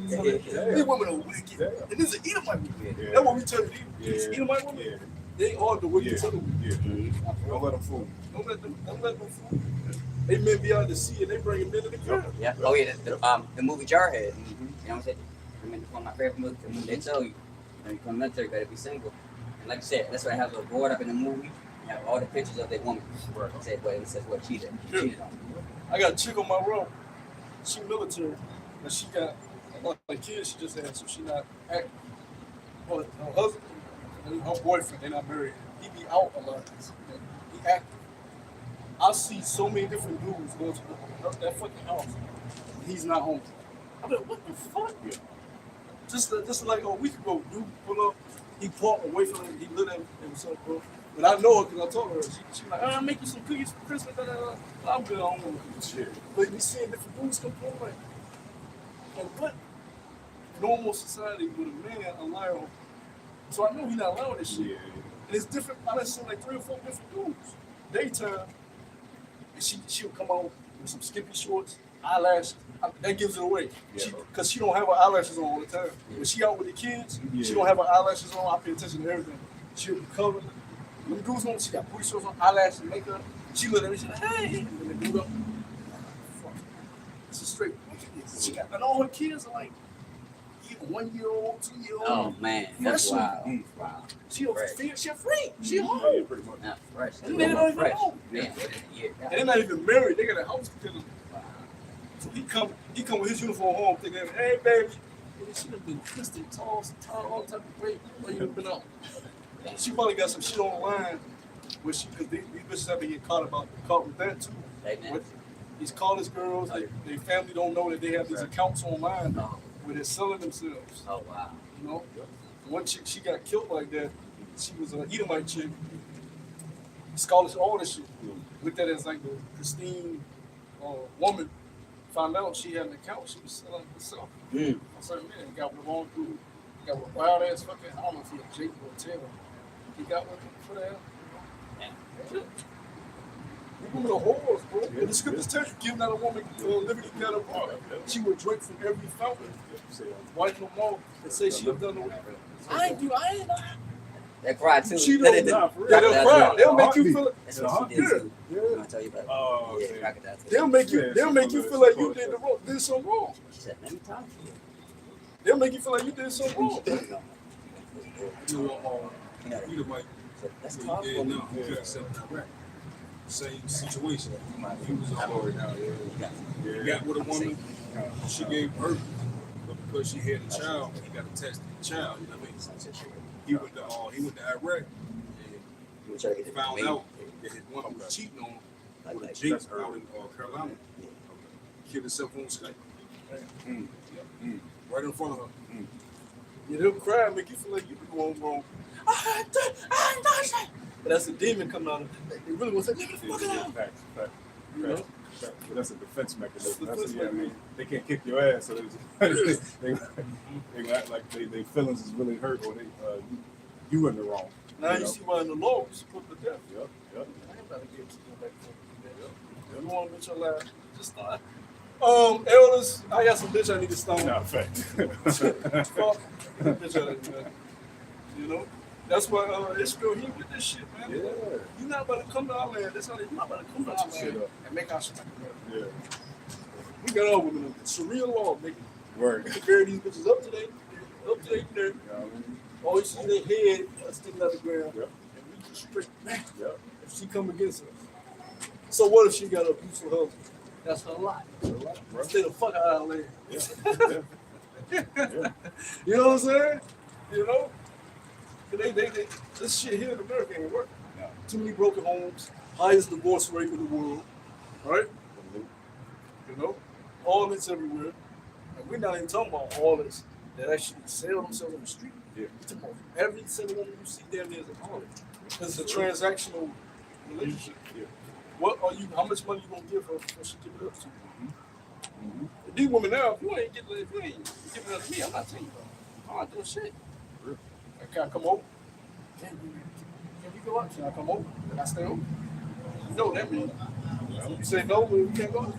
So these women are wicked. And this is an Edomite woman. That's what we tell you. These Edomite women, they are the wicked to the women. Don't let them fool. Don't let them fool. They men be out to see and they bring men to the crib. Yeah. Oh yeah. The movie Jarhead. You know what I'm saying? I mean, it's one of my favorite movies. The movie they tell you, when you come to the military, you gotta be single. And like I said, that's why I have a board up in the movie. You have all the pictures of that woman. It says what cheated on. I got a chick on my row. She military, but she got a lot of kids she just had, so she not active. Well, her husband and her boyfriend, they're not married. He be out a lot. He active. I see so many different dudes going to that fucking house. He's not home. I'm like, what the fuck? Yeah. Just like a week ago, dude pull up. He parked away from him. He lit at himself, bro. But I know her because I told her. She like, I'll make you some cookies for Christmas. I'm good. I don't want shit. But we seeing different dudes come through like what normal society would a man allow? So I know he's not allowing this shit. And it's different. I done seen like 3 or 4 different dudes. Daytime. And she'll come out with some skimpy shorts, eyelashes. That gives it away. Because she don't have her eyelashes on all the time. When she out with the kids, she don't have her eyelashes on. I pay attention to everything. She'll be covered. Them dudes on, she got booty shorts on, eyelashes, makeup. She look at me, she like, hey. And they do up. Fuck. It's a straight. She got, and all her kids are like, either 1 year old, 2 year old. Oh man, that's wild. Wow. She a free. She home. Yeah, pretty much. Not fresh. And they don't even know. Man, And they're not even married. They got a house together. So he come with his uniform home thinking, hey baby, and she done been twisted, tall, all type of weight. Where you been out? She probably got some shit online where because these bitches have been getting caught with that too. With these college girls, their family don't know that they have these accounts online where they're selling themselves. Oh wow. You know? One chick, she got killed like that. She was an Edomite chick. Scholarship, all this shit. Looked at it as like the pristine woman. Found out she had an account. She was selling herself. I said, man, got with the wrong dude. Got with wild ass fucking, I don't know if he a Jake or a Taylor. He got with him for that. You women are whores, bro. And the scriptures tell you, give not a woman liberty, got a water. She would drink from every fountain. Wife no more and say she have done the way. I ain't. They cry too. She don't. They'll cry. They'll make you feel. That's what she did too. I'm gonna tell you about it. Oh, yeah, crocodile. They'll make you feel like you did something wrong. She said, let me talk to you. They'll make you feel like you did something wrong. Let's talk. Same situation. He was already out there. He got with a woman. She gave birth, but because she had a child, he got to test the child. You know what I mean? He went to Iraq and found out that his woman was cheating on him with a Jake out in Carolina. Killed himself on Skype. Right in front of her. Yeah, they'll cry and make you feel like you been going wrong. But that's a demon coming out of it. They really want to say, nigga, fuck it out. Facts. You know? But that's a defense mechanism. They can't kick your ass, so they act like their feelings is really hurt, or you in the wrong. Now you see why in the law we support the death. Yep. I ain't about to get you back to you want to bitch your life, just start. Elders, I got some bitch I need to stone. Nah, fact. Fuck, bitch I need to, you know? That's why Israel, he with this shit, man. Yeah. You're not about to come to our land. That's how they not about to come to our land and make our shit. Yeah. We got our women under Sharia law, making Right. we can bury these bitches up to their neck. All you see their head sticking out the ground. Yep. And we just straight back. Yep. If she come against us. So what if she got an abusive husband? That's her lot. Stay the fuck out of our land. Yeah. You know what I'm saying? You know? They, this shit here in America ain't working. No. Too many broken homes, highest divorce rate in the world, right? You know? All this everywhere. And we're not even talking about all this that actually sell themselves on the street. Yeah. We're talking about every single woman you see down there is a harlot. Because it's a transactional relationship. Yeah. How much money you gonna give her before she give it up to you? These women now, if you ain't giving it up to me, I'm not telling you. I'm not doing shit. Can I come over? Can we go out? Can I come over? Can I stay over? You know what that means. You say no, we can't go.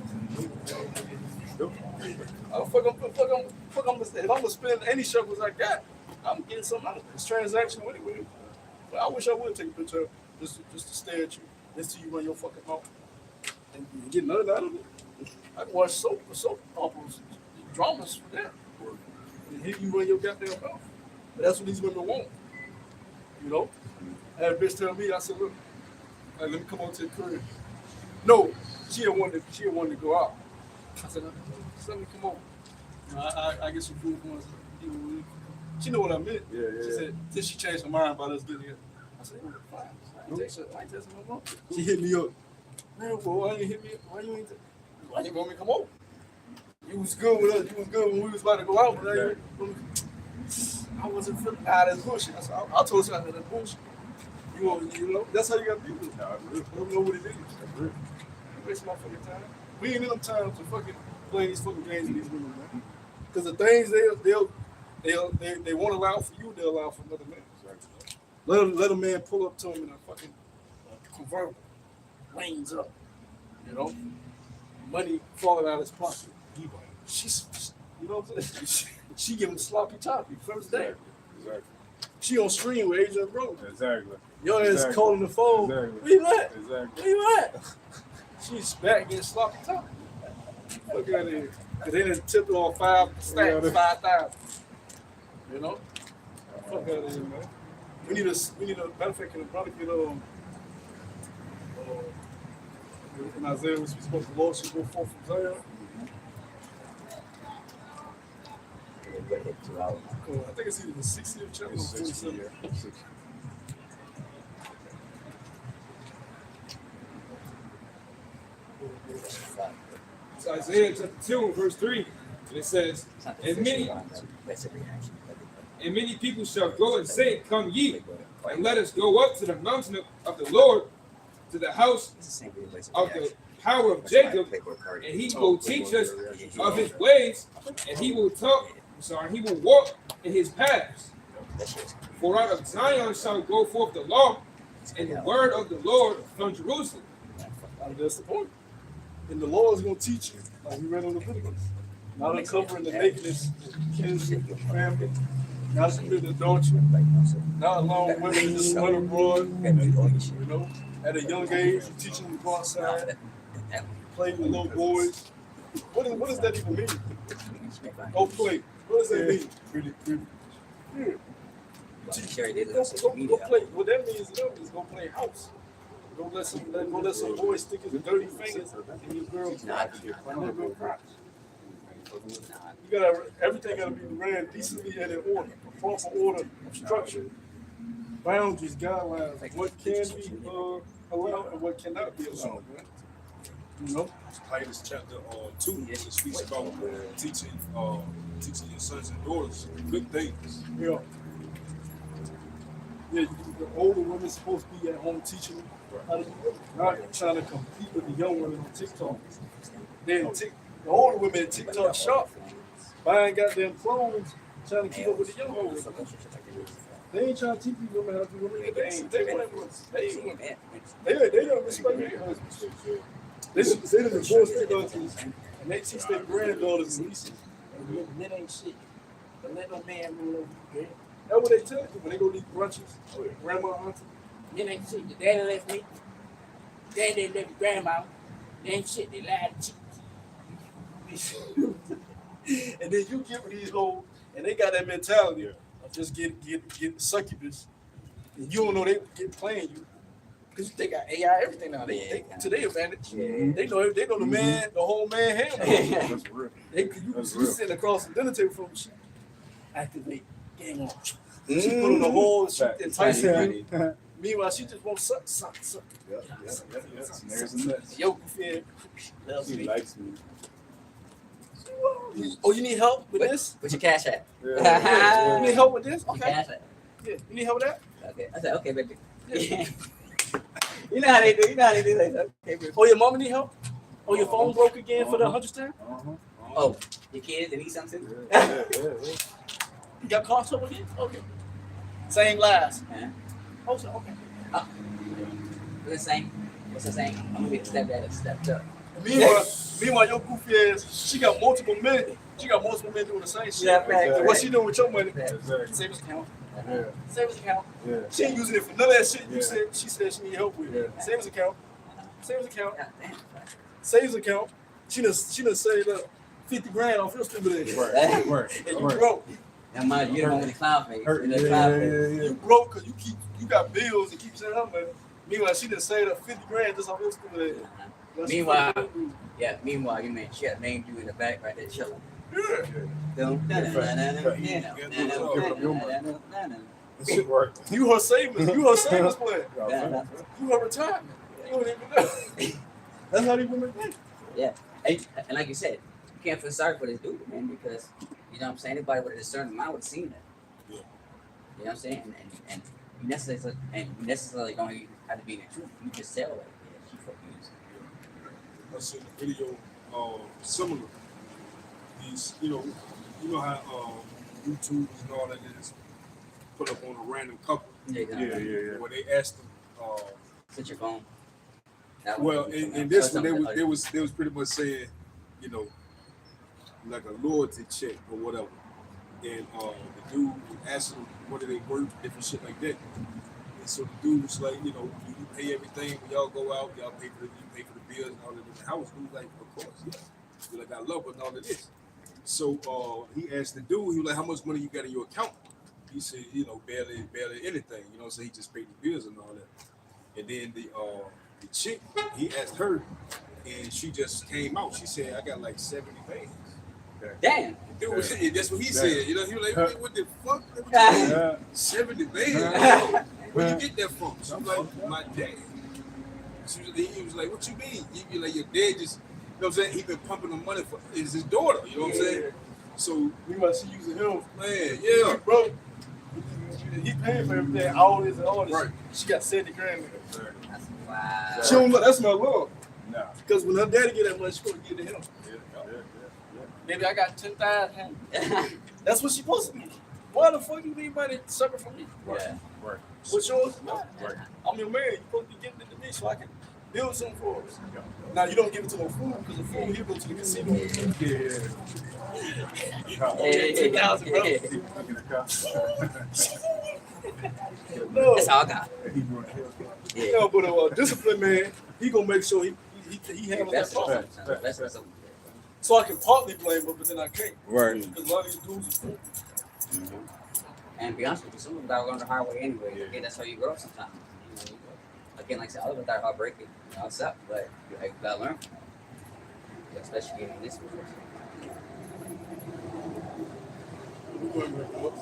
If I'm gonna spend any shekels I got, I'm getting something out of it. It's transactional anyway. But I wish I would take a picture just to stare at you, listen to you run your fucking mouth, and get nothing out of it. I can watch soap operas, dramas for that. And hear you run your goddamn mouth. But that's what these women want. You know? I had a bitch tell me, I said, look, let me come over to the crib. No, she didn't want to go out. I said, just let me come over. You know, I get some food for us. She know what I meant. Yeah. She said, till she changed her mind about us getting here. I said, oh, fine. I ain't texting no more. She hit me up. Man, well, why you hit me up? Why you want me to come over? You was good with us. You was good when we was about to go out, but I wasn't feeling this bullshit. I told her that bullshit. You know, that's how you got people. I don't know what it is. You waste my fucking time. We ain't in them time to fucking play these fucking games with these women, man. Because the things they won't allow for you, they'll allow for another man. Let a man pull up to him in a fucking convertible, lanes up, you know, money falling out of his pocket. She's, you know what I'm saying? She give him sloppy toppy first day. Exactly. She on screen with Adrian Rose. Exactly. Your ass calling the phone. Exactly. Where you at? Exactly. Where you at? She's back getting sloppy toppy. Look at it. Cause they done tipped on 5 stacks, 5,000. You know? Fuck out of here, man. We need a matter of fact, can the brother get in Isaiah, we supposed to Lord should go forth from Zion. Cool. I think it's either the 60th chapter or 47th. It's Isaiah chapter 2, verse 3. And it says, and many people shall go and say, come ye, and let us go up to the mountain of the Lord, to the house of the power of Jacob, and he will teach us of his ways, and he will walk in his paths. For out of Zion shall go forth the law, and the word of the Lord from Jerusalem. That's the point. And the Lord is going to teach you, like we read on the Leviticus. Not uncovering the nakedness of kinship, family, not committing adultery, not allowing women to just run abroad, you know, at a young age, teaching them to go outside, play with little boys. What does that even mean? Go play. What does that mean? Pretty. Yeah. Go play. What that means is go play house. Go let some boy stick his dirty fingers in your girl's crotch. You gotta everything gotta be ran decently and in order, a proper order of structure, boundaries, guidelines, what can be allowed and what cannot be allowed. Man. You know, Titus chapter 2, it speaks about teaching your sons and daughters good things. Yeah. Yeah, the older women's supposed to be at home teaching how to do it. Not trying to compete with the young women on TikTok. The older women at TikTok shop, buying goddamn clothes, trying to keep up with the young women. They ain't trying to teach these women how to do women. They don't respect their husbands. They done divorced their husbands, and they teach their granddaughters and nieces. Men ain't shit. Don't let no man rule over you, That's what they tell you when they go to these brunches. Grandma, auntie. Then ain't shit. Your daddy left me. Daddy left your grandma. They ain't shit. They lied to And then you get with these hoes, and they got that mentality of just get succubus, and you don't know they get playing you because they got AI everything now. They to their advantage. Yeah. They know the man, the whole man handle. That's real. You sitting across the dinner table from she activate game on. She put on the whole she enticing you. Meanwhile, she just won't suck. Yeah. Snares and nuts. Yo, goofy. She likes me. Oh, you need help with this? What's your cash app? You need help with this? Your Okay. cash app. Yeah. You need help with that? Okay. I said, okay, baby. Yeah. You know how they do. Like, okay, baby. Oh, your mama need help? Oh, your phone broke again for the 100th time? Oh, your kids, they need something too? You got caught up again? Okay. Same glass. Yeah. Oh, so, okay. What's the same? What's the same? I'm gonna be the stepdad that stepped up. Meanwhile, your goofy ass, she got multiple men. She got multiple men doing the same shit. Yeah, right, So what she doing with your money? Exactly. Savings account. Yeah. Savings account. Yeah. She ain't using it for none of that shit you Yeah. said. She said she need help with. Yeah. Savings account. Savings account. God damn. Savings account. She done saved up 50 grand off your stupid ass. Right. And you broke. Now, mind you, you're the one with the clown face. Hurt. You know, the clown face. You broke because you got bills and keep saying her money. Meanwhile, she done saved up 50 grand just off your stupid ass. That's Meanwhile- what you do. Yeah, meanwhile, you man, she had named you in the back right there chilling. That shit right. You her savings plan. You her retirement. You don't even know. That's how these women think. And like you said, you can't feel sorry for this dude, man, because you know what I'm saying. Anybody with a discerning mind would have seen that. Yeah. You know what I'm saying, and you necessarily don't even have to be in the truth. You just tell like, yeah, she fucking used. I seen a video similar. These, you know how YouTube and all that is put up on a random couple Yeah. where they asked them. Sit your phone. Well, in this one, they was pretty much saying, you know, like a loyalty check or whatever, and the dude was asking them what are they worth, different shit like that. And so the dude was like, you know, do you pay everything when y'all go out? Y'all pay for the bills and all that in the house. He was like, of course, yeah. He's like, I love her and all of this. So he asked the dude, he was like, how much money you got in your account? He said, you know, barely anything. You know, so he just paid the bills and all that. And then the chick, he asked her, and she just came out. She said, I got like 70 bands. Damn. Dude, that's what he said. You know, he was like, what the fuck? 70 bands? Where you get that from? She was like, my dad. He was like, what you mean? He be like, your dad just, you know what I'm saying? He been pumping the money for his daughter. You know what I'm saying? So, We must be using him. man, yeah. Bro, he paying for everything, all this and all this. Right. She got 70 grand. Wow. She don't look, that's my love. Nah. Because when her daddy get that money, she supposed to give it to him. Maybe I got 10,000. That's what she supposed to be. Why the fuck you need money separate from me? Yeah. Right. What's yours? Right. I'm your man. You're supposed to be giving it to me so I can build something for us. Now you don't give it to no fool because the fool he'll go to the casino. Hey, 10,000, bro. hey. No, That's all I got. Yeah. no, but discipline man, he gonna make sure he handles that That's problem. awesome. So I can partly blame him, but then I can't. Right. Because a lot of these dudes is fool. And to be honest with you, some of them gotta learn the hard way anyway. Again, that's how you grow sometimes. You know, again, like I said, all of them are heartbreaking. You know, it's up, but you gotta learn from it. Especially in this situation. We're going to wrap it up.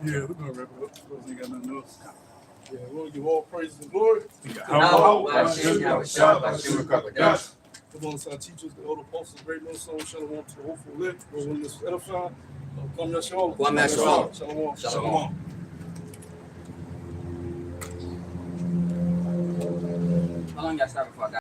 Yeah, we're going to wrap it up. Because we got nothing else. Yeah, we want to give all praises and glory. Come alongside teachers, the elder apostles, great men, so shalom to the hopeful live. We're winning this edifying. Come Yashalom. Kwam Yashalom. Shalom. Shalom. How long y'all start before I got?